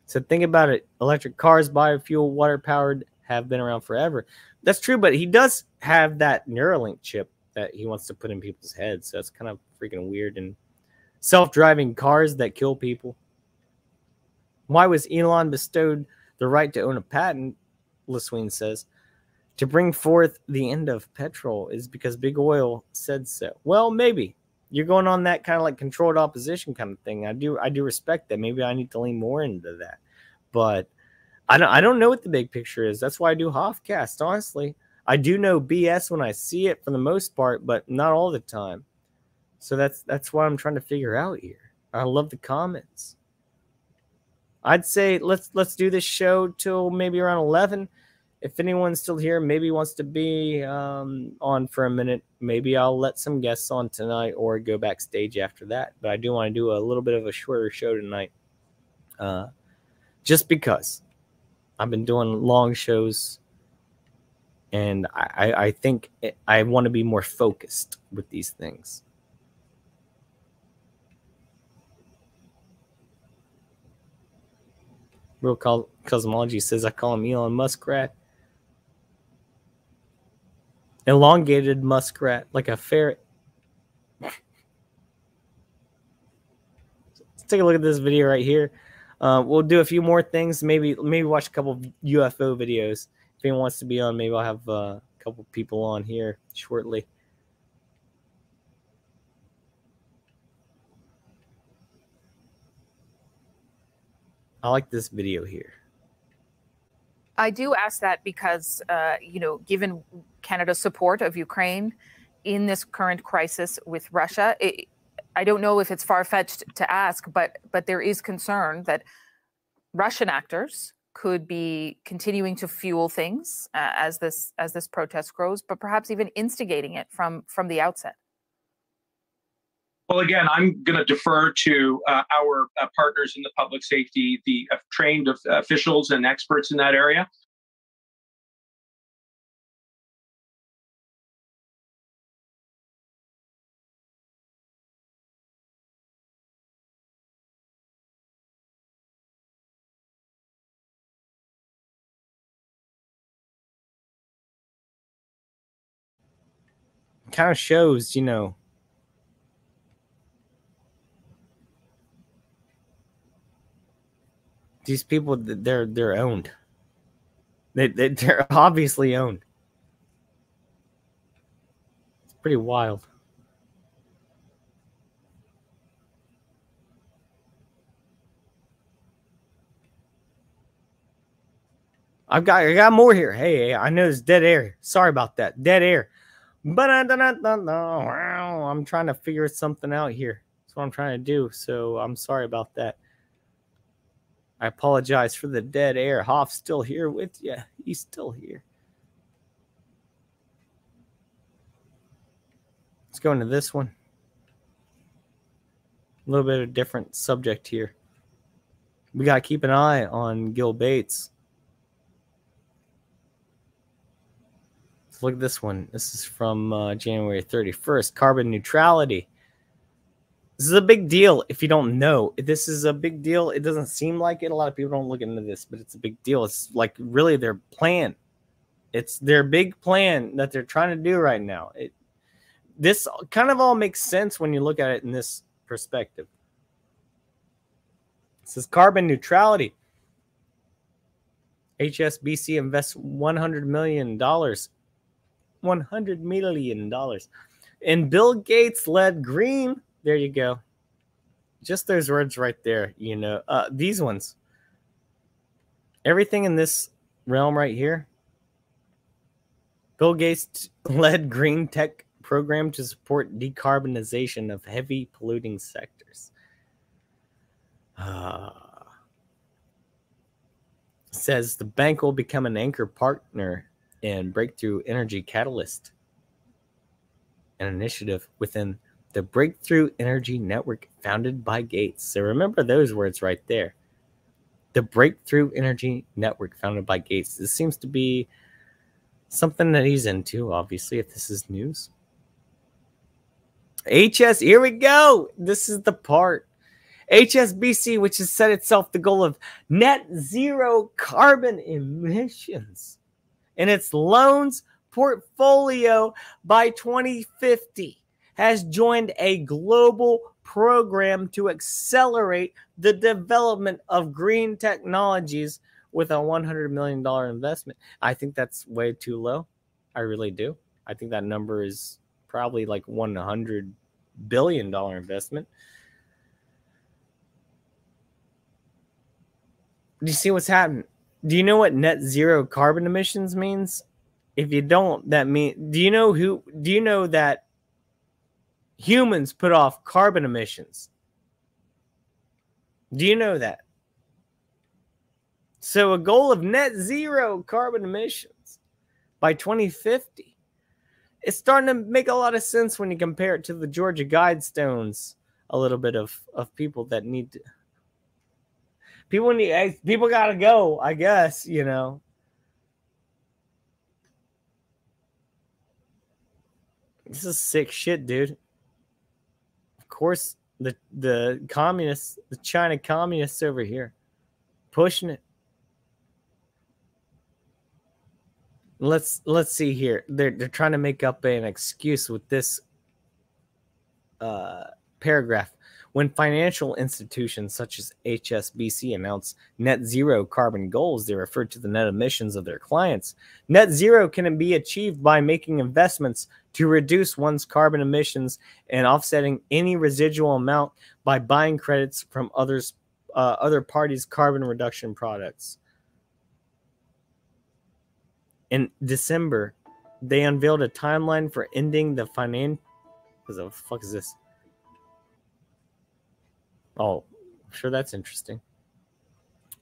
Speaker 1: So think about it. Electric cars, biofuel, water-powered have been around forever. That's true, but he does have that Neuralink chip that he wants to put in people's heads. So that's kind of freaking weird. And self-driving cars that kill people. Why was Elon bestowed the right to own a patent, LaSween says, to bring forth the end of petrol is because big oil said so. Well, maybe. You're going on that kind of like controlled opposition kind of thing. I do respect that. Maybe I need to lean more into that. But I don't know what the big picture is. That's why I do Hoffcast, honestly. I do know BS when I see it for the most part, but not all the time. So that's what I'm trying to figure out here. I love the comments. I'd say let's do this show till maybe around 11. If anyone's still here, maybe wants to be on for a minute, maybe I'll let some guests on tonight or go backstage after that. But I do want to do a little bit of a shorter show tonight, just because I've been doing long shows, and I think I want to be more focused with these things. Real Cosmology says I call him Elon Muskrat. Elongated muskrat, like a ferret. Let's take a look at this video right here. We'll do a few more things. Maybe watch a couple of UFO videos. If anyone wants to be on, maybe I'll have a couple people on here shortly. I like this video here.
Speaker 12: I do ask that because, given Canada's support of Ukraine in this current crisis with Russia, I don't know if it's far-fetched to ask, but there is concern that Russian actors could be continuing to fuel things as this protest grows, but perhaps even instigating it from the outset.
Speaker 13: Well, again, I'm going to defer to our partners in the public safety, the trained officials and experts in that area.
Speaker 1: Kind of shows, these people, they're owned. They're obviously owned. It's pretty wild. I got more here. Hey, I know there's dead air. Sorry about that. Dead air. But I'm trying to figure something out here. That's what I'm trying to do. So I'm sorry about that. I apologize for the dead air. Hoff's still here with you. He's still here. go into this one. A little bit of a different subject here. We got to keep an eye on Gil Bates. Let's look at this one. This is from January 31st. Carbon neutrality. This is a big deal if you don't know. This is a big deal. It doesn't seem like it. A lot of people don't look into this, but it's a big deal. It's like really their plan. It's their big plan that they're trying to do right now. This kind of all makes sense when you look at it in this perspective. It says carbon neutrality. HSBC invests $100 million. $100 million. And Bill Gates led green. There you go. Just those words right there. You know, these ones. Everything in this realm right here. Bill Gates led green tech program to support decarbonization of heavy polluting sectors. Says the bank will become an anchor partner in Breakthrough Energy Catalyst, an initiative within the Breakthrough Energy Network founded by Gates. So remember those words right there. The Breakthrough Energy Network founded by Gates. This seems to be something that he's into, obviously, if this is news. Here we go. This is the part. HSBC, which has set itself the goal of net zero carbon emissions in its loans portfolio by 2050, has joined a global program to accelerate the development of green technologies with a $100 million investment. I think that's way too low. I really do. I think that number is probably like $100 billion investment. Do you see what's happening? Do you know what net zero carbon emissions means? If you don't, that means, do you know that humans put off carbon emissions? Do you know that? So a goal of net zero carbon emissions by 2050. It's starting to make a lot of sense when you compare it to the Georgia Guidestones. A little bit of people that need to. People gotta go, I guess, you know. This is sick shit, dude. Of course, the communists, the China communists over here, pushing it. Let's see here. They're trying to make up an excuse with this paragraph. When financial institutions such as HSBC announce net zero carbon goals, they refer to the net emissions of their clients. Net zero can be achieved by making investments to reduce one's carbon emissions and offsetting any residual amount by buying credits from other parties' carbon reduction products. In December, they unveiled a timeline for ending the what the fuck is this? Oh, I'm sure that's interesting.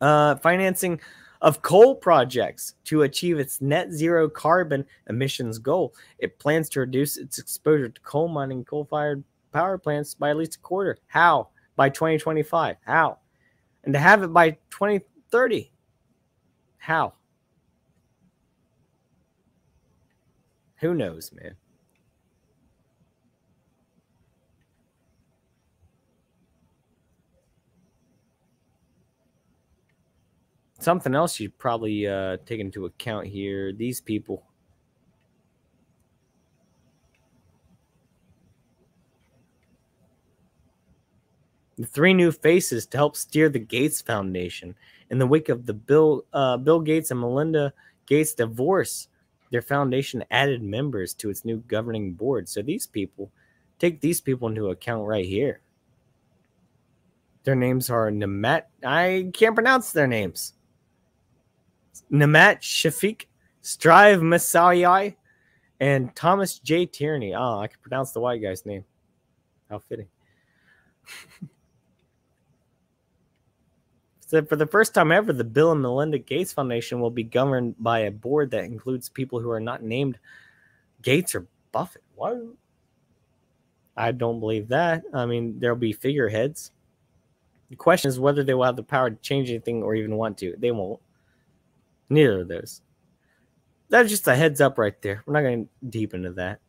Speaker 1: Financing of coal projects to achieve its net zero carbon emissions goal. It plans to reduce its exposure to coal mining, coal-fired power plants by at least a quarter. How? By 2025. How? And to have it by 2030. How? Who knows, man? Something else you probably take into account here. These people. The 3 new faces to help steer the Gates Foundation in the wake of the Bill Gates and Melinda Gates divorce. Their foundation added members to its new governing board. So these people, take these people into account right here. Their names are Namat. I can't pronounce their names. Namat Shafiq, Strive Masayai, and Thomas J. Tierney. Oh, I can pronounce the white guy's name. How fitting. So for the first time ever, the Bill and Melinda Gates Foundation will be governed by a board that includes people who are not named Gates or Buffett. What? I don't believe that. I mean, there'll be figureheads. The question is whether they will have the power to change anything or even want to. They won't. Neither of those. That's just a heads up right there. We're not going deep into that.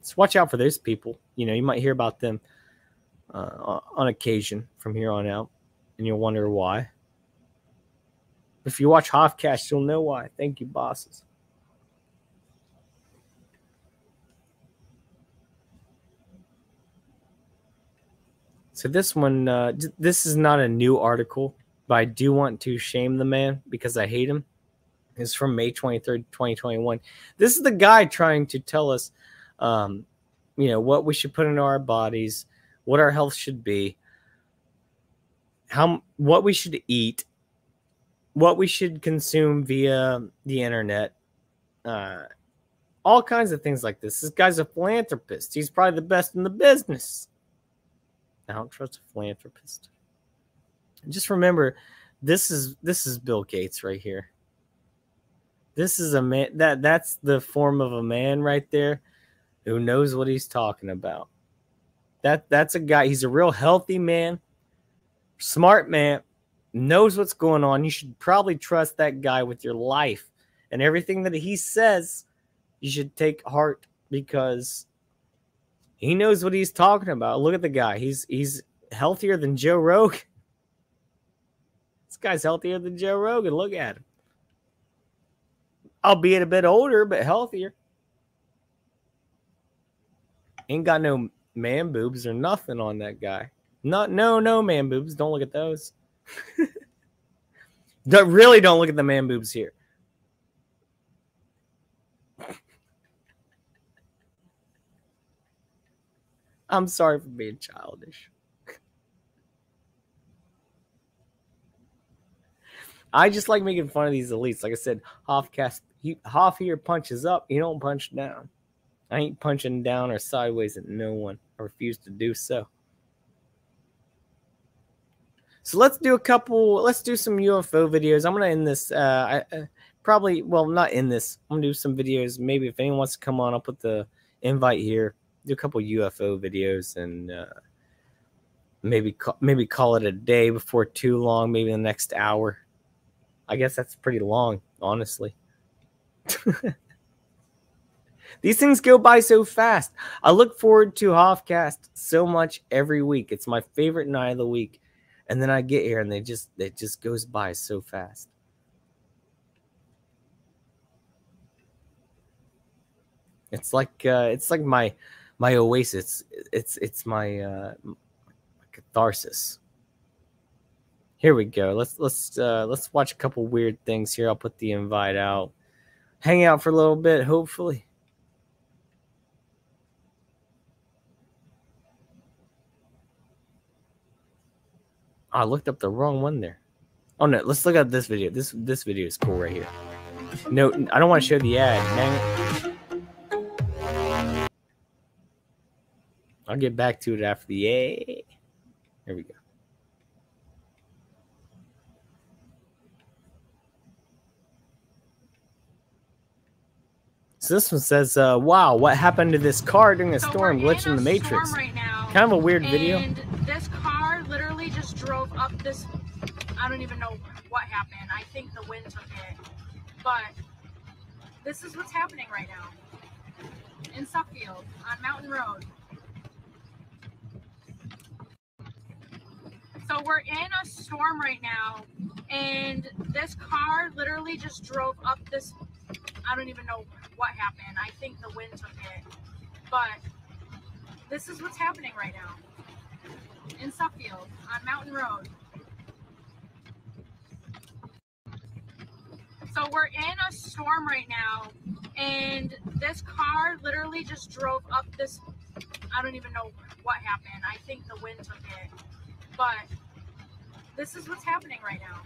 Speaker 1: So watch out for those people. You know, you might hear about them on occasion from here on out, and you'll wonder why. If you watch Hoffcast, you'll know why. Thank you, bosses. So this one, this is not a new article, but I do want to shame the man because I hate him. It's from May 23rd, 2021. This is the guy trying to tell us, you know, what we should put into our bodies, what our health should be, what we should eat, what we should consume via the internet, all kinds of things like this. This guy's a philanthropist. He's probably the best in the business. I don't trust a philanthropist. Just remember, this is Bill Gates right here. This is a man that's the form of a man right there who knows what he's talking about. That's a guy. He's a real healthy man, smart man, knows what's going on. You should probably trust that guy with your life, and everything that he says, you should take heart because he knows what he's talking about. Look at the guy. He's healthier than Joe Rogan. This guy's healthier than Joe Rogan. Look at him. Albeit a bit older, but healthier. Ain't got no man boobs or nothing on that guy. No man boobs. Don't look at those. Really don't look at the man boobs here. I'm sorry for being childish. I just like making fun of these elites. Like I said, Hoffcast, Hoff here punches up. You don't punch down. I ain't punching down or sideways at no one. I refuse to do so. So let's do some UFO videos. I'm going to end this. Not end this. I'm going to do some videos. Maybe if anyone wants to come on, I'll put the invite here. Do a couple UFO videos and maybe call it a day before too long. Maybe the next hour. I guess that's pretty long, honestly. These things go by so fast. I look forward to Hoffcast so much every week. It's my favorite night of the week, and then I get here and it just goes by so fast. It's like my oasis. It's my catharsis. Here we go. Let's watch a couple weird things here. I'll put the invite out. Hang out for a little bit, hopefully. I looked up the wrong one there. Oh no, let's look at this video. This video is cool right here. No, I don't want to show the ad. Dang it. I'll get back to it after the A. Here we go. So this one says, wow, what happened to this car during a storm glitch in the Matrix? Right now, kind of a weird video.
Speaker 14: And this car literally just drove up this, I don't even know what happened. I think the wind took it. But this is what's happening right now in Suffield on Mountain Road. So we're in a storm right now, and this car literally just drove up this, I don't even know what happened. I think the wind took it. But this is what's happening right now in Suffield on Mountain Road. So we're in a storm right now, and this car literally just drove up this, I don't even know what happened. I think the wind took it. But this is what's happening right now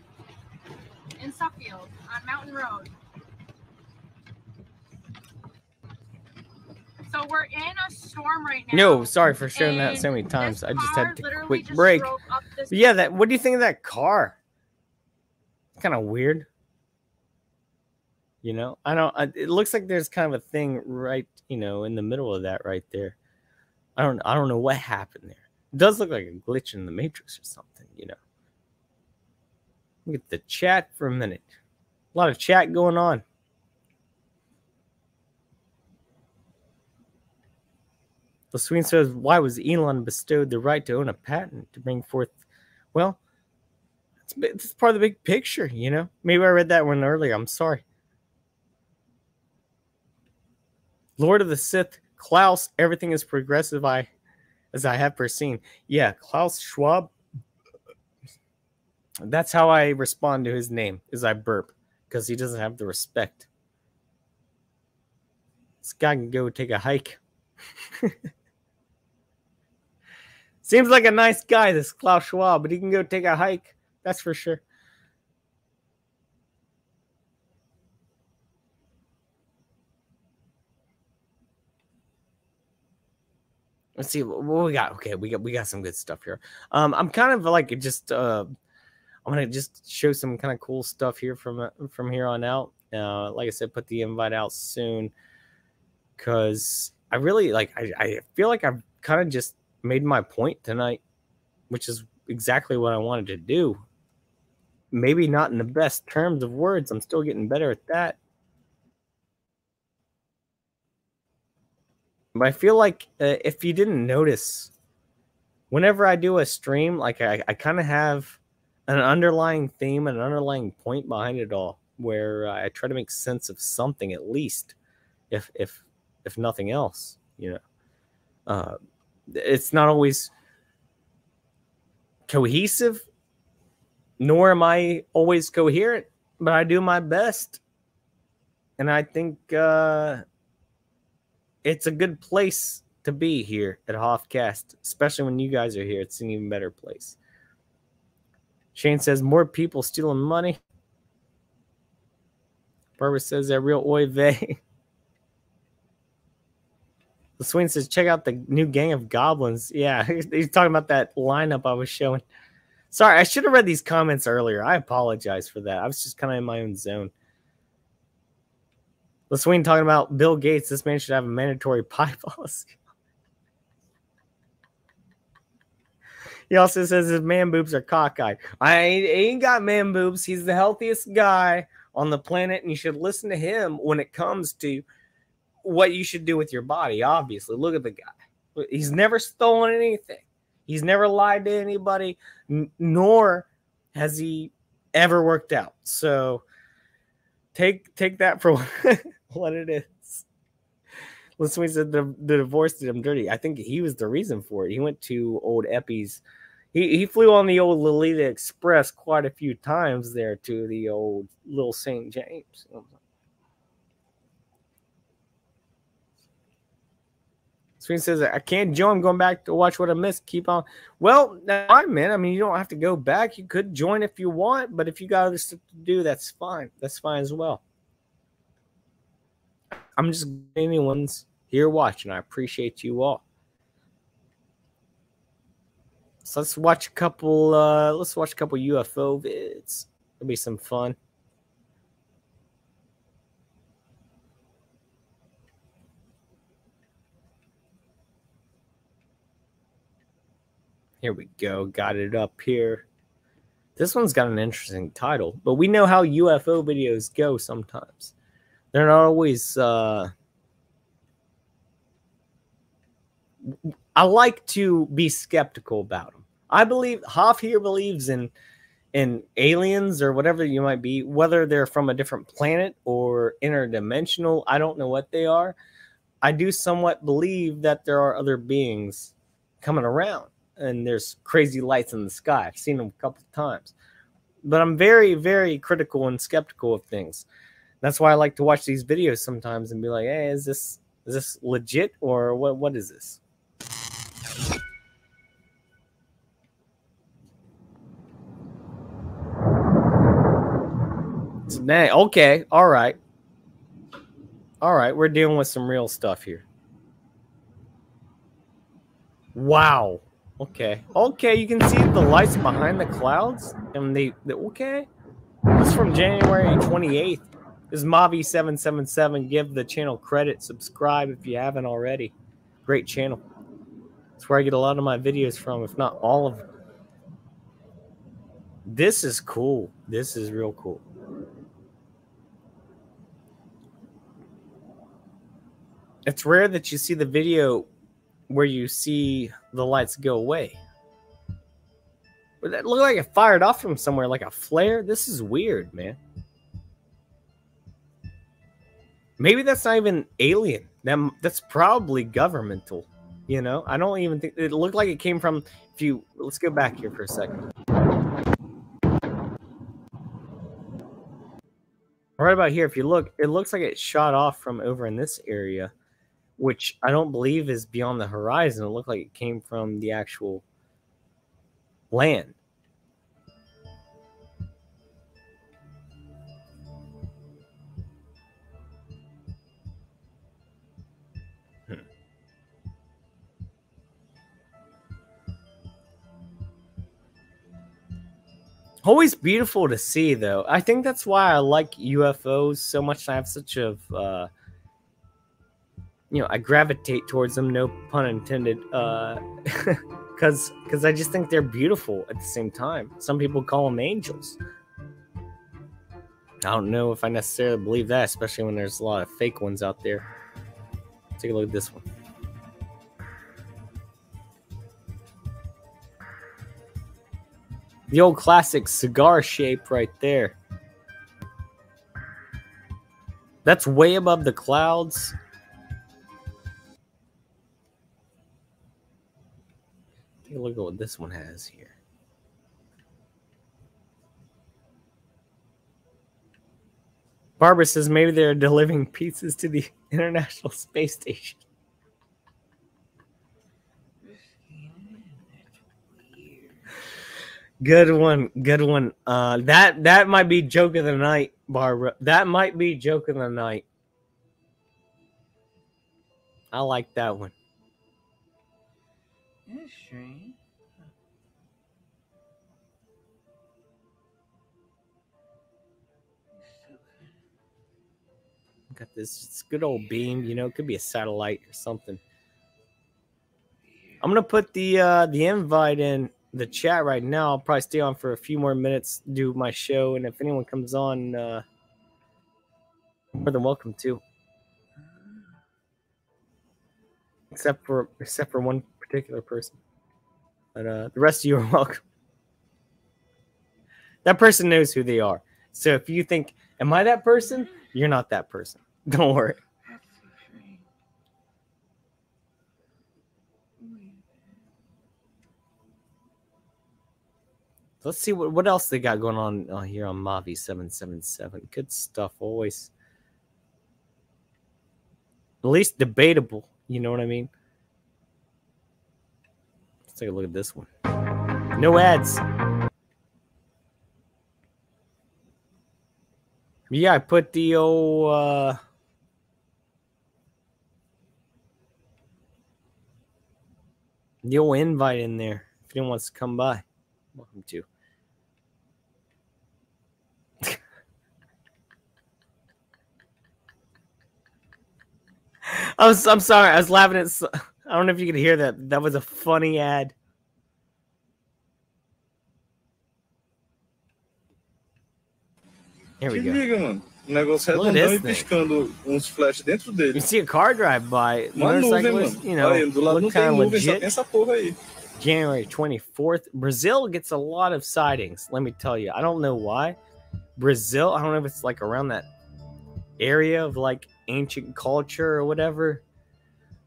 Speaker 14: in Suffield on Mountain Road. So we're in a storm right now.
Speaker 1: No, sorry for showing that so many times. I just had to take a quick break. But yeah, what do you think of that car? Kind of weird. You know, it looks like there's kind of a thing right, you know, in the middle of that right there. I don't know what happened there. It does look like a glitch in the Matrix or something, you know. Look at the chat for a minute. A lot of chat going on. The Sween says, why was Elon bestowed the right to own a patent to bring forth? Well, it's part of the big picture, you know. Maybe I read that one earlier. I'm sorry. Lord of the Sith, Klaus, everything is progressive as I have foreseen. Yeah, Klaus Schwab. That's how I respond to his name, is I burp, because he doesn't have the respect. This guy can go take a hike. Seems like a nice guy, this Klaus Schwab, but he can go take a hike. That's for sure. Let's see what we got. Okay, we got some good stuff here. I'm kind of like just I'm gonna just show some kind of cool stuff here from here on out. Like I said, put the invite out soon because I really like. I feel like I've kind of just made my point tonight, which is exactly what I wanted to do. Maybe not in the best terms of words. I'm still getting better at that. But I feel like if you didn't notice, whenever I do a stream, like I kind of have an underlying theme, an underlying point behind it all, where I try to make sense of something at least, if nothing else, you know. It's not always cohesive, nor am I always coherent, but I do my best. And I think it's a good place to be here at Hoffcast, especially when you guys are here. It's an even better place. Shane says, more people stealing money. Barbara says, that real oy vey. The Swain says, check out the new Gang of Goblins. Yeah, he's talking about that lineup I was showing. Sorry, I should have read these comments earlier. I apologize for that. I was just kind of in my own zone. The Swain talking about Bill Gates. This man should have a mandatory pie policy. He also says his man boobs are cockeyed. I ain't got man boobs. He's the healthiest guy on the planet, and you should listen to him when it comes to what you should do with your body. Obviously, look at the guy. He's never stolen anything. He's never lied to anybody, nor has he ever worked out. So take that for what it is. Listen, he said the divorce did him dirty. I think he was the reason for it. He went to old Epi's. He flew on the old Lolita Express quite a few times there to the old Little St. James. Sween says, I can't join. I'm going back to watch what I missed. Keep on. Well, I'm in. I mean, you don't have to go back. You could join if you want, but if you got other stuff to do, that's fine. That's fine as well. I'm just anyone's here watching. I appreciate you all. So let's watch a couple. Let's watch a couple UFO vids. It'll be some fun. Here we go. Got it up here. This one's got an interesting title, but we know how UFO videos go sometimes. They're not always... I like to be skeptical about them. I believe... Hoff here believes in aliens or whatever you might be, whether they're from a different planet or interdimensional. I don't know what they are. I do somewhat believe that there are other beings coming around. And there's crazy lights in the sky. I've seen them a couple of times. But I'm very, very critical and skeptical of things. That's why I like to watch these videos sometimes and be like, hey, is this legit or what is this? Okay, all right. All right, we're dealing with some real stuff here. Wow. Okay, you can see the lights behind the clouds, and they okay. This is from January 28th. This is Mavi777. Give the channel credit. Subscribe if you haven't already. Great channel. That's where I get a lot of my videos from, if not all of them. This is cool. This is real cool. It's rare that you see the video where you see the lights go away. But that looked like it fired off from somewhere, like a flare. This is weird, man. Maybe that's not even alien. That's probably governmental. You know, I don't even think it looked like it came from. Let's go back here for a second. Right about here, if you look, it looks like it shot off from over in this area, which I don't believe is beyond the horizon. It looked like it came from the actual land. Always beautiful to see, though. I think that's why I like UFOs so much. I have such a, I gravitate towards them. No pun intended. Because I just think they're beautiful at the same time. Some people call them angels. I don't know if I necessarily believe that, especially when there's a lot of fake ones out there. Take a look at this one. The old classic cigar shape right there. That's way above the clouds. Take a look at what this one has here. Barbara says maybe they're delivering pizzas to the International Space Station. Good one, good one. That might be joke of the night, Barbara. That might be joke of the night. I like that one.
Speaker 15: That's strange.
Speaker 1: Got this good old beam, you know, it could be a satellite or something. I'm gonna put the invite in the chat right now. I'll probably stay on for a few more minutes, do my show, and if anyone comes on, more than welcome to. Except for one particular person, but the rest of you are welcome. That person knows who they are. So if you think, "Am I that person?" You're not that person. Don't worry. Let's see what else they got going on here on Mavi777. Good stuff, always. At least debatable, you know what I mean? Let's take a look at this one. No ads. Yeah, I put the old invite in there. If anyone wants to come by, welcome to. I'm sorry. I was laughing at. I don't know if you could hear that. That was a funny ad. Here we go.
Speaker 15: Liga, mano. O negócio
Speaker 1: Look at
Speaker 15: redondão
Speaker 1: this
Speaker 15: e piscando uns flash dentro dele.
Speaker 1: You see a car drive by.
Speaker 15: Uma nuvem, mano.
Speaker 1: You know,
Speaker 15: Aí, do lado não
Speaker 1: look
Speaker 15: tem
Speaker 1: kind of
Speaker 15: nuvem, só
Speaker 1: legit.
Speaker 15: tem essa porra aí.
Speaker 1: January 24th. Brazil gets a lot of sightings. Let me tell you. I don't know why. Brazil, I don't know if it's like around that area of like ancient culture or whatever.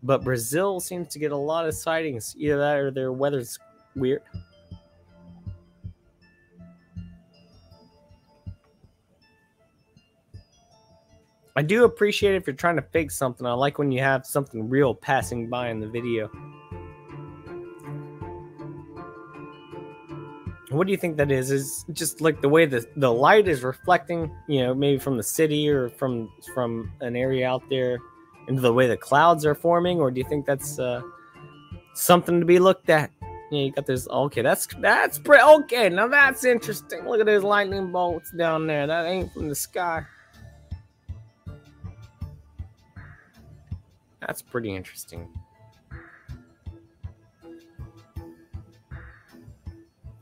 Speaker 1: But Brazil seems to get a lot of sightings. Either that or their weather's weird. I do appreciate it if you're trying to fake something. I like when you have something real passing by in the video. What do you think that is? Is just like the way the light is reflecting, you know, maybe from the city or from an area out there into the way the clouds are forming? Or do you think that's something to be looked at? Yeah, you got this. Okay, that's pretty okay. Now that's interesting. Look at those lightning bolts down there. That ain't from the sky. That's pretty interesting.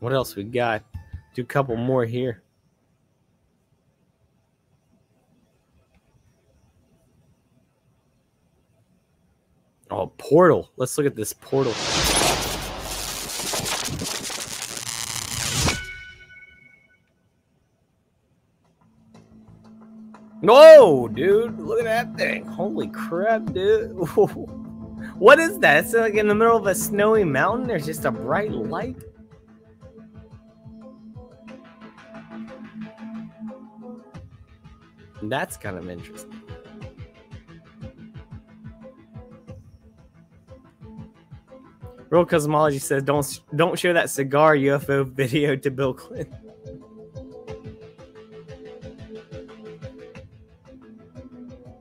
Speaker 1: What else we got? Do a couple more here. Oh, portal. Let's look at this portal. No, dude. Look at that thing. Holy crap, dude. What is that? It's like in the middle of a snowy mountain. There's just a bright light. That's kind of interesting. Real Cosmology says, don't show that cigar UFO video to Bill Clinton.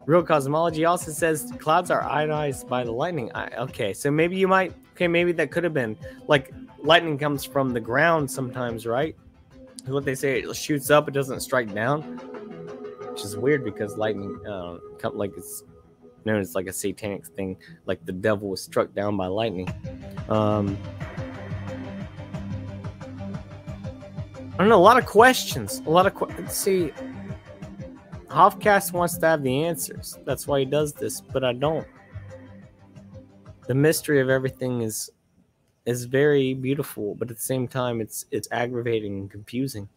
Speaker 1: Real Cosmology also says clouds are ionized by the lightning. Okay, so maybe you might. Okay, maybe that could have been like lightning comes from the ground sometimes, right? What they say, it shoots up, it doesn't strike down, which is weird because lightning, like it's known as like a satanic thing, like the devil was struck down by lightning. I don't know. A lot of questions. Let's see. Hoffcast wants to have the answers. That's why he does this, but I don't. The mystery of everything is very beautiful, but at the same time, it's aggravating and confusing.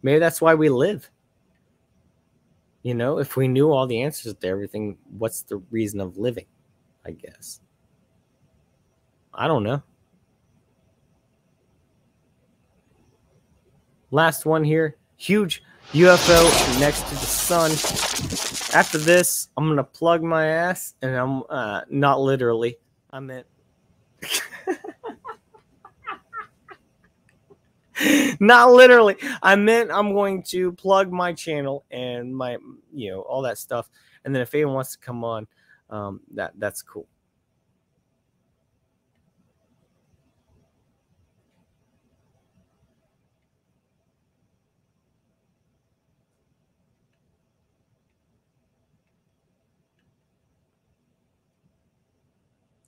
Speaker 1: Maybe that's why we live. You know, if we knew all the answers to everything, what's the reason of living? I guess. I don't know. Last one here. Huge UFO next to the sun. After this, I'm going to plug my ass, and I'm not literally. I meant not literally. I meant I'm going to plug my channel and my, all that stuff. And then if anyone wants to come on, that's cool.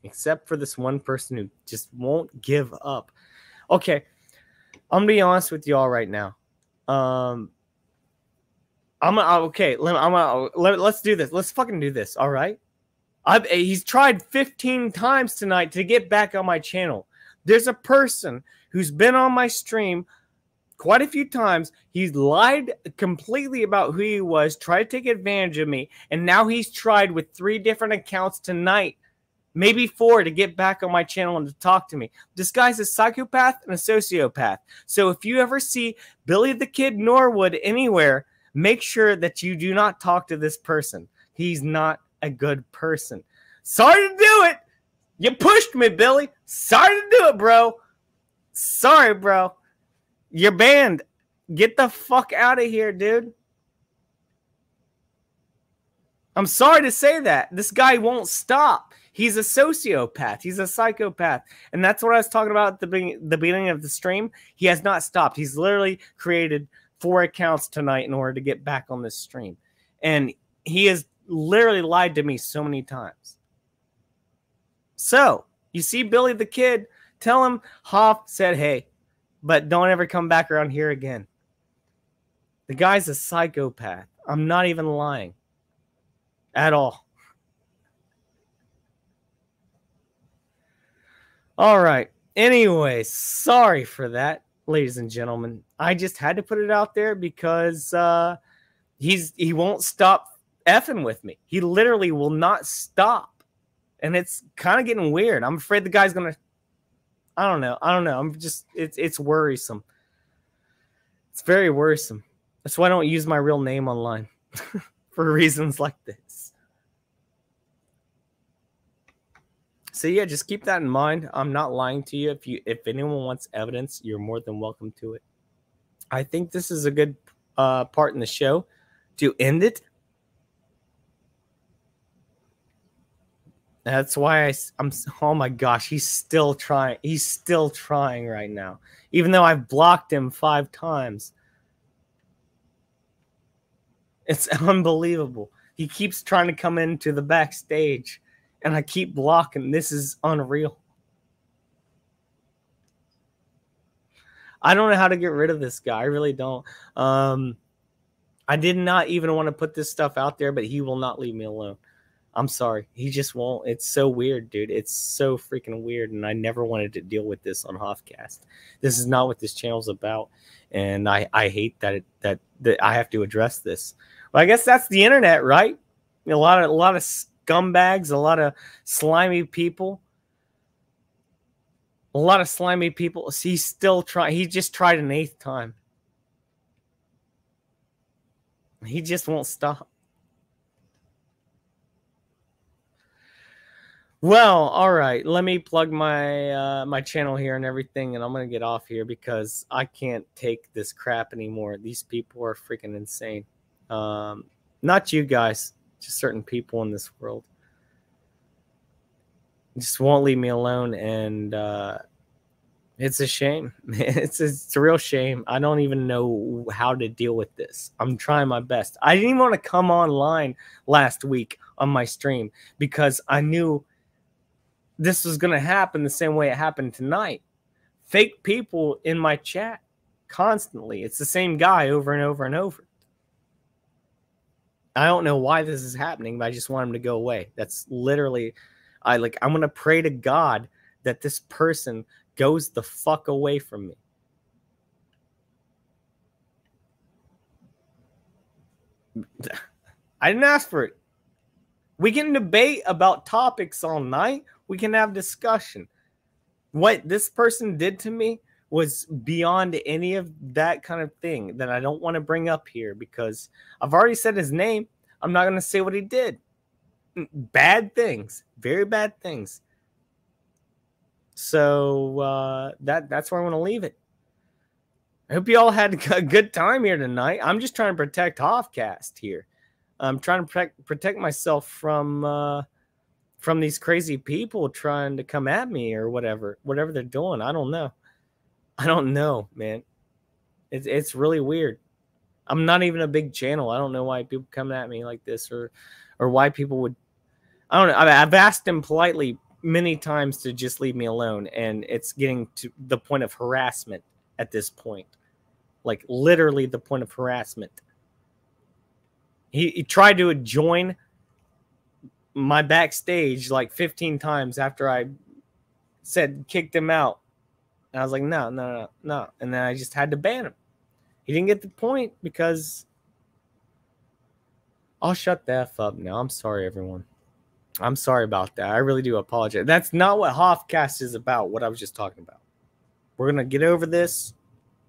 Speaker 1: Except for this one person who just won't give up. Okay, I'm gonna be honest with y'all right now. Let's do this. Let's fucking do this. All right. He's tried 15 times tonight to get back on my channel. There's a person who's been on my stream quite a few times. He's lied completely about who he was, tried to take advantage of me, and now he's tried with 3 different accounts tonight. Maybe 4 to get back on my channel and to talk to me. This guy's a psychopath and a sociopath. So if you ever see Billy the Kid Norwood anywhere, make sure that you do not talk to this person. He's not a good person. Sorry to do it. You pushed me, Billy. Sorry to do it, bro. Sorry, bro. You're banned. Get the fuck out of here, dude. I'm sorry to say that. This guy won't stop. He's a sociopath. He's a psychopath. And that's what I was talking about at the beginning of the stream. He has not stopped. He's literally created 4 accounts tonight in order to get back on this stream. And he has literally lied to me so many times. So, you see Billy the Kid, tell him Hoff said, hey, but don't ever come back around here again. The guy's a psychopath. I'm not even lying. At all. All right. Anyway, sorry for that, ladies and gentlemen. I just had to put it out there because he won't stop effing with me. He literally will not stop. And it's kind of getting weird. I'm afraid the guy's going to I don't know. I'm just it's worrisome. It's very worrisome. That's why I don't use my real name online for reasons like this. So yeah, just keep that in mind. I'm not lying to you. If anyone wants evidence, you're more than welcome to it. I think this is a good part in the show to end it. That's why I'm. Oh my gosh, he's still trying. He's still trying right now, even though I've blocked him 5 times. It's unbelievable. He keeps trying to come into the backstage, and I keep blocking. This is unreal. I don't know how to get rid of this guy. I really don't. I did not even want to put this stuff out there, but he will not leave me alone. I'm sorry. He just won't. It's so weird, dude. It's so freaking weird, and I never wanted to deal with this on Hoffcast. This is not what this channel's about, and I hate that that I have to address this. Well, I guess that's the internet, right? A lot of scumbags, a lot of slimy people. A lot of slimy people. He's still trying. He just tried an 8th time. He just won't stop. Well, all right. Let me plug my my channel here and everything, and I'm gonna get off here because I can't take this crap anymore. These people are freaking insane. Not you guys, just certain people in this world. Just won't leave me alone, and it's a shame. It's a real shame. I don't even know how to deal with this. I'm trying my best. I didn't even want to come online last week on my stream because I knew this was going to happen the same way it happened tonight. Fake people in my chat constantly. It's the same guy over and over and over. I don't know why this is happening, but I just want him to go away. That's literally, I'm going to pray to God that this person goes the fuck away from me. I didn't ask for it. We can debate about topics all night. We can have discussion. What this person did to me was beyond any of that kind of thing that I don't want to bring up here because I've already said his name. I'm not going to say what he did. Bad things. Very bad things. So that's where I want to leave it. I hope you all had a good time here tonight. I'm just trying to protect Hoffcast here. I'm trying to protect myself from these crazy people trying to come at me or whatever they're doing. I don't know, man. It's really weird. I'm not even a big channel. I don't know why people come at me like this or why people would. I don't know. I've asked him politely many times to just leave me alone, and it's getting to the point of harassment at this point. Like literally the point of harassment. He tried to join my backstage like 15 times after I said kicked him out. And I was like, no. And then I just had to ban him. He didn't get the point because I'll shut the F up now. I'm sorry, everyone. I'm sorry about that. I really do apologize. That's not what Hoffcast is about, what I was just talking about. We're going to get over this.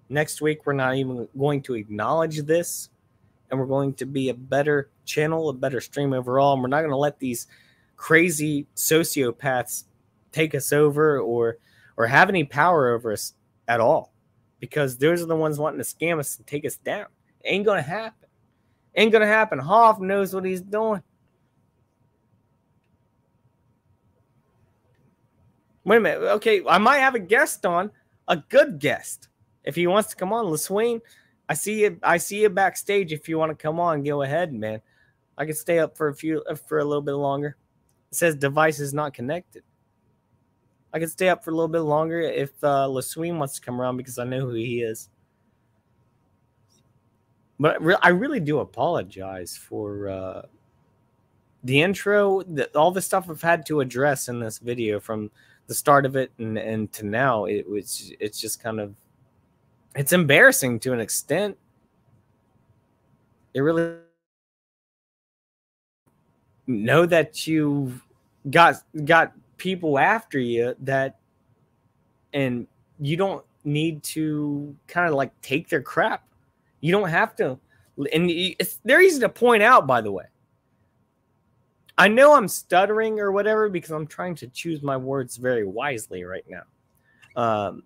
Speaker 1: Next week, we're not even going to acknowledge this. And we're going to be a better channel, a better stream overall. And we're not going to let these crazy sociopaths take us over or have any power over us at all. Because those are the ones wanting to scam us and take us down. Ain't going to happen. Ain't going to happen. Hoff knows what he's doing. Wait a minute. Okay, I might have a guest on. A good guest. If he wants to come on, LaSween, I see you backstage. If you want to come on, go ahead, man. I can stay up for a little bit longer. It says device is not connected. I can stay up for a little bit longer if LaSween wants to come around because I know who he is. But I really do apologize for the intro, all the stuff I've had to address in this video from the start of it and to now. It's just kind of, it's embarrassing to an extent. It really know that you've got people after you and you don't need to kind of like take their crap. You don't have to, and they're easy to point out, by the way. I know I'm stuttering or whatever because I'm trying to choose my words very wisely right now.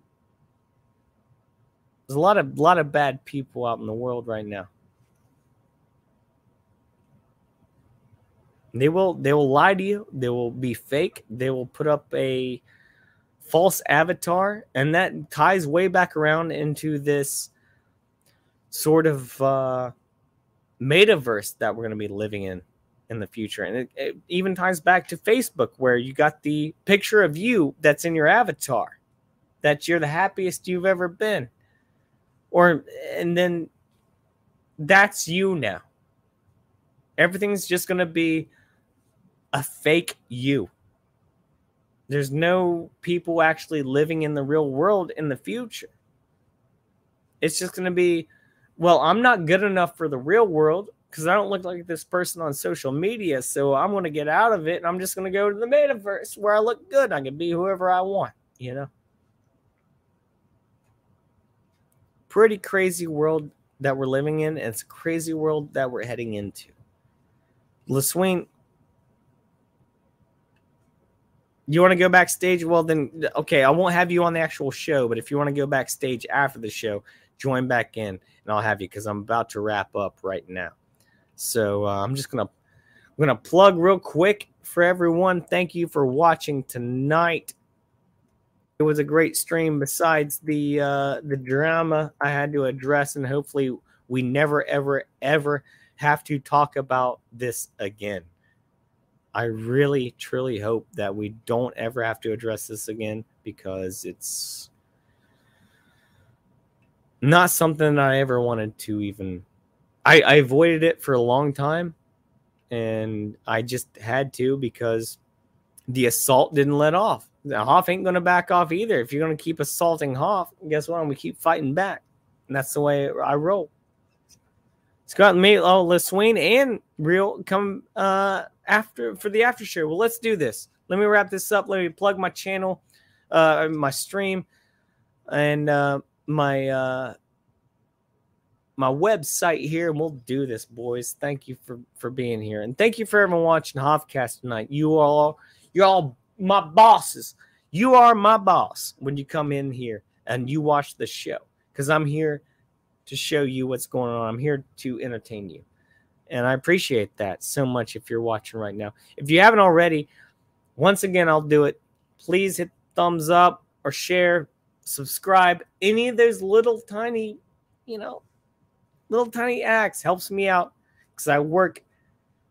Speaker 1: There's a lot of bad people out in the world right now. They will lie to you. They will be fake. They will put up a false avatar, and that ties way back around into this sort of metaverse that we're going to be living in. in the future. And it even ties back to Facebook, where you got the picture of you that's in your avatar, that you're the happiest you've ever been. And then that's you now. Everything's just going to be a fake you. There's no people actually living in the real world in the future. It's just going to be, well, I'm not good enough for the real world because I don't look like this person on social media, so I'm going to get out of it, and I'm just going to go to the metaverse where I look good. I can be whoever I want, you know? Pretty crazy world that we're living in, and it's a crazy world that we're heading into. LaSween, you want to go backstage? Well, then, okay, I won't have you on the actual show, but if you want to go backstage after the show, join back in, and I'll have you, because I'm about to wrap up right now. So I'm gonna plug real quick for everyone. Thank you for watching tonight. It was a great stream. Besides the drama I had to address, and hopefully we never ever have to talk about this again. I really truly hope that we don't ever have to address this again, because it's not something that I ever wanted to even. I avoided it for a long time, and I just had to, because the assault didn't let off. Now, Hoff ain't going to back off either. If you're going to keep assaulting Hoff, guess what? I'm going to keep fighting back. And that's the way I roll. Scott and me, LaSween and Real come after for the after show. Well, let's do this. Let me wrap this up. Let me plug my channel, my stream, and my website here, and we'll do this, boys. Thank you for being here, and thank you for everyone watching Hoffcast tonight. You're all my bosses. You are my boss when you come in here and you watch the show, because I'm here to show you what's going on. I'm here to entertain you, and I appreciate that so much. If you're watching right now, if you haven't already, once again, I'll do it. Please hit thumbs up or share, subscribe. Any of those little tiny, little tiny acts helps me out, because I work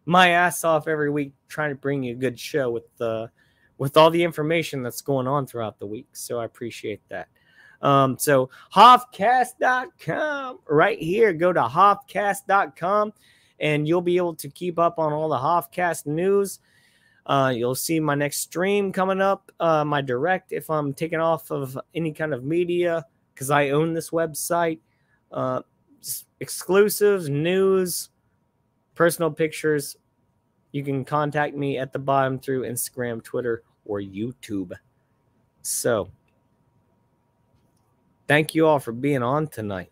Speaker 1: my ass off every week trying to bring you a good show with all the information that's going on throughout the week. So I appreciate that. So Hoffcast.com right here. Go to Hoffcast.com and you'll be able to keep up on all the Hoffcast news. You'll see my next stream coming up, my direct, if I'm taking off of any kind of media, because I own this website. Exclusives, news, personal pictures. You can contact me at the bottom through Instagram, Twitter, or YouTube. So thank you all for being on tonight,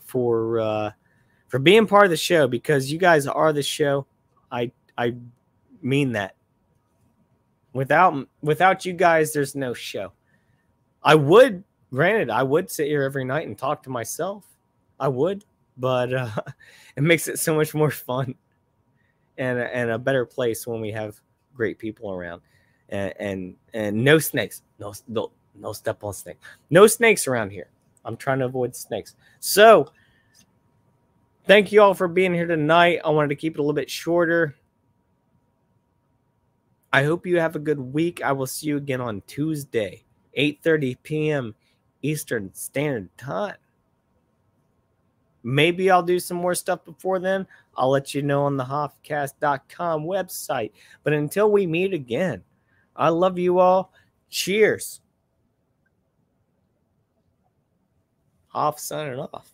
Speaker 1: for being part of the show, because you guys are the show. I mean that. Without you guys, there's no show. Granted, I would sit here every night and talk to myself. I would, but it makes it so much more fun and a better place when we have great people around, and no snakes, no step on snake, no snakes around here. I'm trying to avoid snakes. So thank you all for being here tonight. I wanted to keep it a little bit shorter. I hope you have a good week. I will see you again on Tuesday, 8:30 p.m. Eastern Standard Time. Maybe I'll do some more stuff before then. I'll let you know on the Hoffcast.com website. But until we meet again, I love you all. Cheers. Hoff signing off.